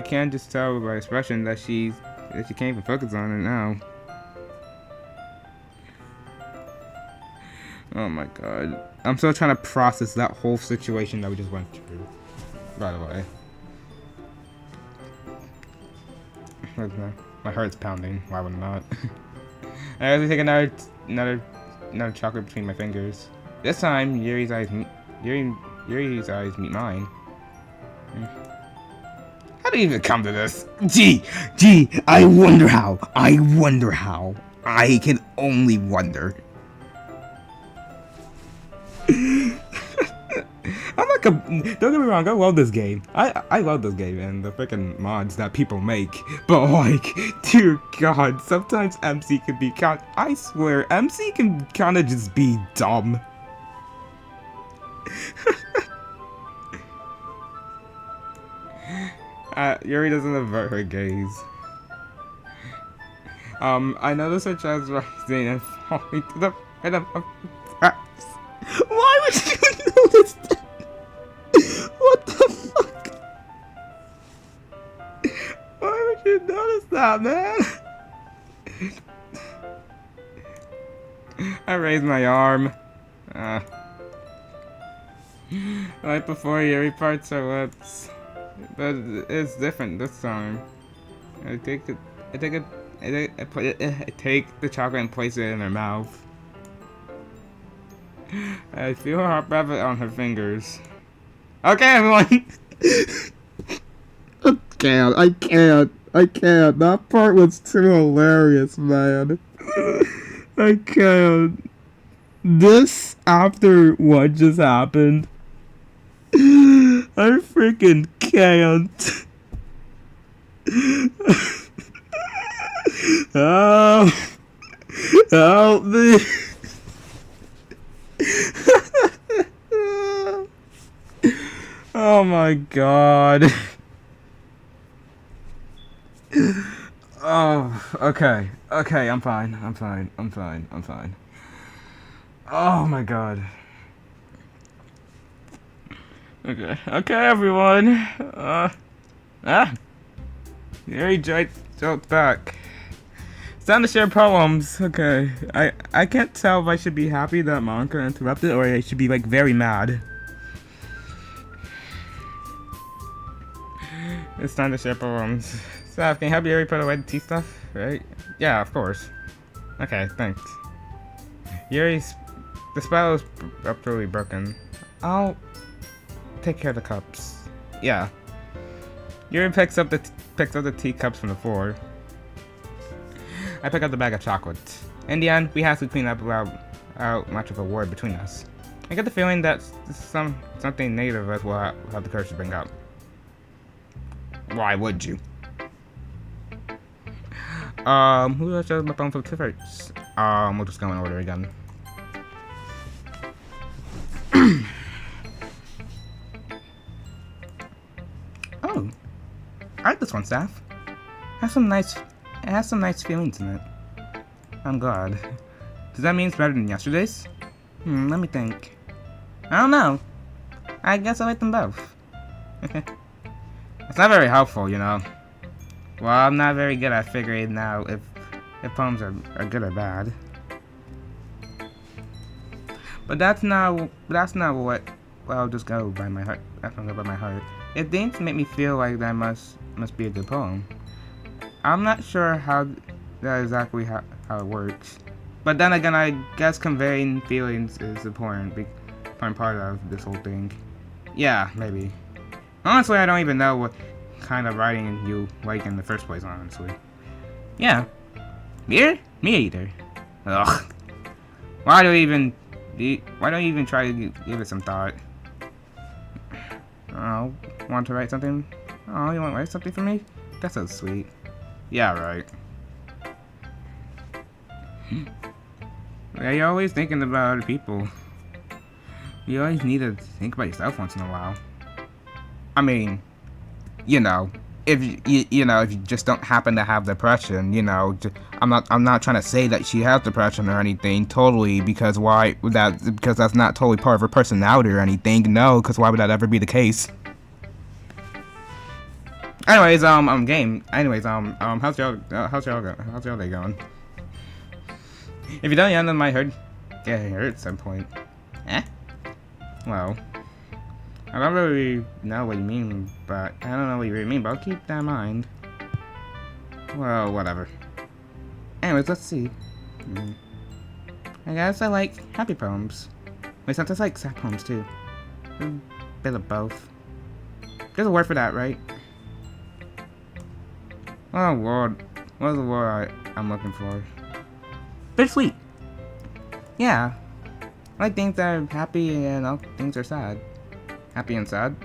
can't just tell by expression that she can't even focus on it now. Oh my god. I'm still trying to process that whole situation that we just went through. By the way. My heart's pounding. Why would it not? I have to take another chocolate between my fingers. This time, Yuri's eyes meet mine. How did you even come to this? Gee, I wonder how. I can only wonder. Don't get me wrong, I love this game. I love this game and the freaking mods that people make. But like, dear God, sometimes MC can be I swear, MC can kind of just be dumb. Yuri doesn't avert her gaze. I notice her chest rising and falling to the head of her breast. Why would you notice that? What the fuck? Why would you notice that, man? I raised my arm. Right before Yuri parts her lips. But it's different this time. I take the chocolate and place it in her mouth. I feel her breath on her fingers. Okay, everyone. I can't. That part was too hilarious, man. I can't. This after what just happened. I freaking can't. Oh, help me. Oh my god. Oh, okay, I'm fine. Oh my god. Okay, everyone. Yuri joked back. It's time to share poems. Okay, I can't tell if I should be happy that Monica interrupted or I should be like very mad. It's time to share poems. SASF, can you help Yuri put away the tea stuff? Right? Yeah, of course. Okay, thanks. The spell is absolutely broken. I'll take care of the cups. Yeah. Yuri picks up the teacups from the floor. I pick up the bag of chocolate. In the end, we have to clean up without much of a word between us. I get the feeling that something neither of us will have the courage to bring up. Why would you? Who else has my phone for first? We'll just go in order again. Oh, I like this one, SASF. It has some nice feelings in it. I'm glad. Does that mean it's better than yesterday's? Let me think. I don't know. I guess I like them both. It's not very helpful, you know. Well, I'm not very good at figuring out if poems are good or bad. But that's not what. Well, I'll just go by my heart. That's not by my heart. If things make me feel like that must be a good poem. I'm not sure how that exactly how it works. But then again, I guess conveying feelings is important part of this whole thing. Yeah, maybe. Honestly, I don't even know what kind of writing you like in the first place, honestly. Yeah. Me either. Ugh. Why don't you even try to give it some thought? Oh, want to write something? Oh, you want to write something for me? That's so sweet. Yeah, right. Yeah, you're always thinking about other people. You always need to think about yourself once in a while. I mean, you know, if if you just don't happen to have depression, I'm not trying to say that she has depression or anything totally, because because that's not totally part of her personality or anything. No, because why would that ever be the case? Anyways, game. Anyways, how's y'all day going? If you don't, yeah, then might hurt at some point. Well, I don't really know what you mean, but I don't know what you really mean, but I'll keep that in mind. Well, whatever. Anyways, let's see. I guess I like happy poems. Wait, sometimes I like sad poems too. A bit of both. There's a word for that, right? Oh Lord, what is the word I'm looking for? Bittersweet. Yeah. I like things that are happy and other things are sad. Happy and sad?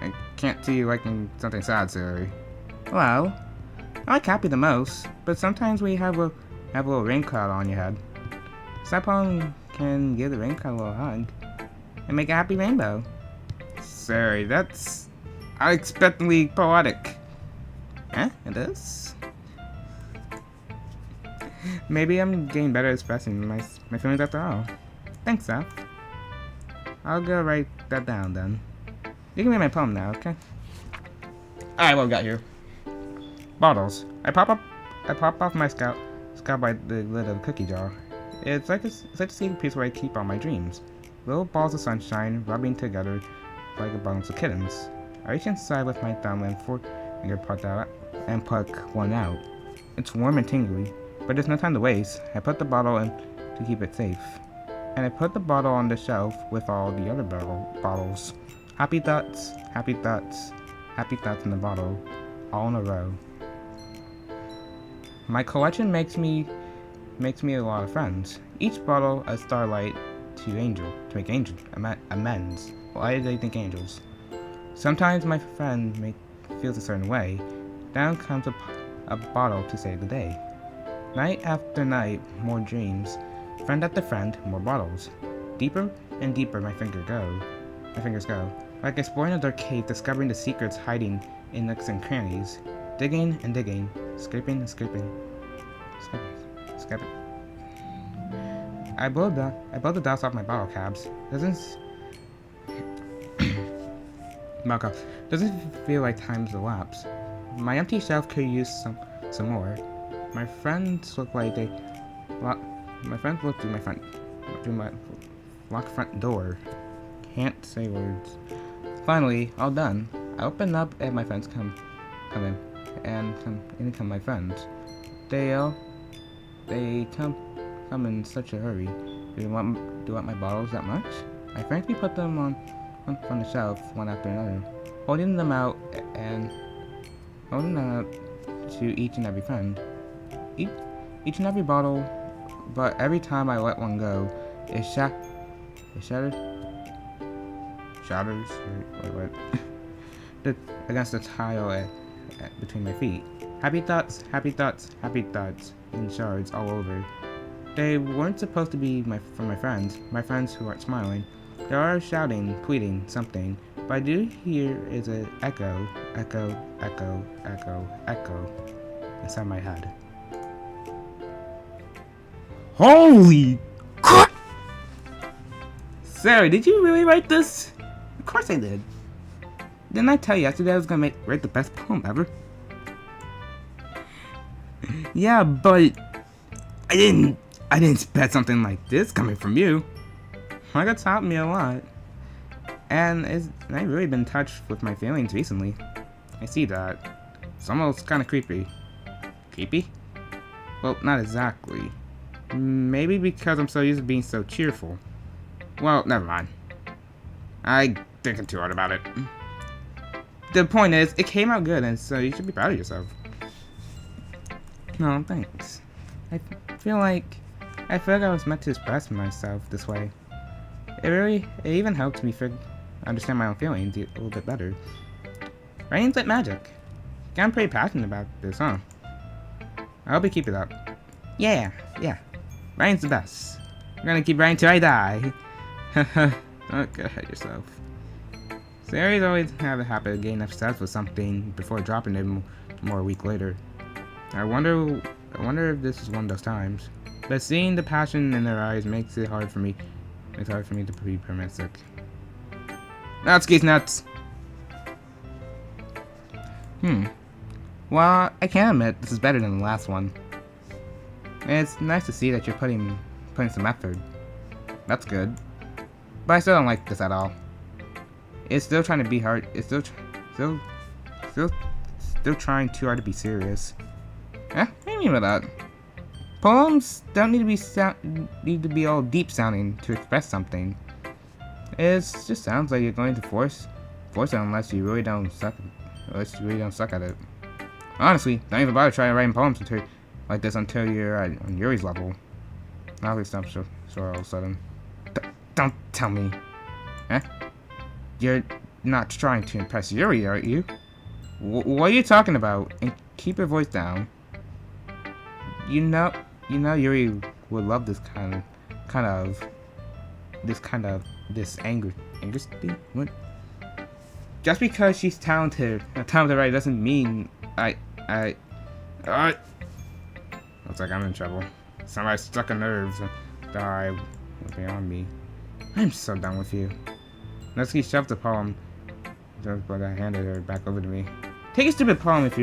I can't see you liking something sad, Siri. Well, I like happy the most, but sometimes when you have a little rain cloud on your head, sad poem can give the rain cloud a little hug and make a happy rainbow. Siri, that's unexpectedly poetic. It is? Maybe I'm getting better at expressing my feelings after all. Thanks, Seth. I'll go write that down then. You can read my poem now, okay? Alright, what we got here? Bottles. I pop off my scalp by the lid of a cookie jar. It's like a secret piece where I keep all my dreams. Little balls of sunshine rubbing together like a bundle of kittens. I reach inside with my thumb and forefinger and pluck one out. It's warm and tingly, but there's no time to waste. I put the bottle in to keep it safe. And I put the bottle on the shelf with all the other bottles. Happy thoughts, happy thoughts, happy thoughts in the bottle, all in a row. My collection makes me a lot of friends. Each bottle a starlight to make amends. Why do they think angels? Sometimes my friend feels a certain way. Down comes a bottle to save the day. Night after night, more dreams. Friend after friend, more bottles. Deeper and deeper my fingers go. Like exploring a dark cave, discovering the secrets hiding in nooks and crannies. Digging and digging, scraping and scraping. Scraping. I blow the dust off my bottle caps. Doesn't feel like time's elapsed. My empty shelf could use some more. My friends look like my friends look through my locked front door. Can't say words. Finally, all done. I open up and my friends come in, and in come my friends. They come in such a hurry. Do you want my bottles that much? I frankly put them on the shelf one after another, holding them out to each and every friend. Each and every bottle, but every time I let one go, it shatters. Wait. Against the tile between my feet. Happy thoughts, happy thoughts, happy thoughts in shards all over. They weren't supposed to be from my friends who aren't smiling. They are shouting, pleading, something, but I do hear is an echo inside my head. Holy crap! Sarah, did you really write this? Of course I did. Didn't I tell you yesterday I was gonna write the best poem ever? Yeah, but I didn't expect something like this coming from you. Like, it's taught me a lot. And I've really been touched with my feelings recently. I see that. It's almost kind of creepy. Creepy? Well, not exactly. Maybe because I'm so used to being so cheerful. Well, never mind. I thinking too hard about it. The point is, it came out good, and so you should be proud of yourself. No, thanks. I feel like I was meant to express myself this way. It even helped me understand my own feelings a little bit better. Writing's like magic. I'm pretty passionate about this, huh? I hope you keep it up. Yeah. Writing's the best. I'm gonna keep writing till I die. Don't go ahead yourself. Series always have a habit of getting obsessed with something before dropping it more a week later. I wonder if this is one of those times. But seeing the passion in their eyes makes it hard for me. It's hard for me to be permissive. Natsuki's nuts. Well, I can admit this is better than the last one. And it's nice to see that you're putting some effort. That's good. But I still don't like this at all. It's still trying to be hard. It's still trying too hard to be serious. What do you mean by that? Poems don't need to be all deep sounding to express something. It just sounds like you're going to force it unless you really don't suck at it. Honestly, don't even bother trying writing poems like this until you're on Yuri's level. Now they stop so all of a sudden. Don't tell me. You're not trying to impress Yuri, are you? What are you talking about? And keep your voice down. You know Yuri would love this this anger thing. What? Just because she's talented writer doesn't mean Looks like I'm in trouble. Somebody stuck a nerve and died beyond me. I'm so done with you. Natsuki shoved the poem, but I handed her back over to me. Take a stupid poem if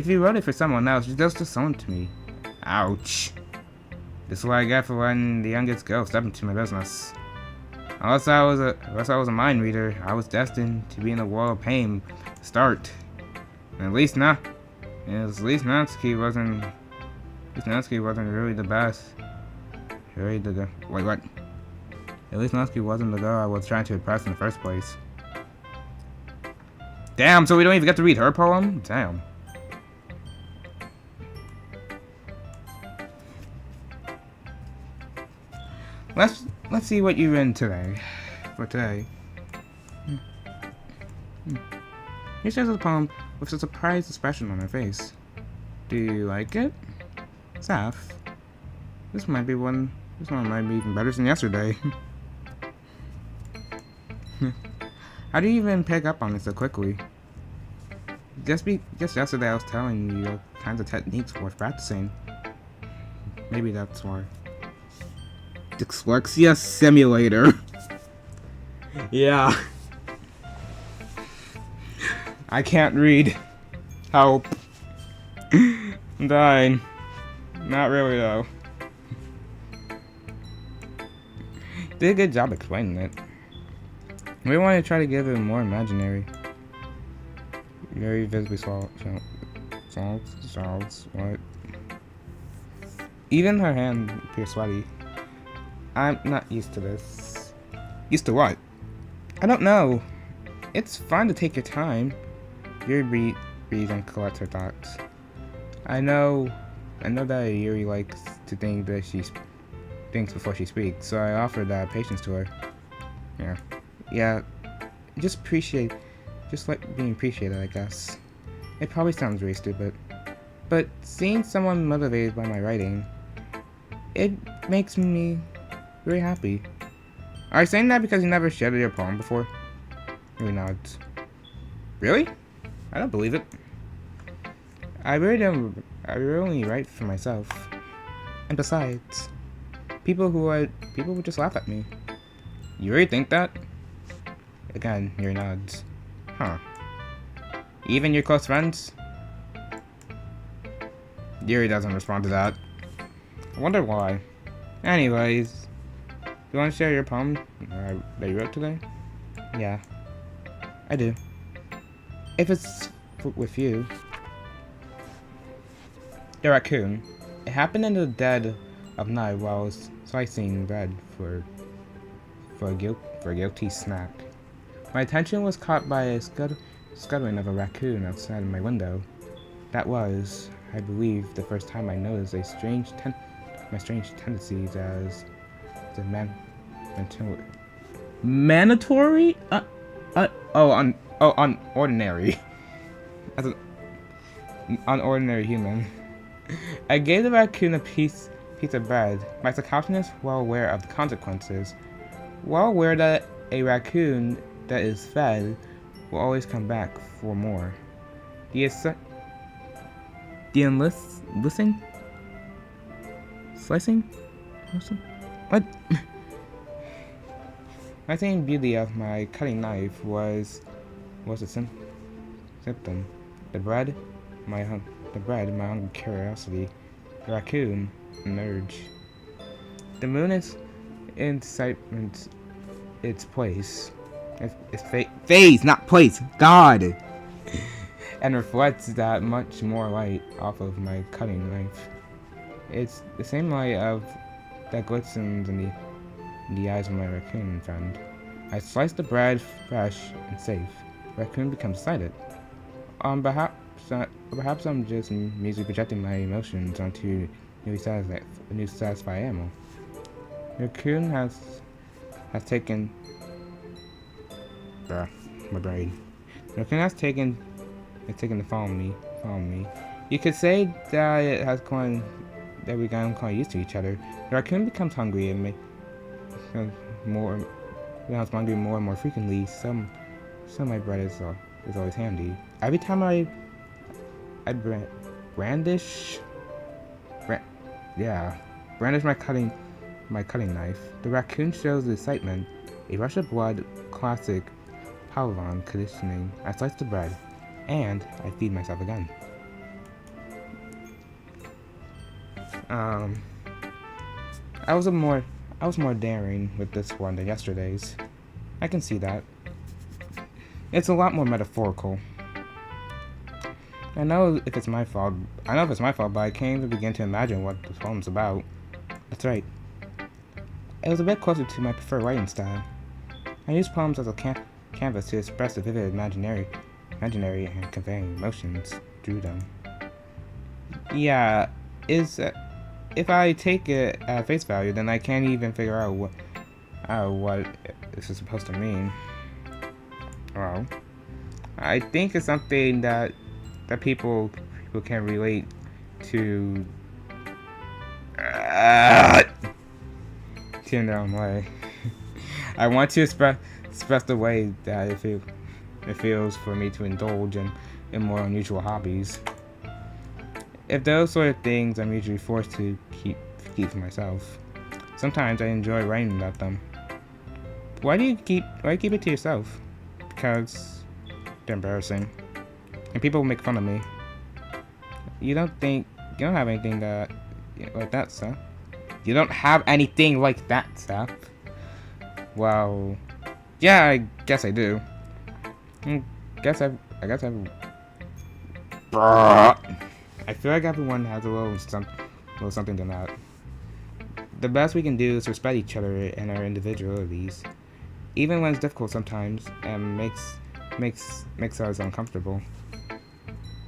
you wrote it for someone else. Just someone to me. Ouch. This is what I get for letting the youngest girl step into my business. Unless I was a mind reader, I was destined to be in a world of pain. Start. And at least Natsuki wasn't really the best. Wait, what? At least Natsuki wasn't the girl I was trying to impress in the first place. Damn, so we don't even get to read her poem? Damn. Let's see what you read today. For today. Here says the poem with a surprised expression on her face. Do you like it? SASF. This one might be even better than yesterday. How do you even pick up on it so quickly? Just yesterday I was telling you the kinds of techniques worth practicing. Maybe that's why. Dyslexia simulator. Yeah. I can't read. Help. I'm dying. Not really though. Did a good job explaining it. We want to try to give it more imaginary. Very visibly solves. What? Even her hand appears sweaty. I'm not used to this. Used to what? I don't know. It's fine to take your time. Yuri breathes and collects her thoughts. I know that Yuri likes to think that she thinks before she speaks, so I offered that patience to her. Yeah. Just like being appreciated, I guess. It probably sounds really stupid, but seeing someone motivated by my writing, it makes me very happy. Are you saying that because you never shared your poem before? Yuri nods. Really? I don't believe it. I really only write for myself. And besides, people would just laugh at me. You really think that? Again, Yuri nods. Huh. Even your close friends? Yuri doesn't respond to that. I wonder why. Anyways, do you want to share your poem that you wrote today? Yeah, I do. If it's with you. The raccoon. It happened in the dead of night while I was slicing bread for a guilty snack. My attention was caught by a scuttling of a raccoon outside of my window. That was, I believe, the first time I noticed my strange tendencies as the mandatory? Unordinary. As an unordinary human. I gave the raccoon a piece of bread. My subconscious, well aware of the consequences, well aware that a raccoon that is fed will always come back for more. The Enlisting? Slicing? What? My same beauty of my cutting knife was a symptom. The bread, my hungry curiosity. The raccoon, an urge. The moon is incitement, its place. It's phase, not place. God. And reflects that much more light off of my cutting knife. It's the same light that glistens in the eyes of my raccoon friend. I slice the bread fresh and safe. Raccoon becomes excited. Perhaps I'm just musically projecting my emotions onto new satisfied animal. Raccoon has taken. My brain. Raccoon has taken. It's taken to follow me. You could say that it has gone. That we got quite used to each other. The raccoon becomes hungry and becomes hungry more and more frequently. Some of my bread is always handy. Every time I brandish my cutting knife, the raccoon shows excitement. A rush of blood, classic Pavlov conditioning. I slice the bread, and I feed myself again. I was more daring with this one than yesterday's. I can see that. It's a lot more metaphorical. I know if it's my fault, but I can't even begin to imagine what the poem's about. That's right. It was a bit closer to my preferred writing style. I use poems as a canvas to express the vivid imaginary and conveying emotions through them. Yeah, if I take it at face value, then I can't even figure out what this is supposed to mean. Well, I think it's something that people can relate to in their own way. I want to express the way that it feels for me to indulge in more unusual hobbies. If those sort of things I'm usually forced to keep for myself. Sometimes I enjoy writing about them. Why do you keep it to yourself? Because they're embarrassing. And people make fun of me. You don't have anything like that, sir? You don't have anything like that, sir? Well, yeah, I guess I do. I feel like everyone has a little something to that. The best we can do is respect each other and our individualities, even when it's difficult sometimes and makes us uncomfortable.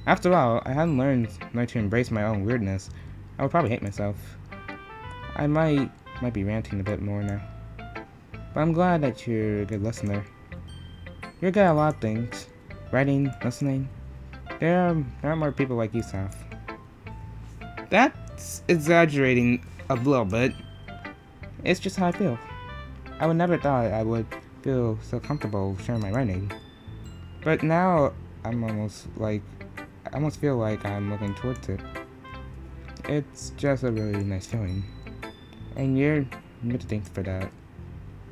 After all, I hadn't learned to embrace my own weirdness. I would probably hate myself. I might be ranting a bit more now, but I'm glad that you're a good listener. You're good at a lot of things: writing, listening. There are more people like you, Saf. That's exaggerating a little bit. It's just how I feel. I would never thought I would feel so comfortable sharing my writing, but now I almost feel like I'm looking towards it. It's just a really nice feeling, and you're to thank for that.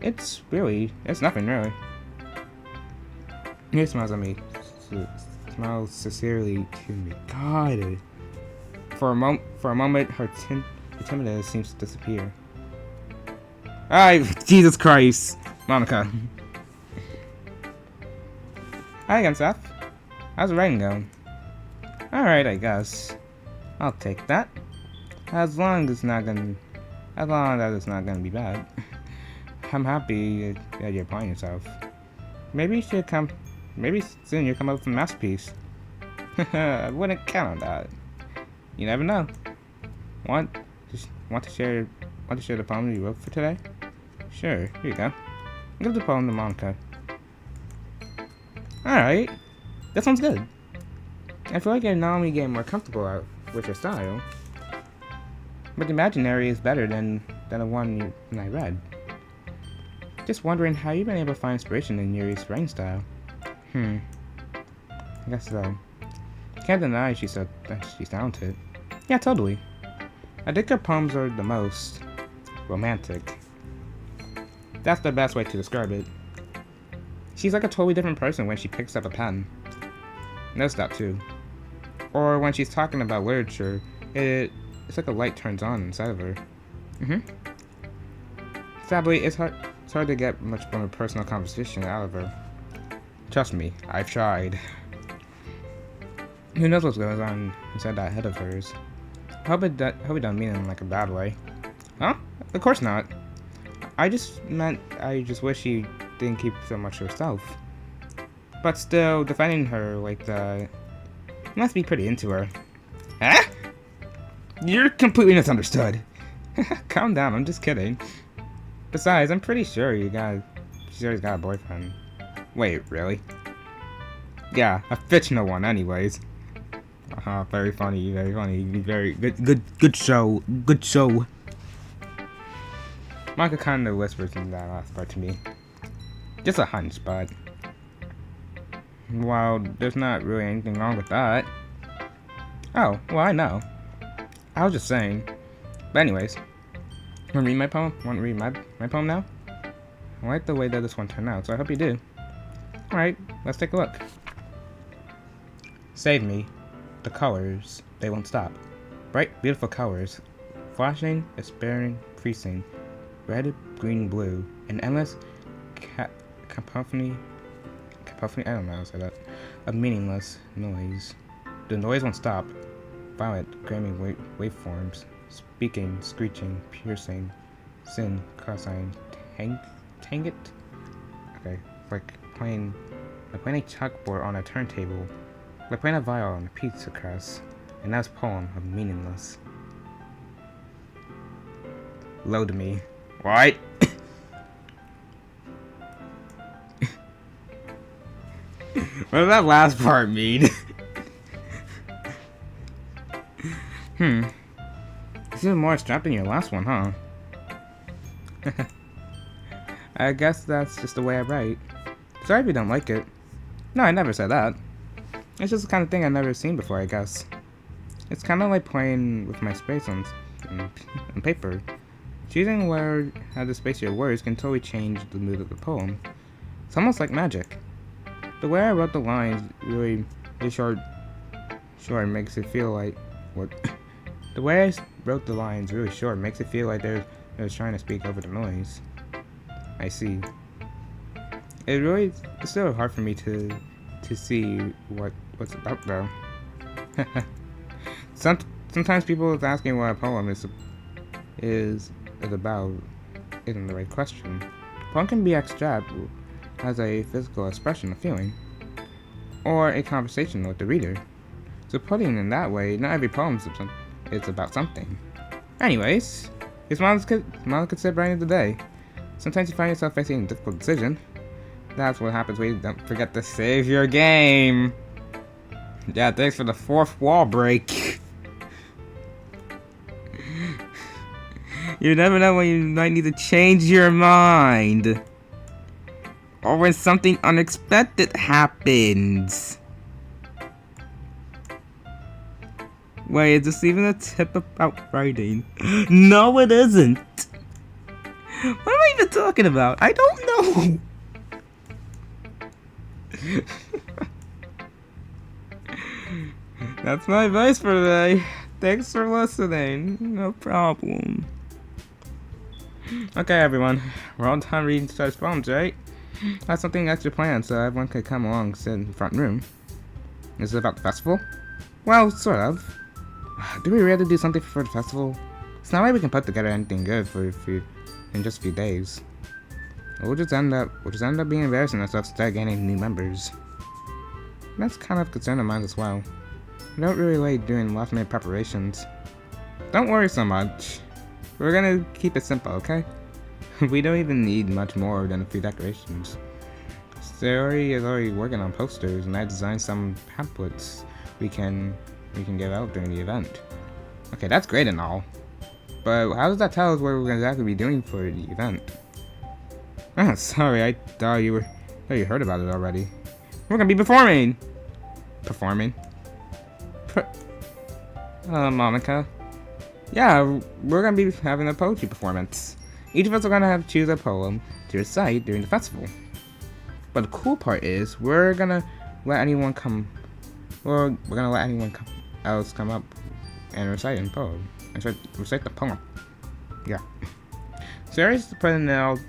It's nothing really. He smiles at me, smiles sincerely to me. God. For a moment, her timidness seems to disappear. Jesus Christ, Monica. Hi again, Seth. How's the writing going? Alright, I guess. I'll take that. As long as it's not gonna be bad. I'm happy that you're applying yourself. Maybe soon you'll come up with a masterpiece. I wouldn't count on that. You never know. Want to share the poem you wrote for today? Sure, here you go. Give the poem to Monica. Alright. That sounds good. I feel like you're not only getting more comfortable with your style, but the imaginary is better than the one I read. Just wondering how you've been able to find inspiration in your writing style. I guess so. Can't deny she said that she's talented. Yeah, totally. I think her poems are the most romantic. That's the best way to describe it. She's like a totally different person when she picks up a pen. Notice that too. Or when she's talking about literature, it's like a light turns on inside of her. Sadly, it's hard to get much more personal conversation out of her. Trust me, I've tried. Who knows what's going on inside that head of hers? I hope it don't mean it in like a bad way. Huh? Of course not. I just wish she didn't keep so much to herself. But still, defending her like that must be pretty into her. Huh? You're completely misunderstood. Calm down, I'm just kidding. Besides, I'm pretty sure she's always got a boyfriend. Wait, really? Yeah, a fictional one anyways. Very funny, very good show. Good show. Manga kinda whispers in that last part to me. Just a hunch, but well, there's not really anything wrong with that. Oh, well, I know. I was just saying. But anyways, wanna read my poem? Wanna read my poem now? I like the way that this one turned out, so I hope you do. Alright, let's take a look. Save me. The colors, they won't stop. Bright, beautiful colors. Flashing, aspiring, creasing. Red, green, blue. An endless cacophony, I don't know how to say that. A meaningless noise. The noise won't stop. Violet, screaming waveforms. Speaking, screeching, piercing. Sin, cosine, tang it? Okay, like playing a chalkboard on a turntable. Like playing a viol on a pizza crust. A nice poem of meaningless. Load me. What? What does that last part mean? This is more strapped than your last one, huh? I guess that's just the way I write. Sorry if you don't like it. No, I never said that. It's just the kind of thing I've never seen before, I guess. It's kind of like playing with my space on paper. Choosing where how to space your words can totally change the mood of the poem. It's almost like magic. The way I wrote the lines really short makes it feel like what. The way I wrote the lines really short makes it feel like they're trying to speak over the noise. I see. It's still hard for me to see what's about though. Sometimes people is asking what a poem is about isn't the right question. A poem can be abstract as a physical expression of feeling, or a conversation with the reader. So putting it in that way, not every poem is about something. Anyways, here's Mama could say right in the day. Sometimes you find yourself facing a difficult decision. That's what happens when you don't forget to save your game. Yeah, thanks for the fourth wall break. You never know when you might need to change your mind. Or when something unexpected happens. Wait, is this even a tip about writing? No, it isn't. What am I even talking about? I don't know. That's my advice for today. Thanks for listening. No problem. Okay, everyone. We're all done reading such poems, right? I have something extra planned so everyone could come along and sit in the front room. Is it about the festival? Well, sort of. Do we really do something for the festival? It's not like we can put together anything good in just a few days. We'll just end up being embarrassing ourselves instead of gaining new members. That's kind of a concern of mine as well. I don't really like doing last minute preparations. Don't worry so much. We're gonna keep it simple, okay? We don't even need much more than a few decorations. Sari is already working on posters, and I designed some pamphlets we can give out during the event. Okay, that's great and all, but how does that tell us what we're gonna exactly be doing for the event? Oh, sorry, I thought you heard about it already. We're gonna be performing. Performing? Monica. Yeah, we're gonna be having a poetry performance. Each of us are gonna have to choose a poem to recite during the festival. But the cool part is, we're gonna let anyone else come up and recite a poem. And recite the poem. Yeah. Sarah's putting all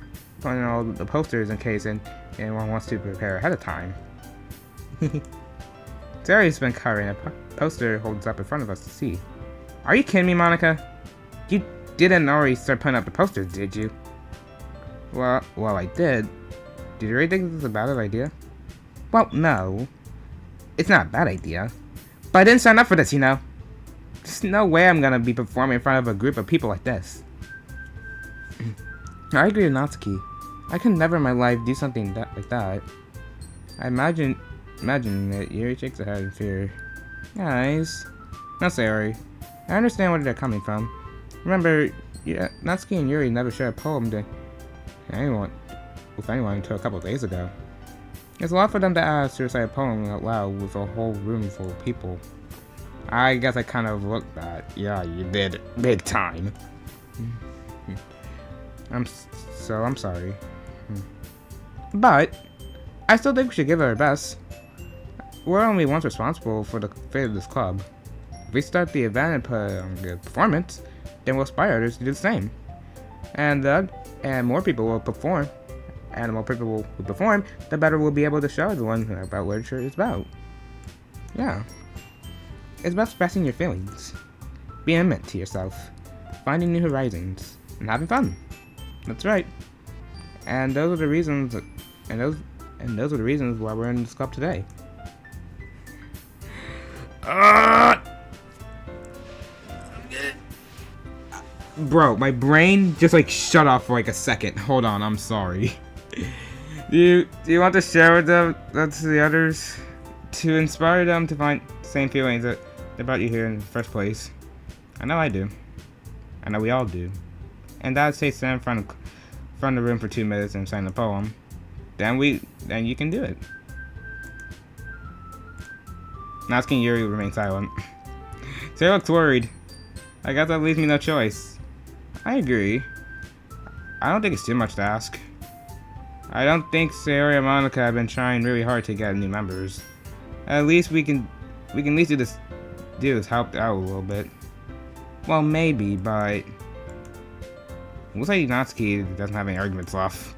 the posters in case anyone wants to prepare ahead of time. Sarah's been covering a poster holds up in front of us to see. Are you kidding me, Monica? You didn't already start putting up the posters, did you? Well, I did. Did you really think this was a bad idea? Well, no. It's not a bad idea. But I didn't sign up for this, you know. There's no way I'm gonna be performing in front of a group of people like this. I agree with Natsuki. I could never in my life do something like that. I imagine that Yuri shakes her head in fear. Guys, not sorry. I understand where they're coming from. Remember, Natsuki and Yuri never shared a poem with anyone until a couple of days ago. It's a lot for them to ask to recite a poem out loud with a whole room full of people. I guess I kind of looked that. Yeah, you did. Big time. I'm sorry. But I still think we should give it our best. We're only once responsible for the fate of this club. If we start the event and put on a good performance, then we'll inspire others to do the same. And more people will perform. And the more people who perform, the better we'll be able to show everyone about what literature is about. Yeah. It's about expressing your feelings, being adamant to yourself, finding new horizons, and having fun. That's right. And those are the reasons. Those are the reasons why we're in this club today. Bro, my brain just shut off for a second. Hold on, I'm sorry. Do you want to share with them to the others to inspire them to find the same feelings that about you here in the first place? I know I do. I know we all do. And that say stand in front of the room for 2 minutes and sign the poem. Then you can do it. Natsuki and Yuri remain silent. Sarah looks worried. I guess that leaves me no choice. I agree. I don't think it's too much to ask. I don't think Sarah and Monica have been trying really hard to get new members. At least we can at least do this help out a little bit. Well, maybe, but looks like Natsuki doesn't have any arguments left.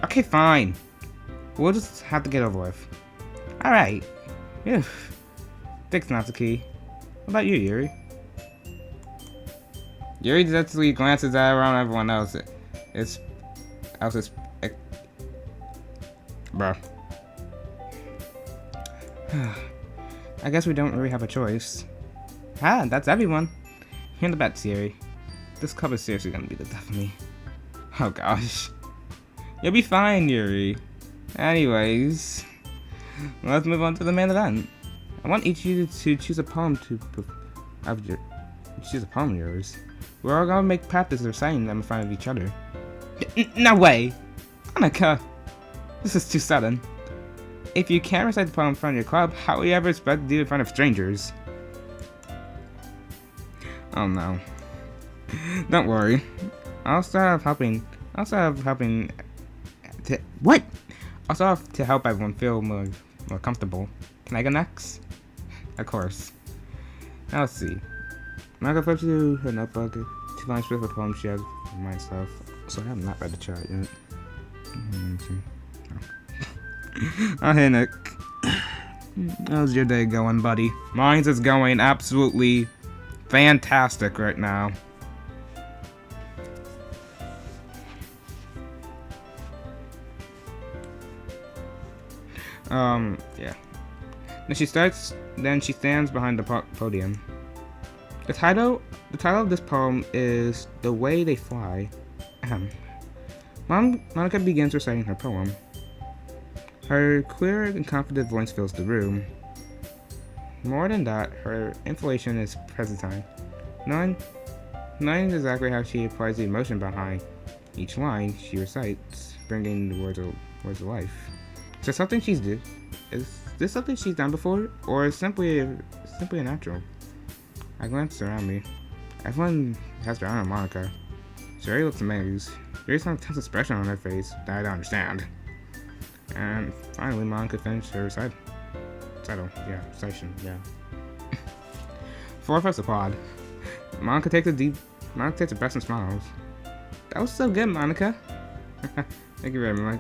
Okay, fine. We'll just have to get over with. Alright. Thanks, Natsuki. What about you, Yuri? Yuri deceptively glances around everyone else. Bro. I guess we don't really have a choice. That's everyone. Hand the bet, Yuri. This club is seriously gonna be the death of me. Oh gosh. You'll be fine, Yuri. Anyways, let's move on to the main event. I want each of you to choose a poem choose a poem of yours. We're all gonna make practice of reciting them in front of each other. No way! Monica! This is too sudden. If you can't recite the poem in front of your club, how will you ever expect to do it in front of strangers? Oh no. Don't worry. I'll start off helping to help everyone feel more comfortable. Can I go next? Of course. Now let's see. Monica flips to her notebook, 2 lines with a poem she has for myself. So I have not read the chat yet. Oh, hey Nick. How's your day going, buddy? Mine's is going absolutely fantastic right now. Yeah. Then she stands behind the podium. The title of this poem is The Way They Fly. Monica begins reciting her poem. Her clear and confident voice fills the room. More than that, her inflection is presentine. Knowing exactly how she applies the emotion behind each line she recites, bringing the words to life. So something she's did. Is this something she's done before, or is simply a natural? I glanced around me. Everyone has their eye on Monica. Sherry looks amazed. There's some tense expression on her face that I don't understand. And finally, Monica finished her recital. Recitation. Four of us applaud. Monica takes a breath and smiles. That was so good, Monica. Thank you very much.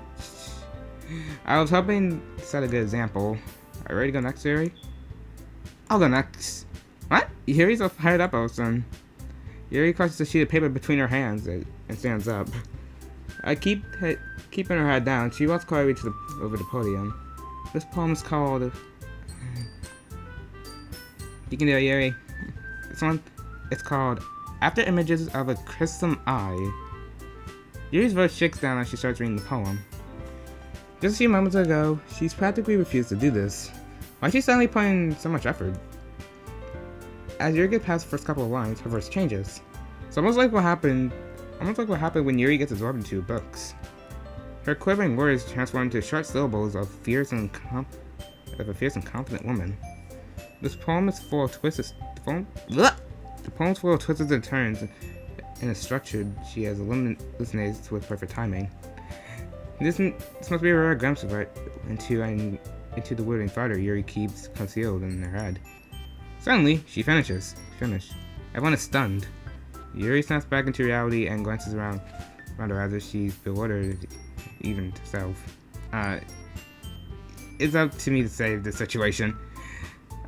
I was hoping to set a good example. Are you ready to go next, Sherry? I'll go next. What? Yuri's all fired up all of a sudden. Yuri crushes a sheet of paper between her hands and stands up. I keeping her head down. She walks quietly over the podium. This poem is called... You can do it, Yuri. It's called After Images of a Crystal Eye. Yuri's voice shakes down as she starts reading the poem. Just a few moments ago, she's practically refused to do this. Why is she suddenly putting so much effort? As Yuri gets past the first couple of lines, her voice changes. It's almost like what happened when Yuri gets absorbed into books. Her quivering words transform into short syllables of a fierce and confident woman. This poem is full of twists. The poem's full of twists and turns, and is structured. She has illuminates with perfect timing. This must be a rare glimpse of it into the wooden fodder Yuri keeps concealed in her head. Suddenly, she finishes. Everyone is stunned. Yuri snaps back into reality and glances around her as if she's bewildered, even herself. It's up to me to save this situation.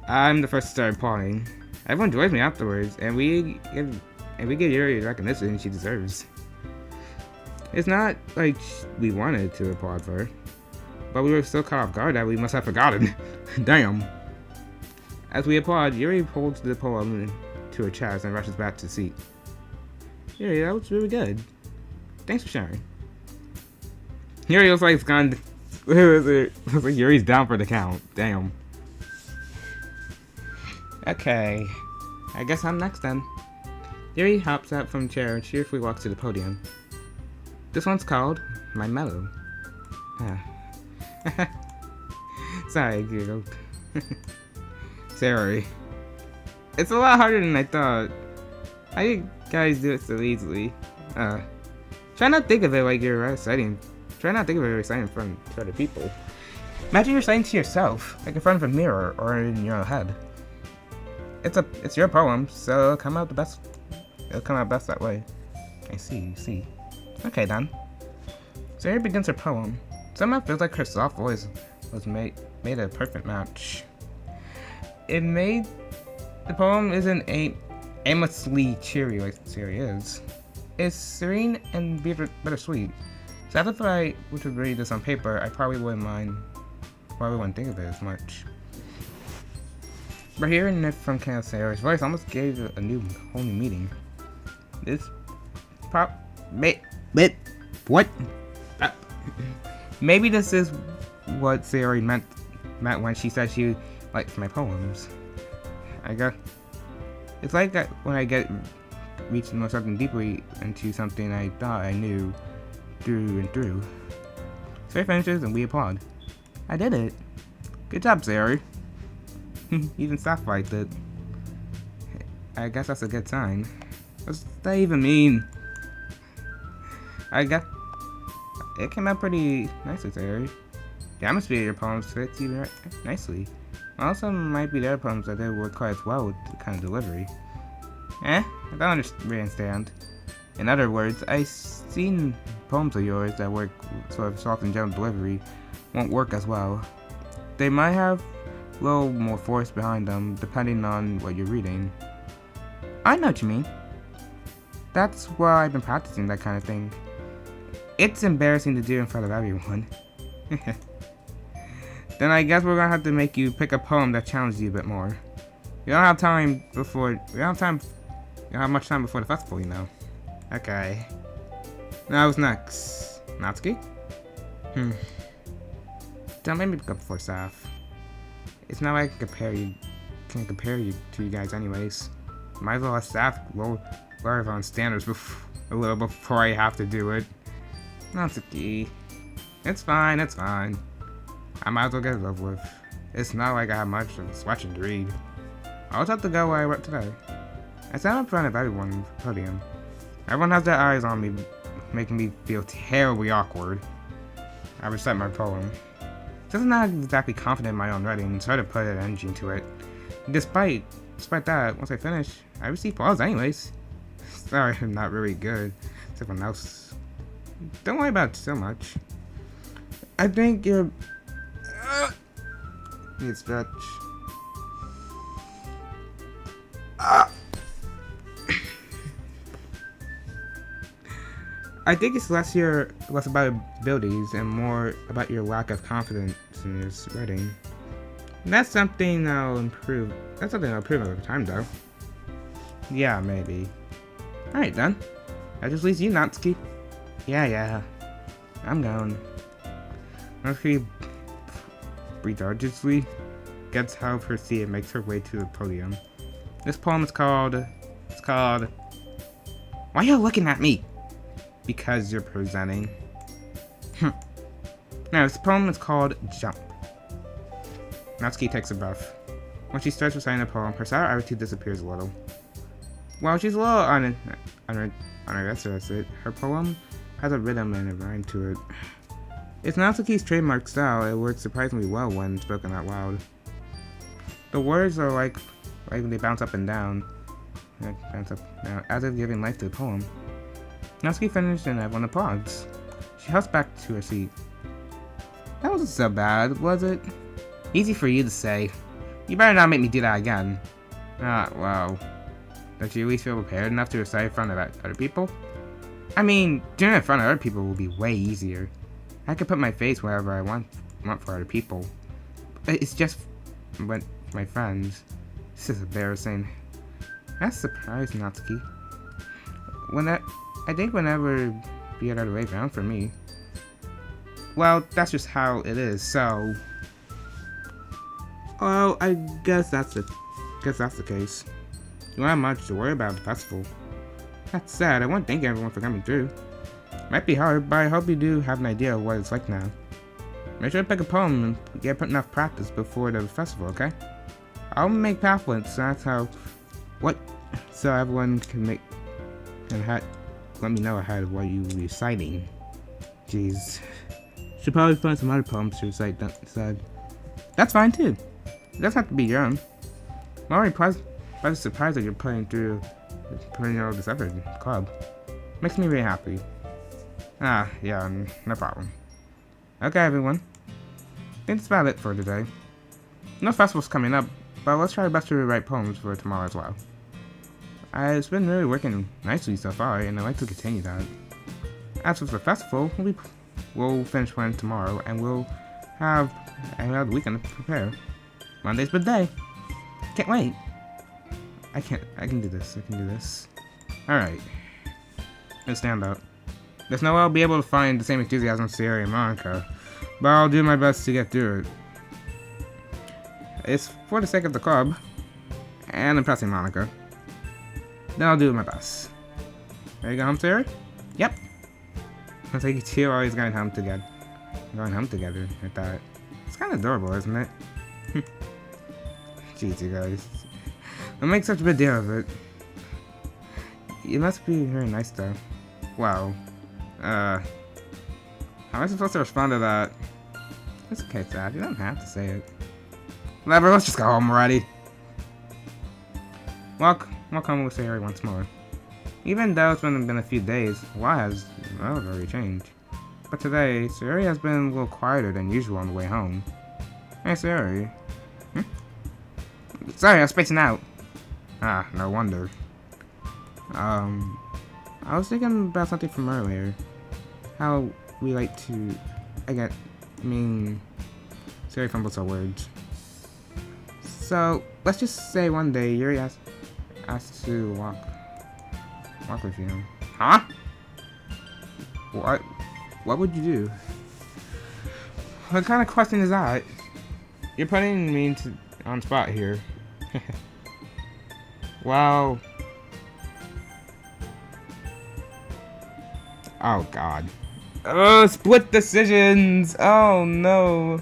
I'm the first to start applauding. Everyone joins me afterwards, and we give Yuri the recognition she deserves. It's not like we wanted to applaud for her, but we were so caught off guard that we must have forgotten. Damn. As we applaud, Yuri holds the poem to her chest and rushes back to the seat. Yuri, that was really good. Thanks for sharing. Yuri looks like it's gone. Looks like Yuri's down for the count. Damn. Okay. I guess I'm next then. Yuri hops out from the chair and cheerfully walks to the podium. This one's called My Mellow. Sorry, I giggled. Sorry. It's a lot harder than I thought. How you guys do it so easily? Try not to think of it like you're reciting. Try not to think of it reciting in front of other people. Imagine you're reciting to yourself, like in front of a mirror or in your own head. It's your poem, so it'll come out best that way. I see. Okay then. Sarah begins her poem. Somehow feels like her soft voice was made a perfect match. The poem isn't aimlessly cheery like Siri is. It's serene and bittersweet. So if I were to read this on paper, I probably wouldn't think of it as much. But hearing it from Sarah's voice almost gave it a whole new meaning. What? Maybe this is what Sarah meant when she said she liked my poems. It's like that when I reach more something deeply into something I thought I knew through and through. Sarah finishes and we applaud. I did it. Good job, Sarah. Even Seth liked it. I guess that's a good sign. What's that even mean? I guess it came out pretty nicely, Sarah. The atmosphere of your poems fits you nicely. Also, might be their poems that didn't work quite as well with the kind of delivery. I don't really understand. In other words, I've seen poems of yours that work sort of soft and gentle delivery won't work as well. They might have a little more force behind them, depending on what you're reading. I know what you mean. That's why I've been practicing that kind of thing. It's embarrassing to do in front of everyone. Then I guess we're gonna have to make you pick a poem that challenges you a bit more. We don't have much time before the festival, you know. Okay. Now who's next? Natsuki? Don't make me pick up before SASF. It's not like I can compare you to you guys anyways. Might as well let SASF lower everyone's standards a little before I have to do it. Natsuki. It's fine. I might as well get it over with. It's not like I have much of watching to read. I'll just have to go where I went today. I stand in front of everyone on the podium. Everyone has their eyes on me, making me feel terribly awkward. I recite my poem. Since I'm not exactly confident in my own writing, it's hard to put energy into it. Despite that, once I finish, I receive applause anyways. Sorry, I'm not really good. It's everyone else. Don't worry about it so much. I think you're... need stretch. I think it's less about abilities and more about your lack of confidence in your writing. That's something I'll improve. That's something I'll improve over time, though. Yeah, maybe. Alright, then. That just leaves you, Natsuki. Yeah. I'm going. Natsuki pretentiously gets out of her seat and makes her way to the podium. This poem is called... Why are you looking at me? Because you're presenting. Now, this poem is called Jump. Natsuki takes a breath. When she starts reciting the poem, her sour attitude disappears a little. While she's a little uninterested, her poem has a rhythm and a rhyme to it. It's Natsuki's trademark style. It works surprisingly well when spoken out loud. The words are like they bounce up and down. As if giving life to the poem. Natsuki finished and everyone applauds. She hops back to her seat. That wasn't so bad, was it? Easy for you to say. You better not make me do that again. Well. Don't you at least feel prepared enough to recite in front of other people? I mean, doing it in front of other people will be way easier. I can put my face wherever I want for other people. It's just with my friends. This is embarrassing. That's surprising, Natsuki. I think whenever be the other way around for me. Well, that's just how it is, so... Well, I guess that's the case. You don't have much to worry about at the festival. That said, I won't thank everyone for coming through. Might be hard, but I hope you do have an idea of what it's like now. Make sure to pick a poem and get enough practice before the festival, okay? I'll make pamphlets, so everyone can let me know ahead of what you will be reciting. Jeez. Should probably find some other poems to recite instead. That's fine too. It doesn't have to be your own. I'm already surprised that you're putting all this effort in the club. Makes me really happy. Yeah, no problem. Okay, everyone. I think that's about it for today. No festival's coming up, but let's try our best to write poems for tomorrow as well. It's been really working nicely so far, and I'd like to continue that. As for the festival, we'll finish one tomorrow, and we'll have the weekend to prepare. Monday's the day. Can't wait. I can do this. Alright. Let's stand up. There's no way I'll be able to find the same enthusiasm in Sierra and Monica, but I'll do my best to get through it. It's for the sake of the club, and impressing Monica. Then I'll do my best. Ready to go home, Sierra? Yep. I'll take you two always going home together. I thought. It's kind of adorable, isn't it? Jeez, you guys. Don't make such a big deal of it. You must be very nice, though. Wow. How am I supposed to respond to that? It's okay, Sad. You don't have to say it. Whatever, let's just go home already. Walk home with Sayori once more. Even though it's been a few days, a lot has already changed. But today, Sayori has been a little quieter than usual on the way home. Hey, Sayori. Sorry, I was spacing out. No wonder. I was thinking about something from earlier. How we like to... Sayori fumbles her words. So, let's just say one day Yuri asked to walk with you. Huh? What would you do? What kind of question is that? You're putting me on spot here. Well... Oh, God. Oh, split decisions! Oh, no.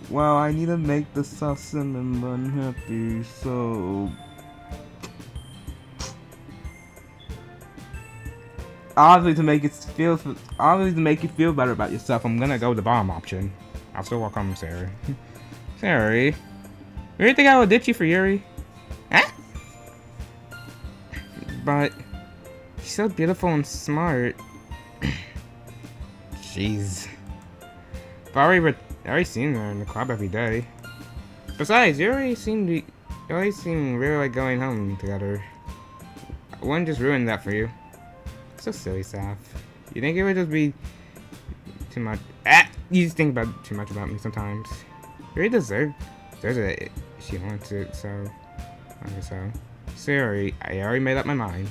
Well, I need to make the soft cinnamon bun happy, so... Obviously to make you feel better about yourself, I'm gonna go with the bottom option. I'll still welcome Sarah. Sarah, you really think I would ditch you for Yuri? Huh? But she's so beautiful and smart. Jeez. But I already seen her in the club every day. Besides, you always seem really like going home together. I wouldn't just ruin that for you. So silly, Saf. You think it would just be too much? You just think about too much about me sometimes. You really deserves it. She wants it, so. Sorry, I already made up my mind.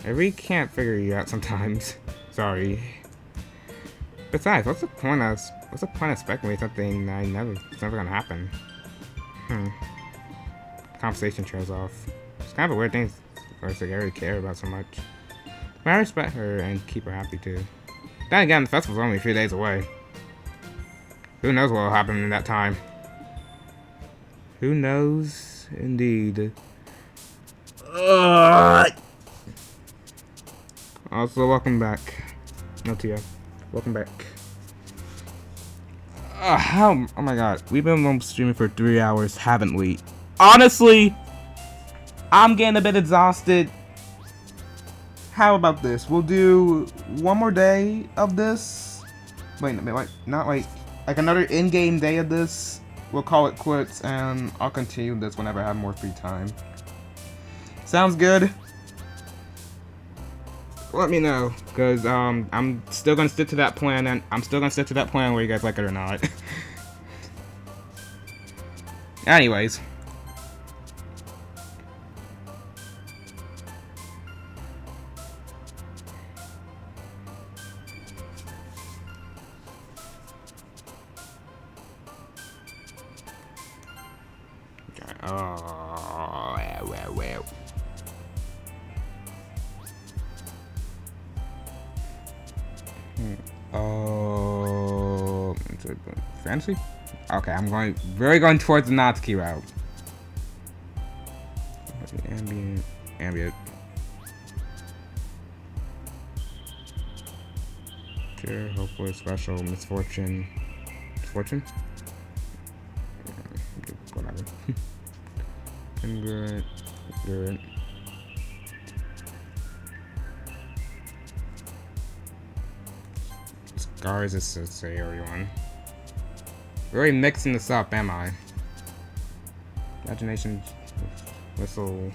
I really can't figure you out sometimes. Sorry. Besides, what's the point of speculating something that it's never gonna happen? Conversation trails off. It's kind of a weird thing for us to really care about so much. But I respect her and keep her happy too. Then again, the festival's only a few days away. Who knows what will happen in that time? Who knows, indeed. Also, welcome back. No, Tia. Welcome back. Oh my god. We've been streaming for 3 hours, haven't we? Honestly, I'm getting a bit exhausted. How about this? We'll do one more day of this. Wait, not like another in-game day of this. We'll call it quits, and I'll continue this whenever I have more free time. Sounds good? Let me know, because I'm still gonna stick to that plan, and I'm still gonna stick to that plan whether you guys like it or not. Anyways. Well. Oh, fantasy? Okay, I'm going towards the Natsuki route. Ambient. Sure, hopefully special misfortune. Misfortune? Whatever. Good. Scars is to say everyone. Really mixing this up, am I? Imagination, whistle,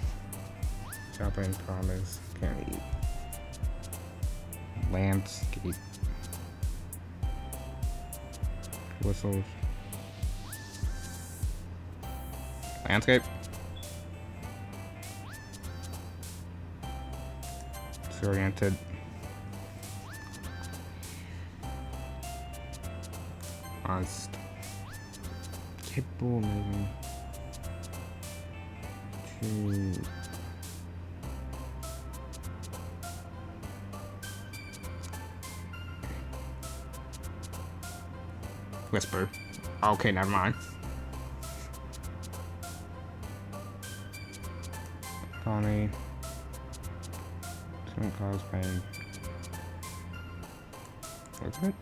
shopping, promise, can't eat. Landscape. Whistles. Landscape. Disoriented. Honest. Capable, maybe. To. Whisper. Okay, never mind. Connie. Don't cause pain. What's it?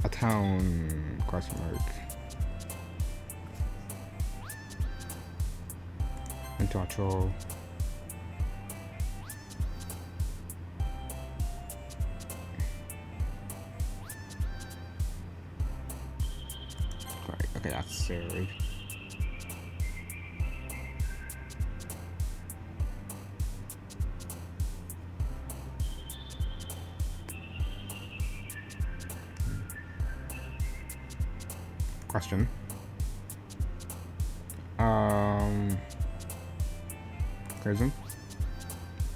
Atone? Question mark. Intellectual. Okay, that's silly. Question. Charism.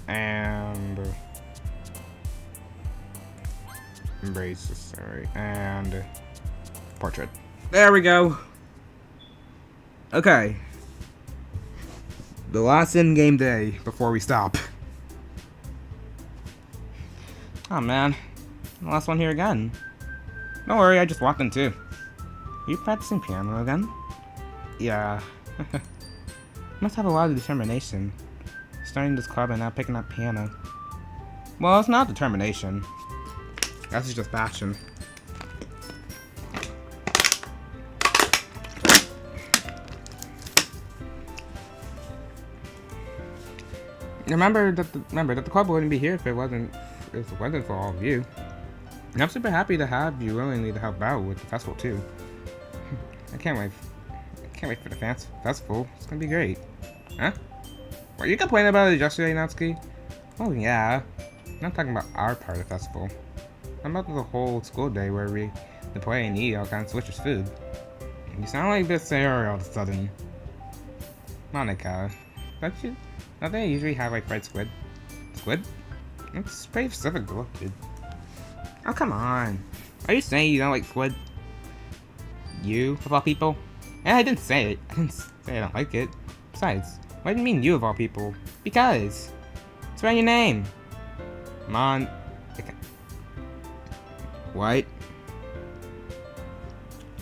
And embrace, sorry, and portrait. There we go. Okay. The last in-game day before we stop. Oh man, the last one here again. Don't worry, I just walked in too. Are you practicing piano again? Yeah. Must have a lot of determination. Starting this club and now picking up piano. Well, it's not determination. That's just passion. Remember that the club wouldn't be here if it wasn't for all of you. And I'm super happy to have you willingly to help out with the festival too. I can't wait for the festival. It's gonna be great. Huh? Were you complaining about it yesterday, Natsuki? Oh yeah. I'm not talking about our part of the festival. I'm about the whole school day where we play and eat all kinds of delicious food. You sound like this Sarah all of a sudden. Monica, don't they usually have like fried squid? Squid? It's pretty specific to look, dude. Oh, come on. Are you saying you don't like squid? You, of all people? And I didn't say it. I didn't say I don't like it. Besides, why do you mean you of all people? Because it's right in your name. Come on. Okay. What?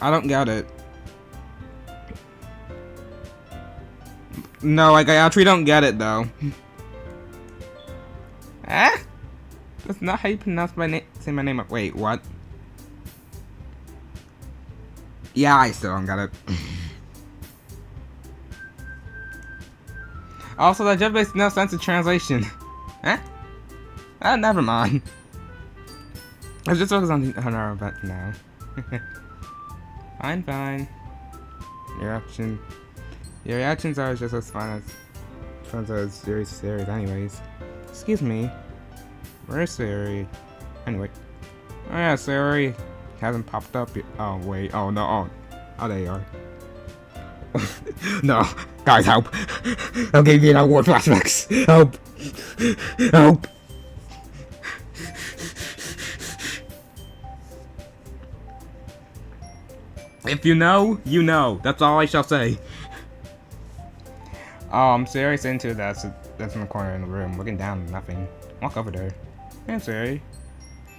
I don't get it. No, like I actually don't get it though. Eh? That's not how you pronounce my name. Say my name. Wait, what? Yeah, I still don't get it. Also, that just makes no sense in translation. Eh? Never mind. Let's just focus on our event now. Fine. Your reactions are just as fun as Siri's anyways. Excuse me. Where's Siri? Anyway. Oh yeah, Siri hasn't popped up yet. Oh wait. Oh no. Oh, there you are. No. Guys, help. I'm getting in war flashbacks. Help. Help. If you know, you know. That's all I shall say. Oh, I'm Siri sitting to that's in the corner in the room, looking down at nothing. Walk over there. Hey, Siri.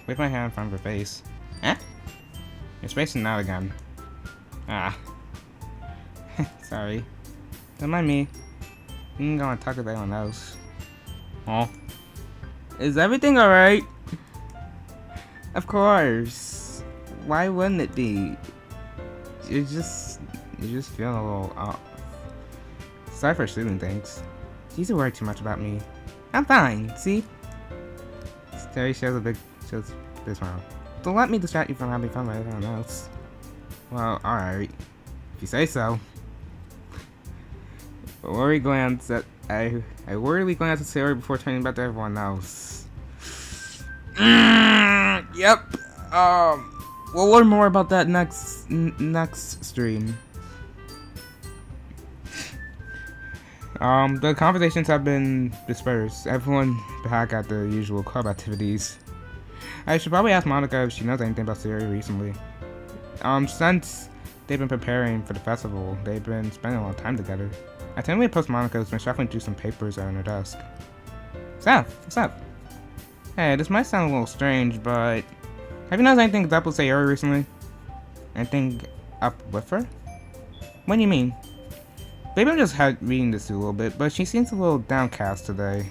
With my hand in front of her face. Eh? You're spacing out again. Ah. Sorry. Don't mind me. You can go and talk to anyone else. Oh. Is everything alright? Of course. Why wouldn't it be? You're just feeling a little off. Sorry for assuming things. You used to worry too much about me. I'm fine, see? Terry shows a big smile. Don't let me distract you from having fun with everyone else. Well, alright. If you say so. I worriedly glanced at Sarah before turning back to everyone else. Yep. We'll learn more about that next stream. The conversations have been dispersed. Everyone back at the usual club activities. I should probably ask Monica if she knows anything about Siri recently. Since they've been preparing for the festival, they've been spending a lot of time together. I tend to post Monica who's been shuffling through some papers on her desk. What's up? Hey, this might sound a little strange, but have you noticed anything up with Sayori recently? Anything up with her? What do you mean? Maybe I'm just reading this a little bit, but she seems a little downcast today.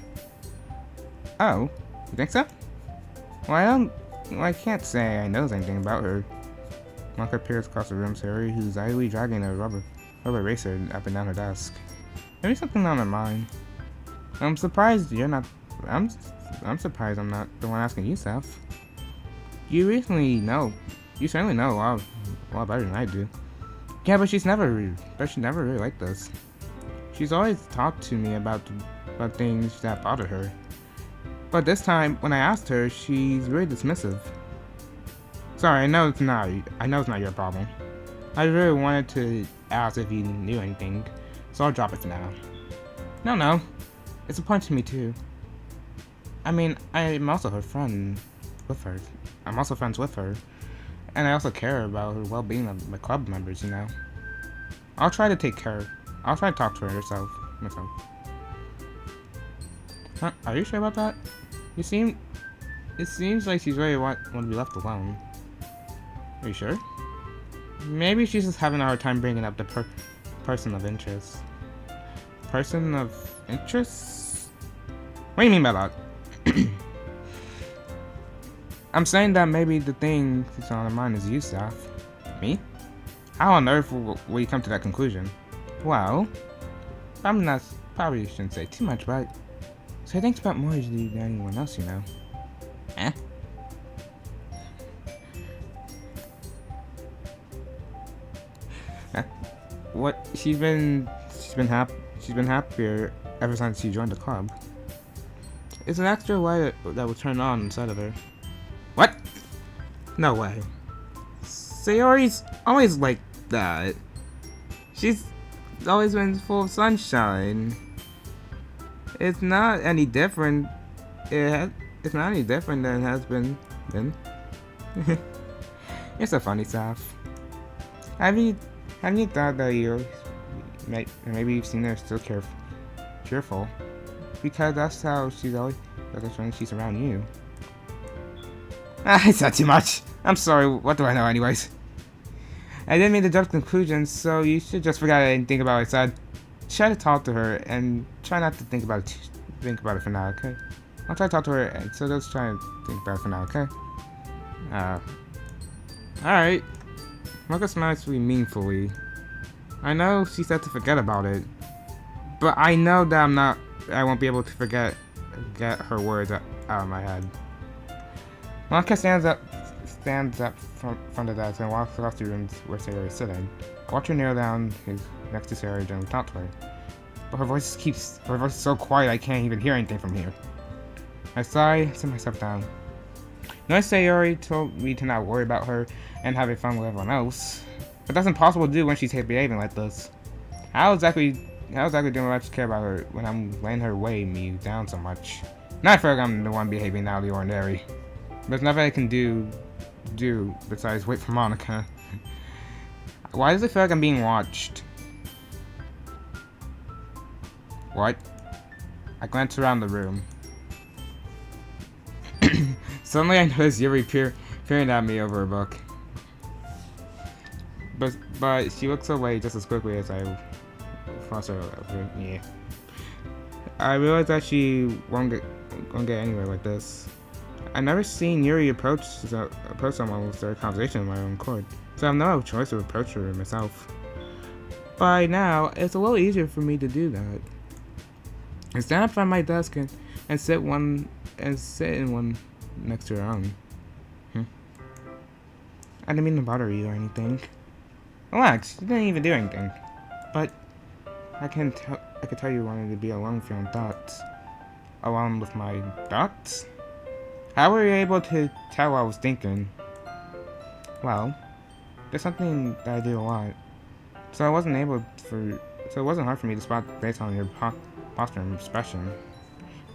Oh, you think so? Well, I can't say I know anything about her. Monica peers across the room to Sayori, who's idly dragging a rubber eraser up and down her desk. Maybe something on her mind. I'm surprised you're not. I'm surprised I'm not the one asking you stuff. You certainly know a lot better than I do. Yeah, but she never really liked this. She's always talked to me about things that bother her. But this time, when I asked her, she's really dismissive. Sorry, I know it's not your problem. I really wanted to ask if you knew anything, so I'll drop it for now. No. It's a point to me too. I mean, I'm also her friend with her. I'm also friends with her. And I also care about her well-being of my club members, you know. I'll try to talk to her myself. Huh? Are you sure about that? It seems like she's really want to be left alone. Are you sure? Maybe she's just having a hard time bringing up the person of interest. Person of interest? What do you mean by that? I'm saying that maybe the thing that's on her mind is you, Saf. Me? How on earth will you come to that conclusion? Well, probably shouldn't say too much, but so I think about more usually than anyone else, you know. Eh? What? She's been happier ever since she joined the club. It's an extra light that will turn on inside of her. What? No way. Sayori's always like that. She's always been full of sunshine. It's not any different. It's not any different than it has been. You're so funny, Saf. Have you thought that maybe you've seen her still cheerful? Because that's how she's always like when she's around you. It's not too much. I'm sorry. What do I know, anyways? I didn't mean to jump to conclusions, so you should just forget I didn't think about what I said. Try to talk to her and try not to think about it for now, okay? I'll try to talk to her, and so just try and think about it for now, okay? Alright. Focus nicely, meaningfully. I know she said to forget about it, but I know that I won't be able to get her words out of my head. Monica stands up front of that and walks across the room where Sayori is sitting. I watch her kneel down next to Sayori and talk to her. But her voice is so quiet I can't even hear anything from here. I sigh, sit myself down. Notice Sayori told me to not worry about her and having fun with everyone else. But that's impossible to do when she's behaving like this. How exactly do I care about her when I'm letting her weigh me down so much? Now I feel like I'm the one behaving out of the ordinary. There's nothing I can do besides wait for Monica. Why does it feel like I'm being watched? What? I glance around the room. Suddenly I notice Yuri peering at me over a book. But she looks away just as quickly as I force her over. Yeah. I realize that she won't get anywhere like this. I've never seen Yuri approach someone with their conversation of my own accord, so I have no choice to approach her myself. By now, it's a little easier for me to do that. I stand up from my desk and sit in one next to her own. I didn't mean to bother you or anything. Relax, you didn't even do anything. But I could tell you wanted to be alone with your own thoughts. Alone with my thoughts? How were you able to tell what I was thinking? Well, there's something that I do a lot. So it wasn't hard for me to spot based on your posture and expression.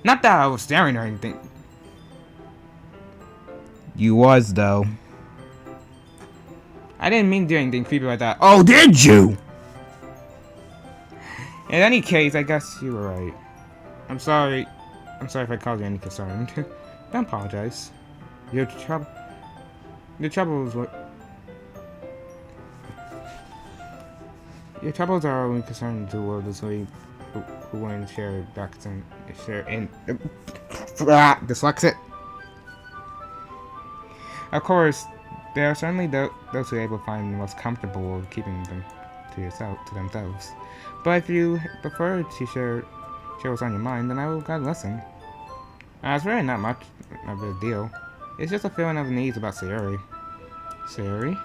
Not that I was staring or anything. You was, though. I didn't mean to do anything creepy like that. Oh, did you? In any case, I guess you were right. I'm sorry if I caused you any concern. Don't apologize. Your trouble is what... Your troubles are only concerned to the world is who wouldn't share dyslexic. Of course, there are certainly those who are able to find the most comfortable keeping them to themselves. But if you prefer to share what's on your mind, then I will gladly listen. It's really not much of a deal. It's just a feeling of unease about Sayori. Sayori?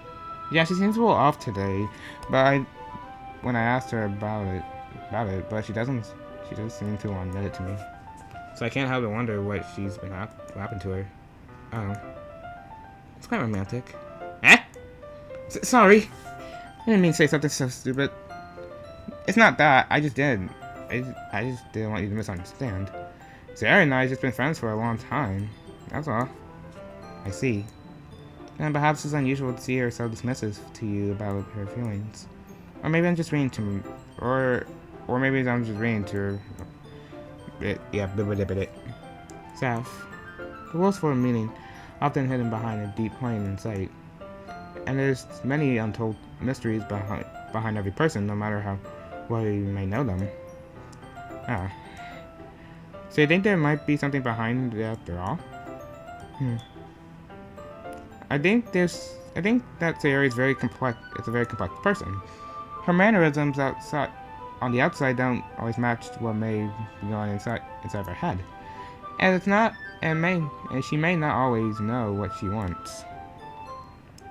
Yeah, she seems a little off today, but when I asked her about it, but she does seem to want to admit it to me. So I can't help but wonder what she's been happened to her. Oh. It's quite romantic. Eh? Sorry. I didn't mean to say something so stupid. It's not that. I just did. I just didn't want you to misunderstand. Sarah and I have just been friends for a long time. That's all. I see. And perhaps it's unusual to see her so dismissive to you about her feelings. Or maybe I'm just reading to her. Or maybe I'm just reading to her. South. The world's full of meaning, often hidden behind a deep plain in sight. And there's many untold mysteries behind every person, no matter how well you may know them. Ah. So you think there might be something behind it after all? I think that Sayori is very complex. It's a very complex person. Her mannerisms on the outside don't always match what may be going inside her head. And she may not always know what she wants.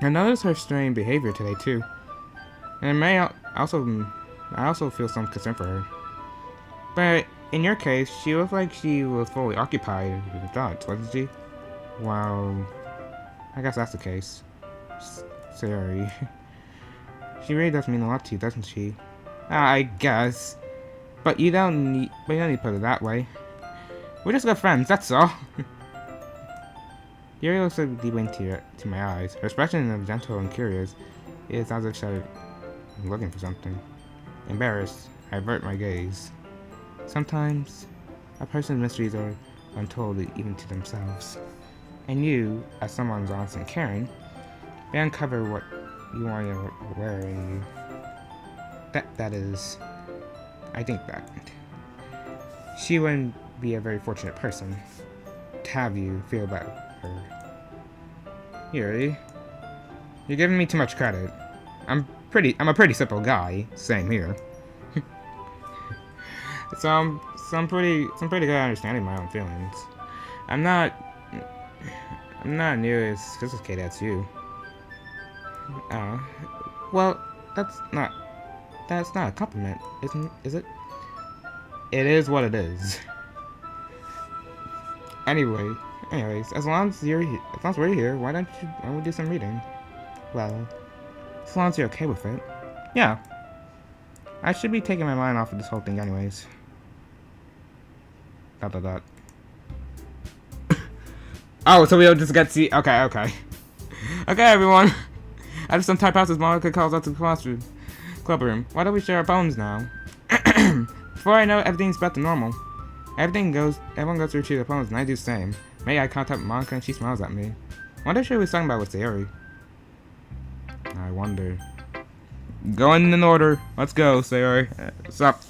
I noticed her strange behavior today too. And I also feel some concern for her. But in your case, she looked like she was fully occupied with her thoughts, wasn't she? Well, I guess that's the case. Sorry. She really does mean a lot to you, doesn't she? I guess. But you don't need to put it that way. We're just good friends, that's all. Yuri looks like deeply into my eyes. Her expression is gentle and curious. It is as if she's looking for something. Embarrassed, I avert my gaze. Sometimes, a person's mysteries are untold even to themselves. And you, as someone who's honest and caring, may uncover what you want to wear in you. That is, I think that. She wouldn't be a very fortunate person to have you feel about her. Yuri, you're giving me too much credit. I'm a pretty simple guy. Same here. So I'm pretty good at understanding my own feelings. I'm not nearly as sophisticated as you. Well, that's not a compliment, is it? It is what it is. Anyways, as long as we're here, why don't we do some reading? Well, as long as you're okay with it. Yeah. I should be taking my mind off of this whole thing anyways. ... Oh, so we don't just get to see. Okay. Okay, everyone. After some time passes, Monica calls out to the club room. Why don't we share our phones now? Before I know, everything's back to normal. Everyone goes through to their phones, and I do the same. Make eye contact with Monica, and she smiles at me. I wonder if she was talking about with Sayori. I wonder. Going in order. Let's go, Sayori. What's up?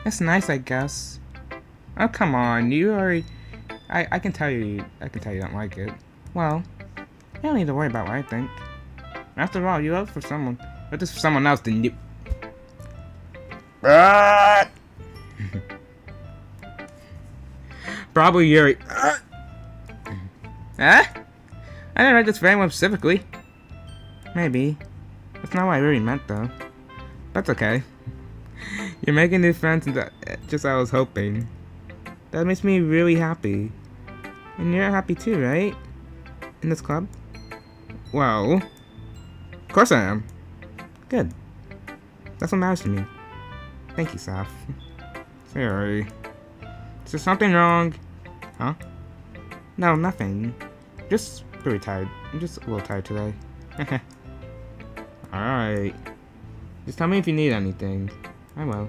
That's nice, I guess. Oh, come on. You already... I can tell you don't like it. Well, you don't need to worry about what I think. After all, you love for someone. But this for someone else, then you... Probably Yuri. Huh? I didn't write this for anyone specifically. Maybe. That's not what I really meant, though. That's okay. You're making new friends, and just as I was hoping. That makes me really happy. And you're happy too, right? In this club? Well, of course I am. Good. That's what matters to me. Thank you, Saf. Sorry. Is there something wrong? Huh? No, nothing. Just pretty tired. I'm just a little tired today. Alright. Just tell me if you need anything. I will.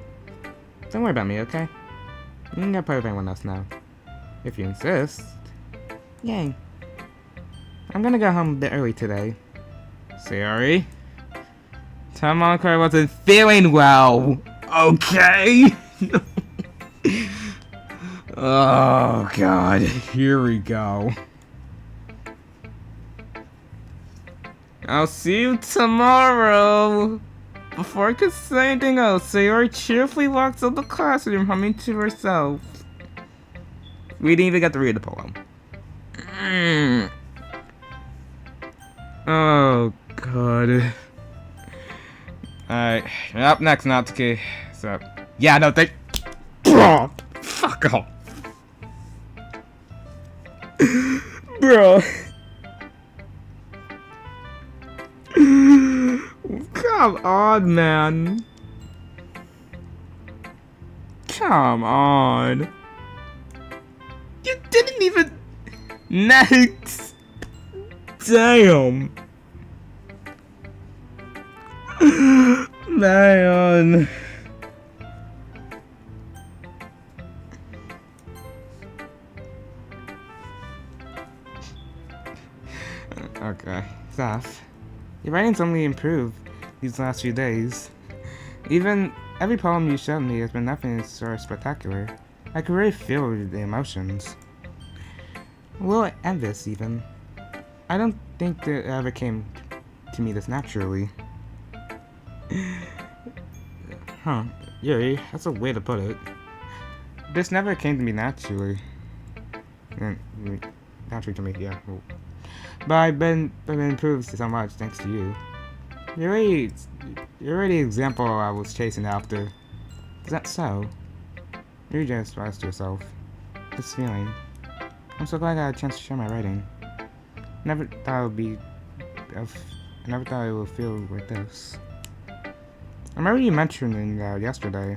Don't worry about me, okay? You can get part of anyone else now. If you insist. Yay. I'm gonna go home a bit early today. Sorry. Tell Monica I wasn't feeling well. Okay? Oh god. Here we go. I'll see you tomorrow. Before I could say anything else, Sayori cheerfully walks out the classroom, humming to herself. We didn't even get to read the poem. Oh, God. Alright, up next, Natsuki. So, yeah, no, Bro! Fuck off. Bro. Come on, man. Come on. You didn't even... Next. Damn. Man. Your writing's only improved these last few days. Even every poem you showed me has been nothing so spectacular. I could really feel the emotions. A little envious, even. I don't think that it ever came to me this naturally. Huh, Yuri, that's a way to put it. This never came to me naturally. Naturally to me, yeah. But I've been improved so much thanks to you. You're the example I was chasing after. Is that so? You just lost yourself. This feeling. I'm so glad I got a chance to share my writing. Never thought I never thought it would feel like this. I remember you mentioning that yesterday.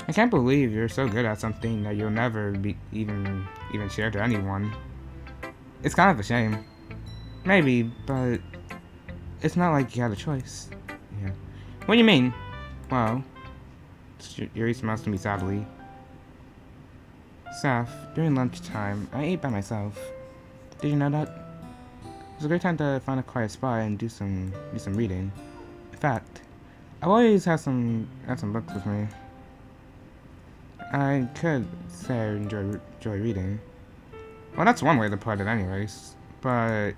I can't believe you're so good at something that you'll never be even share to anyone. It's kind of a shame. Maybe, but it's not like you had a choice. Yeah. What do you mean? Well, Yuri smiles to me sadly. Saf, during lunchtime, I ate by myself. Did you know that? It was a great time to find a quiet spot and do some reading. In fact, I always have some books with me. I could say I enjoy reading. Well, that's one way to put it, anyways. But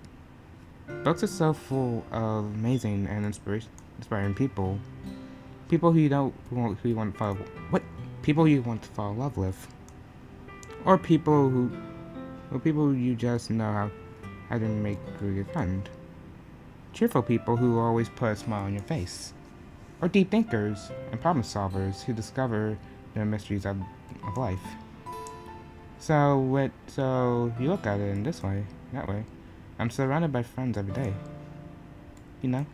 books are so full of amazing and inspiring people. People who you want to fall in love with, or people who you just know how to make a good friend. Cheerful people who always put a smile on your face, or deep thinkers and problem solvers who discover the mysteries of life. So you look at it in that way. I'm surrounded by friends every day. You know?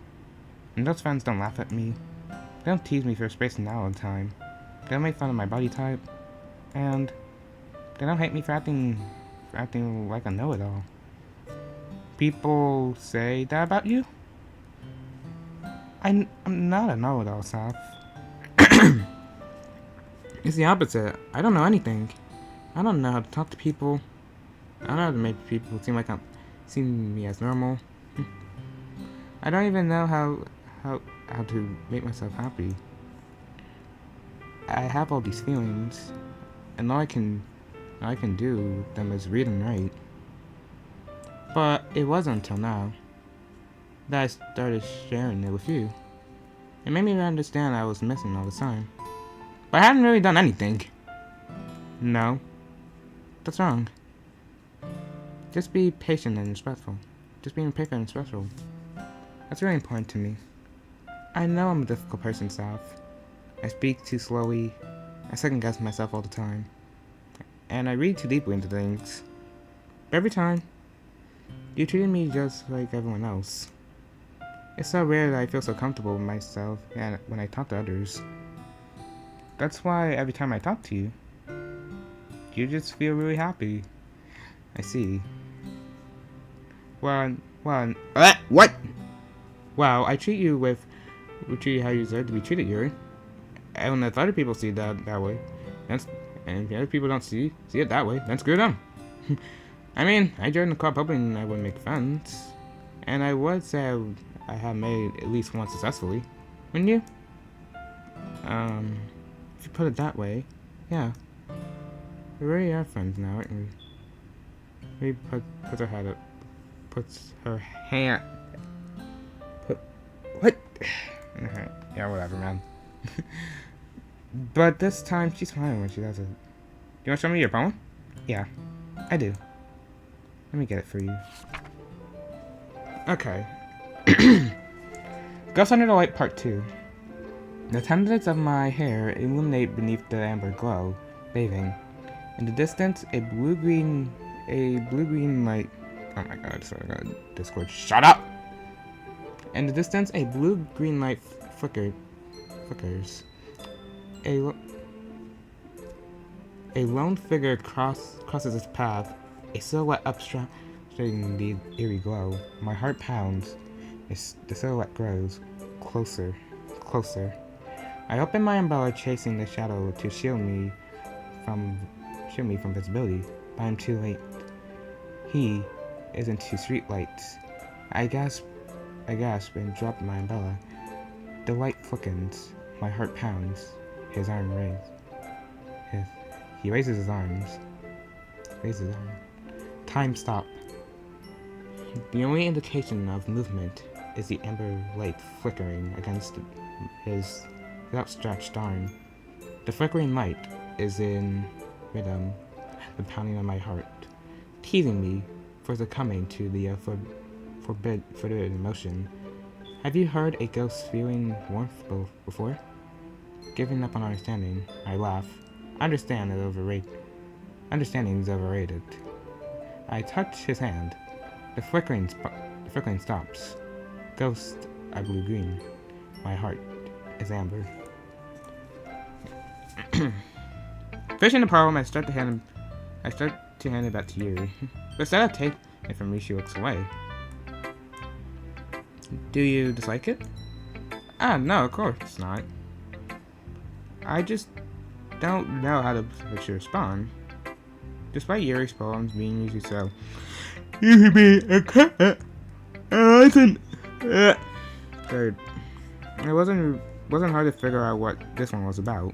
And those friends don't laugh at me. They don't tease me for spacing out all the time. They don't make fun of my body type. And they don't hate me for acting like a know-it-all. People say that about you? I'm not a know-it-all, Saf. It's the opposite. I don't know anything. I don't know how to talk to people. I don't know how to make people see me as normal. I don't even know how to make myself happy. I have all these feelings, and all I can do with them is read and write. But it wasn't until now that I started sharing it with you. It made me understand I was missing all the time. But I hadn't really done anything. No. That's wrong. Just be patient and respectful. Just being patient and respectful. That's really important to me. I know I'm a difficult person, Saf. I speak too slowly. I second guess myself all the time. And I read too deeply into things. But every time, you treated me just like everyone else. It's so rare that I feel so comfortable with myself and when I talk to others. That's why every time I talk to you, you just feel really happy. I see. What? Well, I treat you how you deserve to be treated, Yuri. And if other people see that way, and if other people don't see it that way, then screw them. I mean, I joined the club hoping I would make friends, and I would say I have made at least one successfully. Wouldn't you? If you put it that way, yeah. We really are friends now, aren't we? We puts her hand up. What? Yeah, whatever, man. But this time, she's smiling when she does it. You want to show me your poem? Yeah, I do. Let me get it for you. Okay. Ghost Under the Light Part 2. The tendrils of my hair illuminate beneath the amber glow, bathing. In the distance, a blue-green light. Oh my god, sorry, Discord, shut up! In the distance, a blue-green light flickers. A lone figure crosses its path, a silhouette obstructing the eerie glow. My heart pounds. The silhouette grows closer. I open my umbrella, chasing the shadow to shield me from visibility, but I'm too late. He is into streetlights, I gasp and drop my umbrella. The light flickens. My heart pounds. His arm raised. He raises his arms. Time stop. The only indication of movement is the amber light flickering against his outstretched arm. The flickering light is in rhythm, the pounding of my heart, teasing me for succumbing to the forbidden emotion. Have you heard a ghost feeling warmth before? Giving up on understanding, I laugh. Understanding is overrated. I touch his hand. The flickering stops. Ghost, I blue-green. My heart is amber. Finishing the problem, I start to hand it back to Yuri. But instead of taking it from me, she looks away. Do you dislike it? Ah, no, of course not. I just don't know how to respond. Despite Yuri's poems being usually so, you should be a cat. Third, it wasn't hard to figure out what this one was about.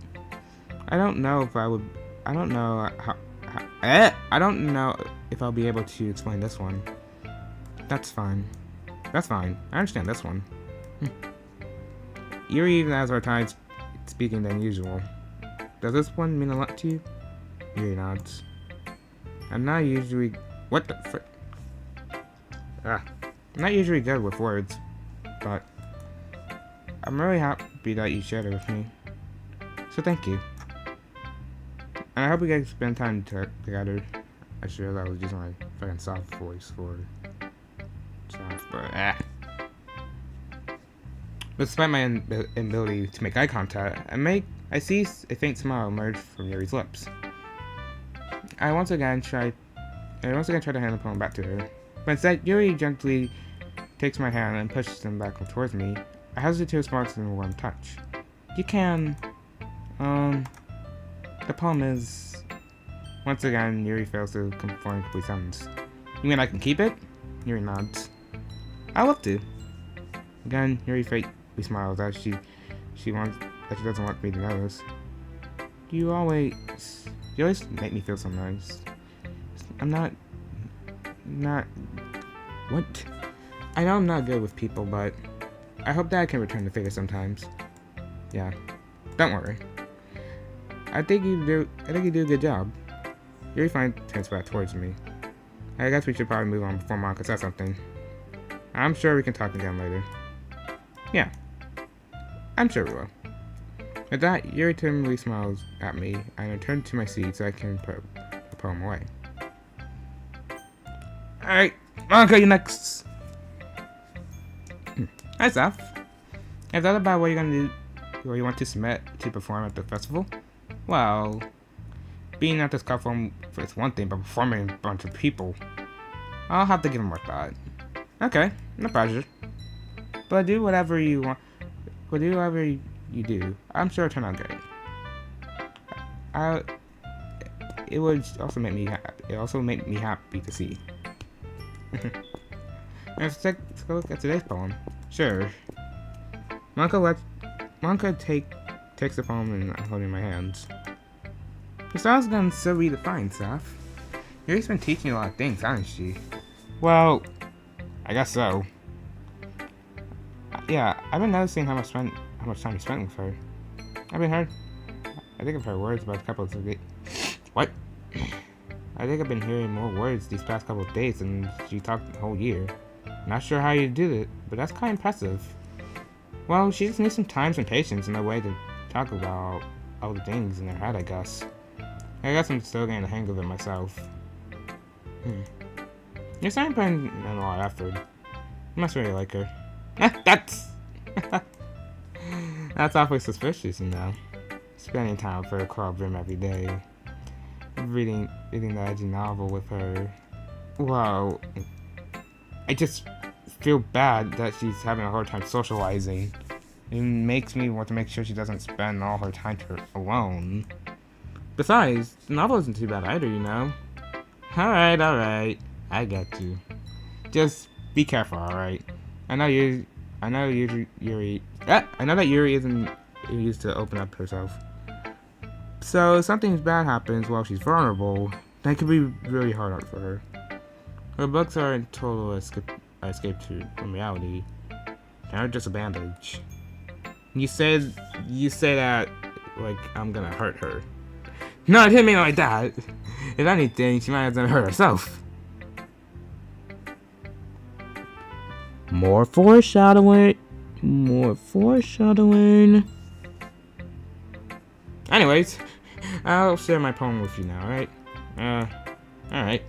I don't know if I don't know if I'll be able to explain this one. That's fine. I understand this one. Yuri even has our time speaking than usual. Does this one mean a lot to you? Yuri nods. I'm not usually... What the frick? I'm not usually good with words, but I'm really happy that you shared it with me. So thank you. And I hope we guys spend time together. I should realize I was using my fucking soft voice for stuff, but despite my inability to make eye contact, I see a faint smile emerge from Yuri's lips. I once again try to hand the poem back to her, but instead Yuri gently takes my hand and pushes them back towards me. I hesitate to respond to the warm touch. You can, the poem is... Once again, Yuri fails to form a complete sentence. You mean I can keep it? Yuri nods. I'd love to. Again, Yuri faintly smiles as she doesn't want me to notice. You always make me feel so nice. I'm not... What? I know I'm not good with people, but I hope that I can return the favor sometimes. Yeah. Don't worry. I think you do a good job. Yuri finally turns back towards me. I guess we should probably move on before Monica says something. I'm sure we can talk again later. Yeah. I'm sure we will. With that, Yuri timidly smiles at me, and I turn to my seat so I can put the poem away. Alright, Monica, you next. Hi, Seth. Have you thought about what you're gonna do, what you want to submit to perform at the festival? Well, being at this platform is one thing, but performing in a bunch of people, I'll have to give it more thought. Okay, no pressure. But do whatever you want. But do whatever you do. I'm sure it'll turn out great. It would also make me happy. It also make me happy to see. Let's go look at today's poem. Sure. Monica takes the poem and I'm holding my hands. Your style's gotten so redefined, Saf. Yuri's been teaching you a lot of things, hasn't she? Well, I guess so. Yeah, I've been noticing how much time you spent with her. I think I've heard words about a couple of days. What? I think I've been hearing more words these past couple of days than she talked the whole year. Not sure how you did it, but that's kind of impressive. Well, she just needs some time and patience and a way to talk about all the things in her head, I guess. I guess I'm still getting the hang of it myself. You're starting to put in a lot of effort. You must really like her. That's awfully suspicious, you know. Spending time with her at Club Room every day. Reading the edgy novel with her. Well, I just feel bad that she's having a hard time socializing. It makes me want to make sure she doesn't spend all her time alone. Besides, the novel isn't too bad either, you know. Alright, I get you. Just Be careful, alright? I know Yuri. I know that Yuri isn't used to open up herself. So if something bad happens while she's vulnerable, that could be really hard for her. Her books are a total escape from reality. They're just a bandage. You say that like I'm gonna hurt her. No, it didn't mean like that. If anything, she might have done hurt herself. More foreshadowing. More foreshadowing. Anyways, I'll share my poem with you now, alright? Alright.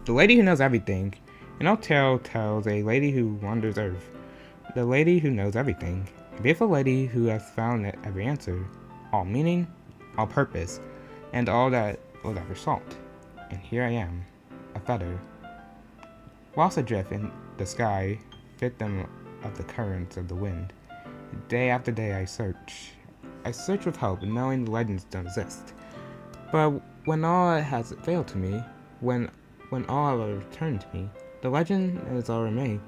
The lady who knows everything. An old tale tells a lady who wanders earth. The lady who knows everything. A beautiful lady who has found every answer. All meaning, all purpose, and all that was ever sought. And here I am, a feather. Whilst adrift in the sky, victim of the currents of the wind. Day after day I search. I search with hope, knowing the legends don't exist. But when all has failed to me, when all have returned to me, the legend as all remains,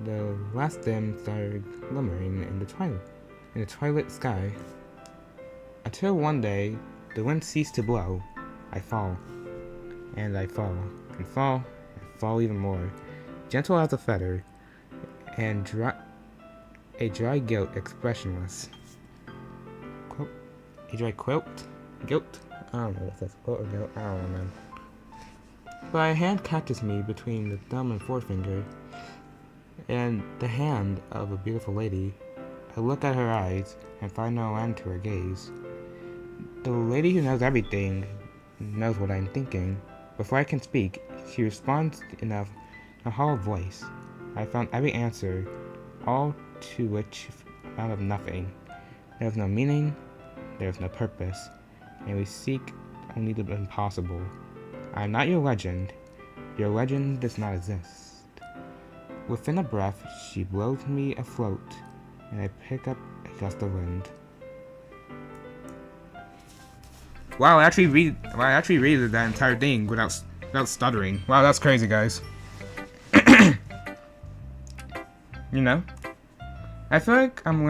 the last dim star glimmering in the twilight sky. Until one day, the wind ceased to blow. I fall, and I fall, and fall, and fall even more, gentle as a feather, and a dry guilt expressionless. Quote, a dry guilt? I don't know if that's quote or guilt, I don't know, man. But a hand catches me between the thumb and forefinger, and the hand of a beautiful lady. I look at her eyes and find no end to her gaze. The lady who knows everything knows what I'm thinking. Before I can speak, she responds in a hollow voice. I found every answer, all to which out of nothing. There is no meaning, there is no purpose, and we seek only the impossible. I am not your legend. Your legend does not exist. Within a breath, she blows me afloat, and I pick up a gust of wind. Wow, I actually read that entire thing without stuttering. Wow, that's crazy, guys. You know, I feel like I'm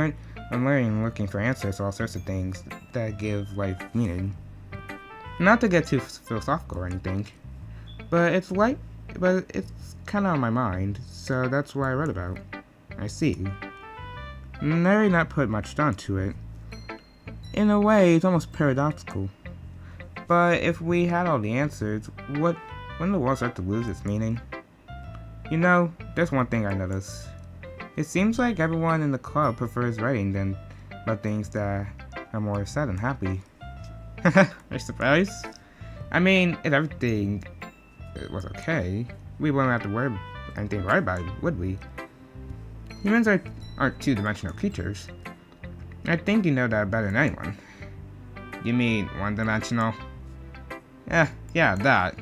learning, looking for answers to all sorts of things that give life meaning. Not to get too philosophical or anything, but it's kind of on my mind, so that's what I read about. I see. Mary not put much thought to it. In a way, it's almost paradoxical. But if we had all the answers, wouldn't the world start to lose its meaning? You know, there's one thing I noticed. It seems like everyone in the club prefers writing than about things that are more sad and happy. Are you surprised? I mean, if everything was okay, we wouldn't have to worry anything to write about, would we? Humans aren't two-dimensional creatures. I think you know that better than anyone. You mean one-dimensional? Yeah, that.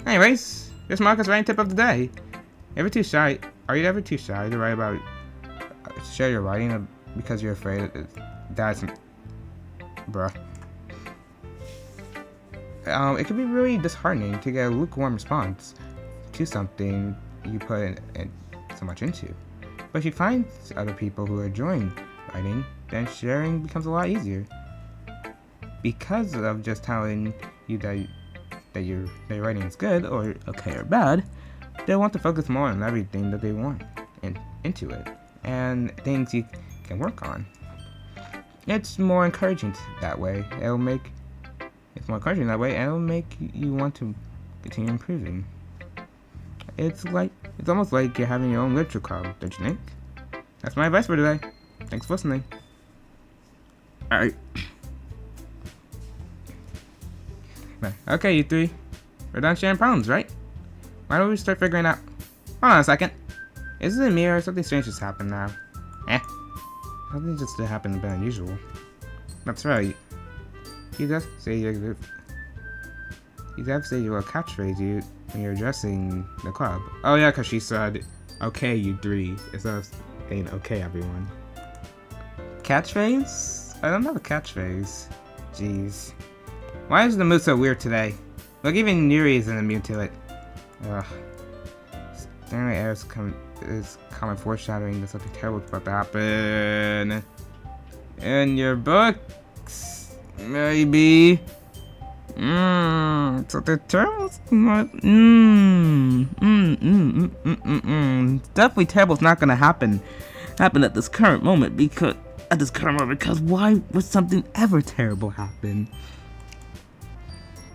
Anyways, this Marcus writing tip of the day. Are you ever too shy to write about, share your writing because you're afraid that's, bruh. It can be really disheartening to get a lukewarm response to something you put in so much into. But if you find other people who are enjoying writing, then sharing becomes a lot easier. Because of just telling you that your writing is good or okay or bad, they want to focus more on everything that they want into it and things you can work on. It's more encouraging that way. It's more encouraging that way, and it'll make you want to continue improving. It's almost like you're having your own literature club, don't you think? That's my advice for today. Thanks for listening. Alright. Okay, you three. We're done sharing poems, right? Why don't we start figuring out... Hold on a second. Is it me or something strange just happened now? Something just happened a bit unusual. That's right. You just say your catchphrase when you're addressing the club. Oh yeah, because she said, okay, you three, instead of saying, okay, everyone. Catchphrase? I don't have a catchphrase. Jeez. Why is the mood so weird today? Look, even Yuri isn't immune to it. Ugh. Stanley Air is common foreshadowing that something terrible is about to happen. In your books, maybe. Something terrible. Definitely terrible is not gonna happen at this current moment because why would something ever terrible happen?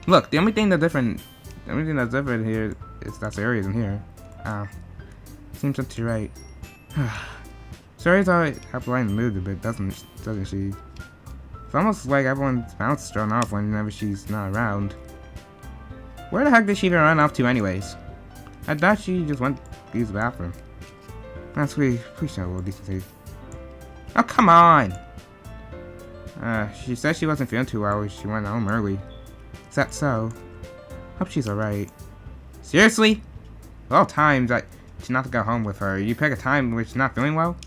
Look, the only thing that's different here is that Sayori isn't here. Seems that you're right. Sayori's always helped lighten the mood a bit, doesn't she? It's almost like everyone's bounce thrown off whenever she's not around. Where the heck did she even run off to anyways? I thought she just went to use the bathroom. That's please show a little decency. Oh, come on! She said she wasn't feeling too well. She went home early. Is that so? Hope she's alright. Seriously? At all times, I should not go home with her. You pick a time when she's not feeling well?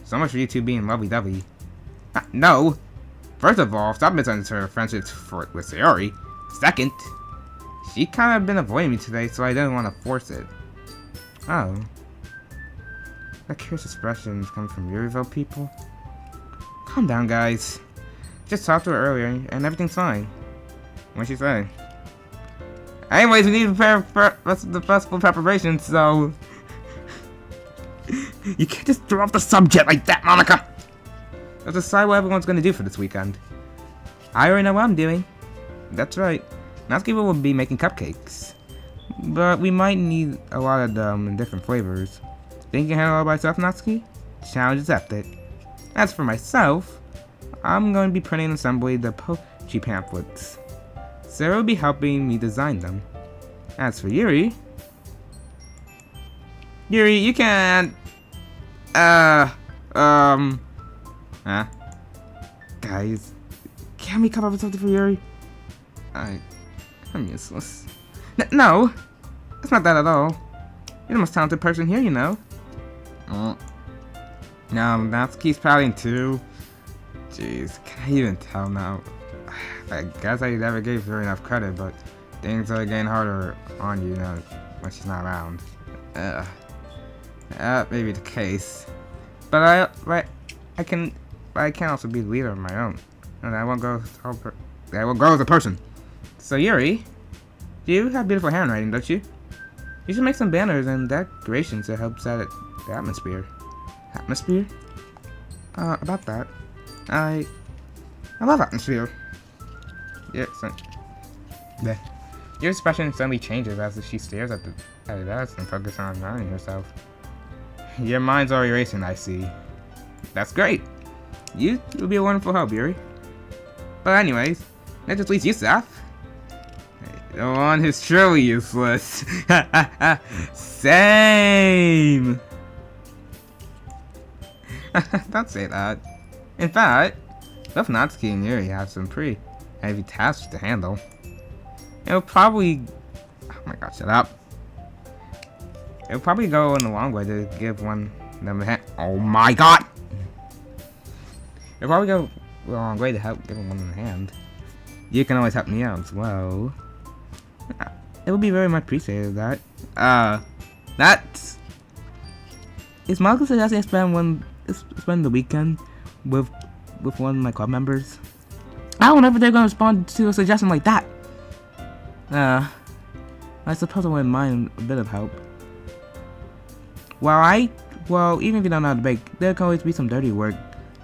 So much for you two being lovey-dovey. No! First of all, stop misunderstanding her friendships with Sayori. Second, she kind of been avoiding me today, so I didn't want to force it. Oh. That curious expression coming from Yuriville people? Calm down, guys. Just talked to her earlier, and everything's fine. What'd she say? Anyways, we need to prepare the festival preparation, so... You can't just throw off the subject like that, Monica! Let's decide what everyone's gonna do for this weekend. I already know what I'm doing. That's right. Natsuki will be making cupcakes. But we might need a lot of them in different flavors. Think you can handle it all by yourself, Natsuki? Challenge accepted. As for myself, I'm going to be printing and assembling the poetry pamphlets. Sarah will be helping me design them. As for Yuri, you can't... Guys, can we come up with something for Yuri? I'm useless. No, it's not that at all. You're the most talented person here, you know. No, Natsuki's pouting too. Jeez, can I even tell now? I guess I never gave her enough credit, but things are getting harder on you now when she's not around. That may be the case, but I can also be the leader of my own, and I won't go as a person. So Yuri, you have beautiful handwriting, don't you? You should make some banners and decorations to help set the atmosphere. Atmosphere? About that. I love atmosphere. Yeah, your expression suddenly changes as she stares at the desk and focuses on admiring herself. Your mind's already racing, I see. That's great. You'll be a wonderful help, Yuri. But anyways, that just leaves you, Seth. The one who's truly useless. Same. Don't say that. In fact, both Natsuki and Yuri have some pretty heavy tasks to handle. It'll probably... Oh my god, shut up. It'll probably go in a long way to give them a hand. Oh my god! It'll probably go a long way to help give one a hand. You can always help me out as well. It would be very much appreciated, that. Is Monica suggesting I spend the weekend with one of my club members? I don't know if they're gonna respond to a suggestion like that. I suppose I wouldn't mind a bit of help. Well, even if you don't know how to bake, there can always be some dirty work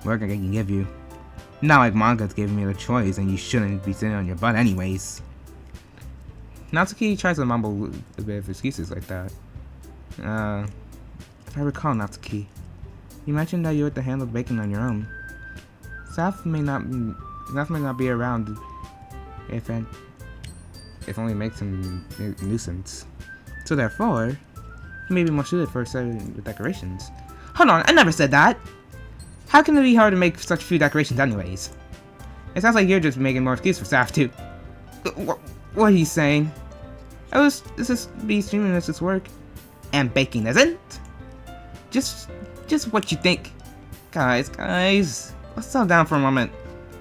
I can give you. Not like Monica's giving me the choice, and you shouldn't be sitting on your butt anyways. Natsuki tries to mumble a bit of excuses like that. If I recall, Natsuki, you mentioned that you had to handle baking on your own. SASF may not be around if only makes him a nuisance. So therefore, he may be more suited for certain decorations. Hold on, I never said that! How can it be hard to make such few decorations anyways? It sounds like you're just making more excuse for SASF too. What are you saying? This is be streaming as this work, and baking isn't? Just what you think. Guys, let's settle down for a moment.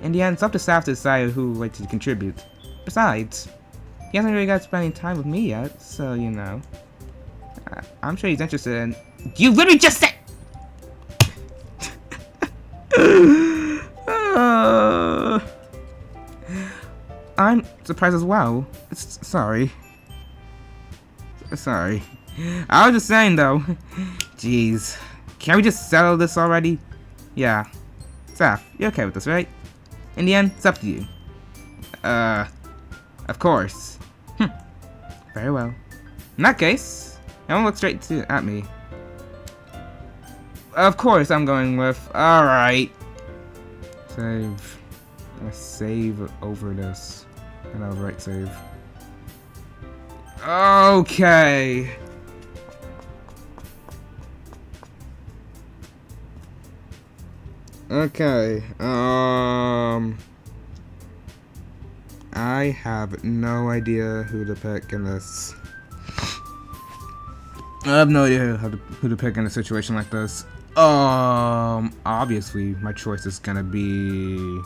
In the end, it's up to SASF to decide who would like to contribute. Besides, he hasn't really got to spend any time with me yet, so you know. I'm sure he's interested in... You literally just said... I'm surprised as well. Sorry. Sorry. I was just saying though. Jeez. Can't we just settle this already? Yeah. SASF, you're okay with this, right? In the end, it's up to you. Of course. Very well. In that case, everyone look straight at me. Of course I'm going with, alright. Save. Let's save over this. And I'll right save. Okay. Okay. I have no idea who to pick in this. I have no idea who to pick in a situation like this. Obviously, my choice is gonna be.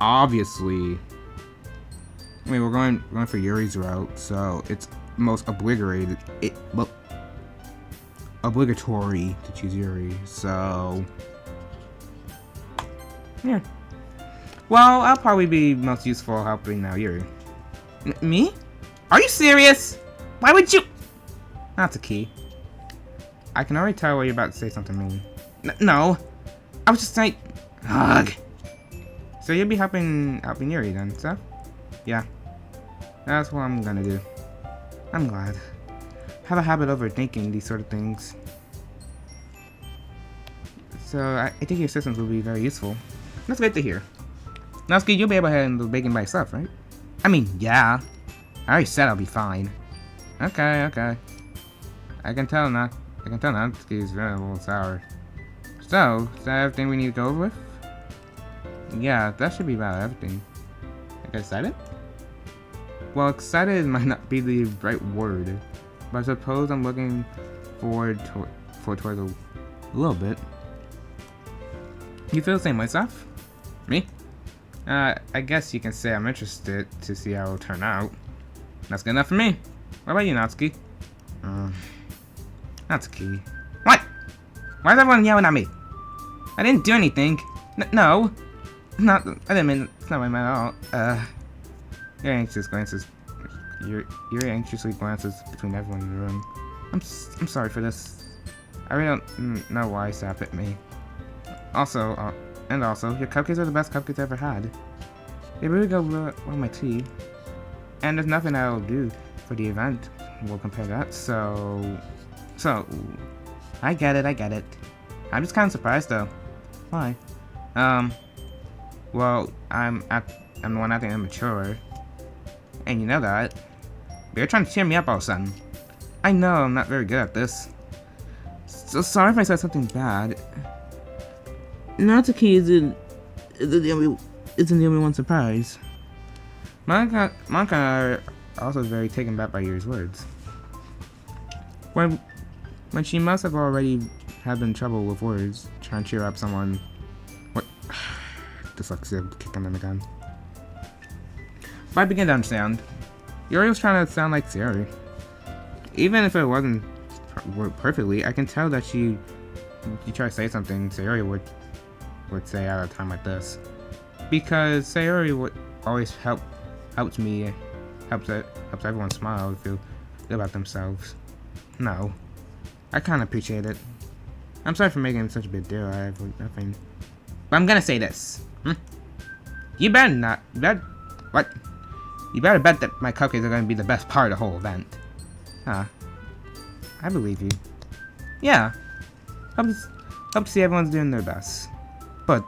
Obviously. I mean, we're going for Yuri's route, so it's most obligatory to choose Yuri. So, yeah. Well, I'll probably be most useful helping now Yuri. Me? Are you serious? Why would you? That's a key. I can already tell you're about to say something mean. No, I was just saying. Ugh. So you'll be helping Yuri then, so? Yeah. That's what I'm gonna do. I'm glad. Have a habit of overthinking these sort of things. So I think your assistance will be very useful. That's great to hear. Natsuki, you'll be able to handle baking by yourself, right? I mean, yeah. I already said I'll be fine. Okay. I can tell Natsuki is very a little sour. So, is that everything we need to go over with? Yeah, that should be about everything. Like excited? Well, excited might not be the right word, but I suppose I'm looking forward towards a little bit. You feel the same way, SASF? Me? I guess you can say I'm interested to see how it'll turn out. That's good enough for me. What about you, Natsuki? Natsuki. What? Why is everyone yelling at me? I didn't do anything. No. I didn't mean, it's not what I meant at all. Yuri anxiously glances between everyone in the room. I'm sorry for this. I really don't know why SASF hit me. Also, your cupcakes are the best cupcakes I ever had. They really go well with my tea. And there's nothing I'll do for the event will compare that, so, I get it. I'm just kind of surprised though. Why? Well, I'm the one acting immature. And you know that. But you're trying to cheer me up all of a sudden. I know I'm not very good at this. So sorry if I said something bad. Natsuki isn't the only one surprised. Monica are also very taken back by Yuri's words. When she must have already had been trouble with words, trying to cheer up someone. What? Dyslexia kicking in again. But I begin to understand. Yuri was trying to sound like Sayori. Even if it wasn't perfectly, I can tell that you try to say something Sayori would say at a time like this. Because Sayori would always helps everyone smile and feel good about themselves. No. I kinda appreciate it. I'm sorry for making such a big deal. I have nothing. But I'm gonna say this. You better what? You better bet that my cupcakes are gonna be the best part of the whole event. Huh. I believe you. Yeah. Hope to see everyone's doing their best. But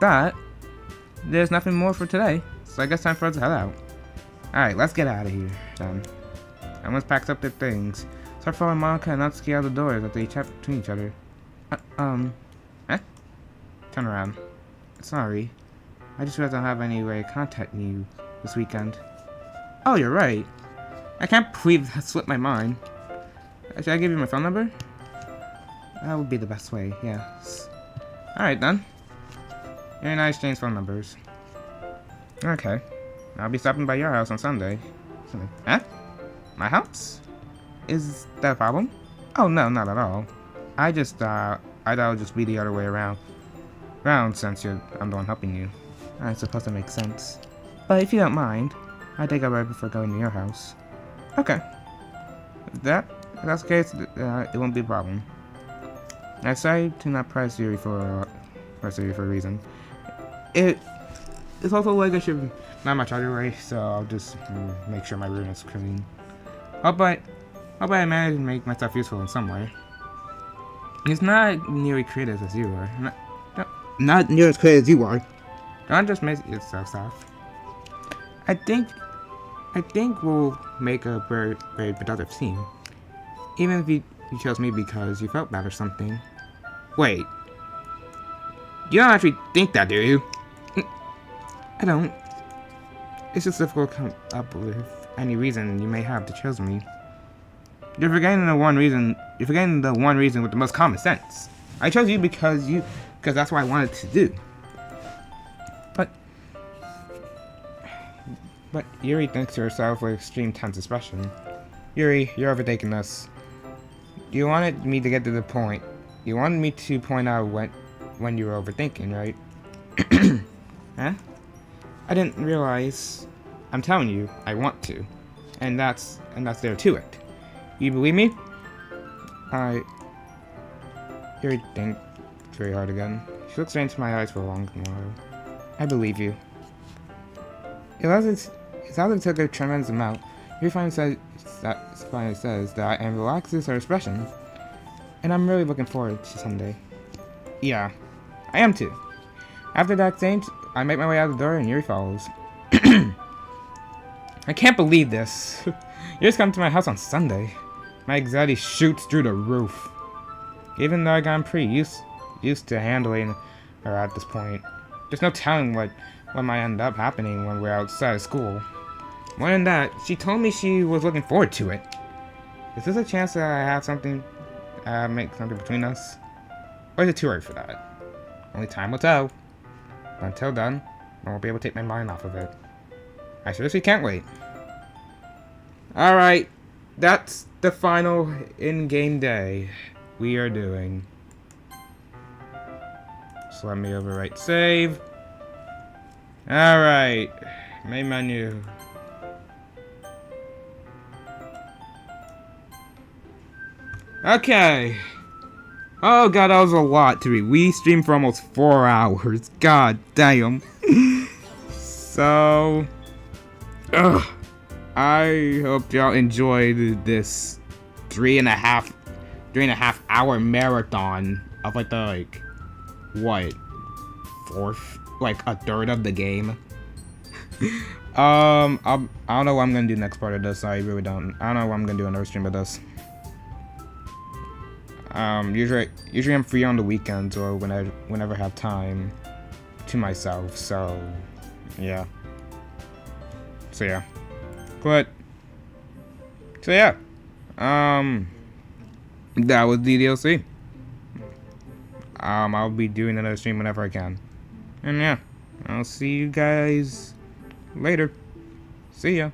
there's nothing more for today. So I guess time for us to head out. Alright, let's get out of here then. Everyone's packed up their things. Start following Monica and Natsuki out the doors as they chat between each other. Turn around. Sorry. I just realized I don't have any way of contacting you this weekend. Oh, you're right. I can't believe that slipped my mind. Should I give you my phone number? That would be the best way, yes. Alright then. You and I exchange phone numbers. Okay. I'll be stopping by your house on Sunday. Huh? My house? Is that a problem? Oh, no, not at all. I thought it would just be the other way around. Since I'm the one helping you. I suppose that makes sense. But if you don't mind, I think I'd prefer going to your house. Okay. If that's the case, it won't be a problem. I say to not press Yuri for a reason. It's also like I should not much other so I'll just make sure my room is clean. Hope I manage to make myself useful in some way. It's not nearly creative as you are. Not near as creative as you are. Don't just make yourself soft. I think we'll make a very, very productive team. Even if you chose me because you felt bad or something. Wait. You don't actually think that, do you? I don't. It's just difficult to come up with any reason you may have to choose me. You're forgetting the one reason with the most common sense. I chose you because that's what I wanted to do. But Yuri thinks to herself with extreme tense expression. Yuri, you're overtaking this. You wanted me to get to the point. You wanted me to point out when you were overthinking, right? Huh? I didn't realize. I'm telling you, I want to. And that's there to it. You believe me? Yuri thinks very hard again. She looks straight into my eyes for a long while. I believe you. It hasn't took a tremendous amount. Yuri finally says that and relaxes her expression. And I'm really looking forward to Sunday. Yeah, I am too. After that exchange, I make my way out the door and Yuri follows. I can't believe this. Yuri's coming to my house on Sunday. My anxiety shoots through the roof. Even though I got pretty used to handling her at this point. There's no telling what might end up happening when we're outside of school. More than that, she told me she was looking forward to it. Is this a chance that I have make something between us? Or is it too early for that? Only time will tell. But until then, I won't be able to take my mind off of it. I seriously can't wait. Alright, that's the final in-game day we are doing. So let me overwrite save. Alright, main menu. Okay. Oh god, that was a lot to read. We streamed for almost 4 hours. God damn. So, I hope y'all enjoyed this 3.5 hour marathon of like a third of the game. I don't know what I'm gonna do next part of this. I really don't. I don't know what I'm gonna do another stream of this. Usually I'm free on the weekends or whenever I have time to myself. So yeah. That was ddlc. I'll be doing another stream whenever I can. And yeah, I'll see you guys later. See ya.